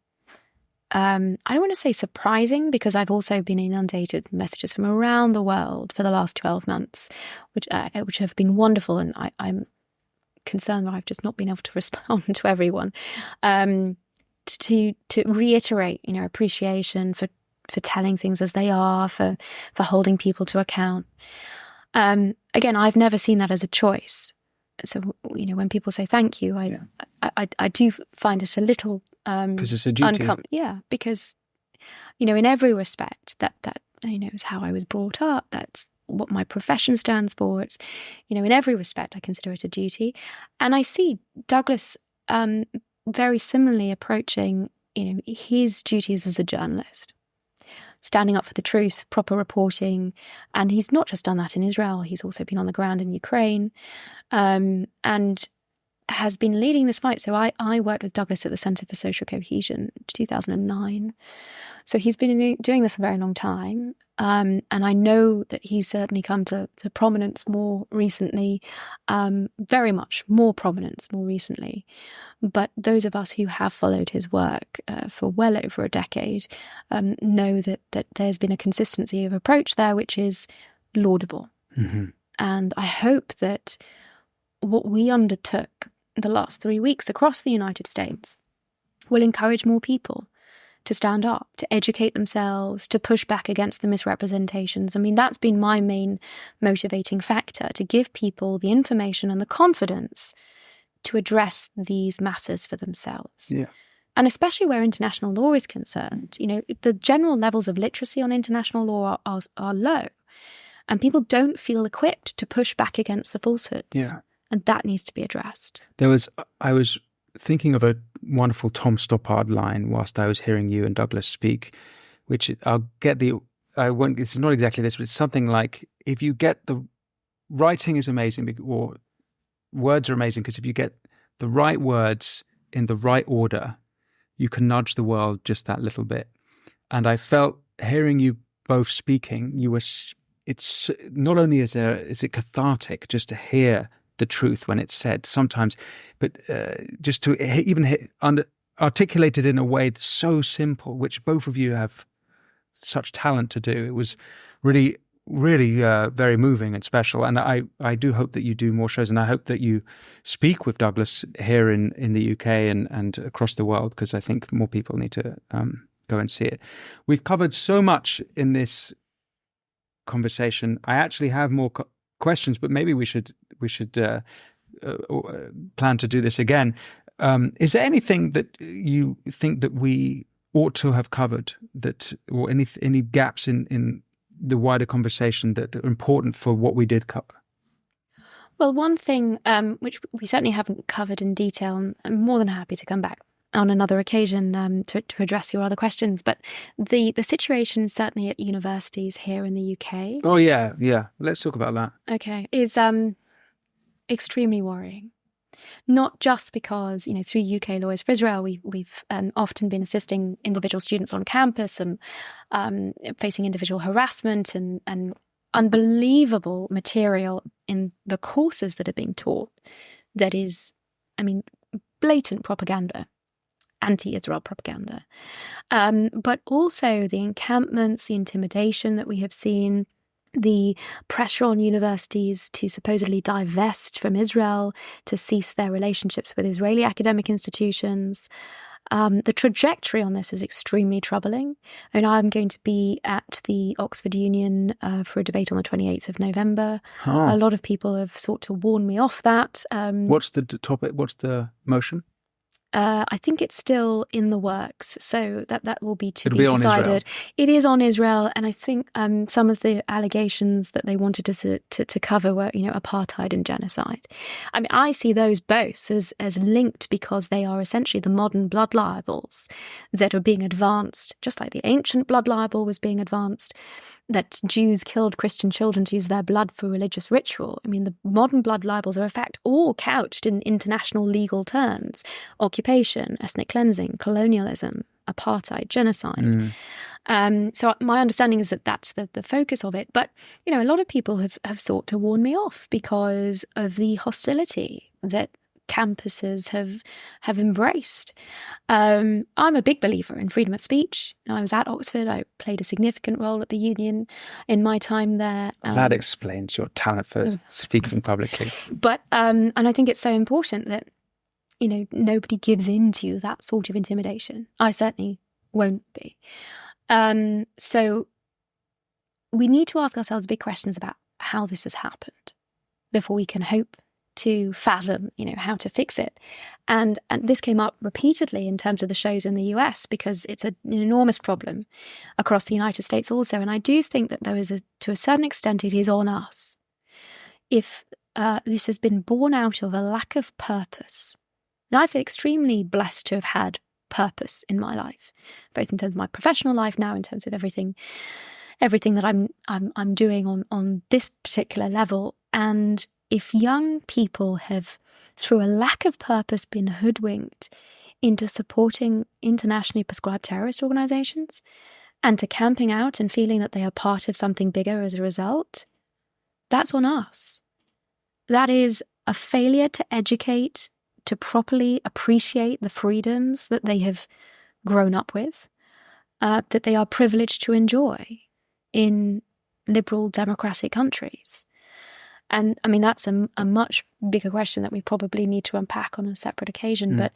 I don't want to say surprising, because I've also been inundated with messages from around the world for the last 12 months, which have been wonderful, and I'm concerned that I've just not been able to respond to everyone. To reiterate, appreciation for telling things as they are, for holding people to account. Again, I've never seen that as a choice. So, when people say thank you, I do find it a little because it's a duty. Yeah, because in every respect that is how I was brought up. That's what my profession stands for. It's in every respect I consider it a duty, and I see Douglas very similarly approaching his duties as a journalist, standing up for the truth, proper reporting. And he's not just done that in Israel, he's also been on the ground in Ukraine, and has been leading this fight. So I worked with Douglas at the Centre for Social Cohesion in 2009. So he's been doing this a very long time. And I know that he's certainly come to prominence more recently, very much more prominence more recently. But those of us who have followed his work for well over a decade know that there's been a consistency of approach there, which is laudable. Mm-hmm. And I hope that what we undertook the last 3 weeks across the United States will encourage more people to stand up, to educate themselves, to push back against the misrepresentations. I mean, that's been my main motivating factor, to give people the information and the confidence to address these matters for themselves. Yeah. And especially where international law is concerned, the general levels of literacy on international law are low, and people don't feel equipped to push back against the falsehoods. Yeah. And that needs to be addressed. I was thinking of a wonderful Tom Stoppard line whilst I was hearing you and Douglas speak, which this is not exactly this, but it's something like, if you get the writing is amazing, or words are amazing, because if you get the right words in the right order, you can nudge the world just that little bit. And I felt, hearing you both speaking, it's not only is it cathartic just to hear the truth when it's said sometimes, but just to even articulate it in a way that's so simple, which both of you have such talent to do. It was really, really very moving and special. And I do hope that you do more shows, and I hope that you speak with Douglas here in the UK and across the world, because I think more people need to go and see it. We've covered so much in this conversation. I actually have more questions, but maybe we should plan to do this again. Is there anything that you think that we ought to have covered, or any gaps in the wider conversation that are important for what we did cover? Well, one thing which we certainly haven't covered in detail, and I'm more than happy to come back on another occasion to address your other questions, but the situation certainly at universities here in the UK. Oh yeah. Let's talk about that. Okay, is extremely worrying. Not just because, through UK Lawyers for Israel, we've often been assisting individual students on campus and facing individual harassment and unbelievable material in the courses that are being taught that is, blatant propaganda, anti-Israel propaganda. But also the encampments, the intimidation that we have seen, the pressure on universities to supposedly divest from Israel, to cease their relationships with Israeli academic institutions. The trajectory on this is extremely troubling. And I'm going to be at the Oxford Union for a debate on the 28th of November. A lot of people have sought to warn me off that. What's the topic? What's the motion? I think it's still in the works, so that will be to It'll be be decided. on Israel. It is on Israel, and I think some of the allegations that they wanted to cover were, apartheid and genocide. I see those both as linked because they are essentially the modern blood libels that are being advanced, just like the ancient blood libel was being advanced, that Jews killed Christian children to use their blood for religious ritual. The modern blood libels are, in fact, all couched in international legal terms: occupation, ethnic cleansing, colonialism, apartheid, genocide. So my understanding is that that's the focus of it. But, a lot of people have sought to warn me off because of the hostility that campuses have embraced. I'm a big believer in freedom of speech. I was at Oxford. I played a significant role at the union in my time there. That explains your talent for speaking publicly. But and I think it's so important that nobody gives in to that sort of intimidation. I certainly won't be. So we need to ask ourselves big questions about how this has happened before we can hope to fathom, how to fix it. And this came up repeatedly in terms of the shows in the US because it's an enormous problem across the United States also. And I do think that there is to a certain extent, it is on us. If this has been born out of a lack of purpose. Now, I feel extremely blessed to have had purpose in my life, both in terms of my professional life now, in terms of everything that I'm doing on this particular level. And if young people have, through a lack of purpose, been hoodwinked into supporting internationally prescribed terrorist organizations and to camping out and feeling that they are part of something bigger as a result, that's on us. That is a failure to educate, to properly appreciate the freedoms that they have grown up with, that they are privileged to enjoy in liberal democratic countries. And that's a much bigger question that we probably need to unpack on a separate occasion, but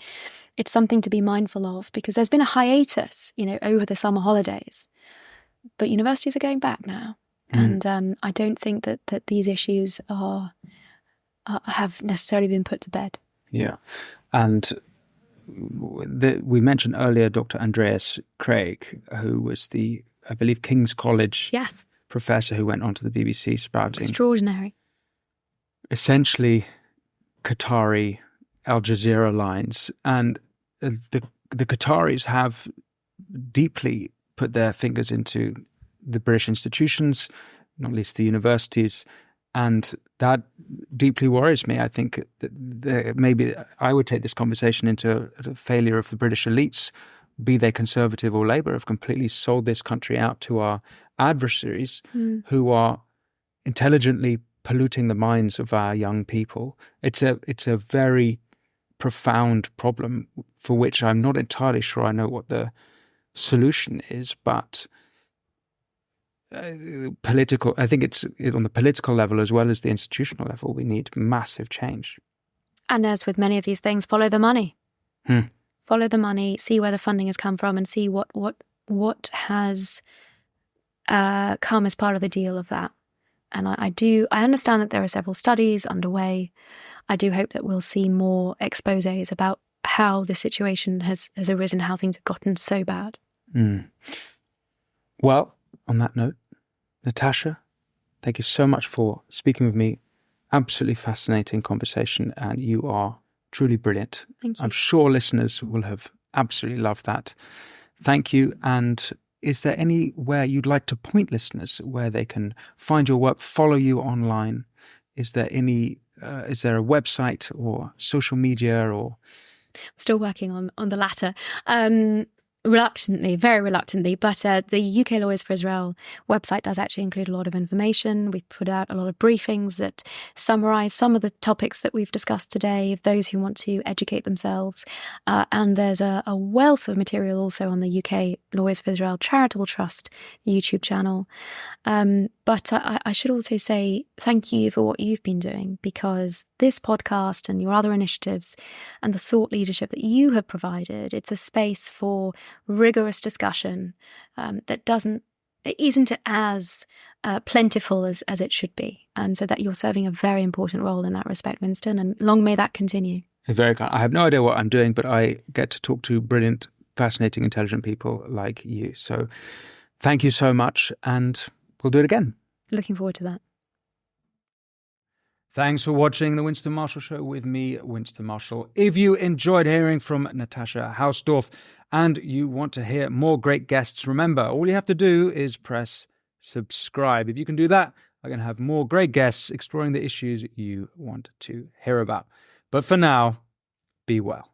it's something to be mindful of because there's been a hiatus, over the summer holidays, but universities are going back now. And I don't think that these issues have necessarily been put to bed. Yeah. And we mentioned earlier Dr. Andreas Craig, who was the, I believe, King's College professor who went on to the BBC spouting. Extraordinary. Essentially Qatari Al Jazeera lines. And the Qataris have deeply put their fingers into the British institutions, not least the universities, and that deeply worries me. I think that maybe I would take this conversation into a failure of the British elites, be they Conservative or Labour, have completely sold this country out to our adversaries who are intelligently polluting the minds of our young people. It's a very profound problem for which I'm not entirely sure I know what the solution is, but political. I think it's on the political level as well as the institutional level. We need massive change. And as with many of these things, follow the money. Follow the money. See where the funding has come from, and see what has come as part of the deal of that. And I understand that there are several studies underway. I do hope that we'll see more exposés about how the situation has arisen, how things have gotten so bad. Well, on that note, Natasha, thank you so much for speaking with me. Absolutely fascinating conversation, and you are truly brilliant. Thank you. I'm sure listeners will have absolutely loved that. Thank you. And is there anywhere you'd like to point listeners where they can find your work, follow you online? Is there a website or social media or? Still working on the latter. Very reluctantly, but the UK Lawyers for Israel website does actually include a lot of information. We've put out a lot of briefings that summarise some of the topics that we've discussed today, of those who want to educate themselves. And there's a wealth of material also on the UK Lawyers for Israel Charitable Trust YouTube channel. But I should also say thank you for what you've been doing, because this podcast and your other initiatives and the thought leadership that you have provided, it's a space for rigorous discussion that isn't as plentiful as it should be. And so that you're serving a very important role in that respect, Winston, and long may that continue. Very kind. I have no idea what I'm doing, but I get to talk to brilliant, fascinating, intelligent people like you. So thank you so much, and we'll do it again. Looking forward to that. Thanks for watching The Winston Marshall Show with me, Winston Marshall. If you enjoyed hearing from Natasha Hausdorff and you want to hear more great guests, remember, all you have to do is press subscribe. If you can do that, I'm going to have more great guests exploring the issues you want to hear about. But for now, be well.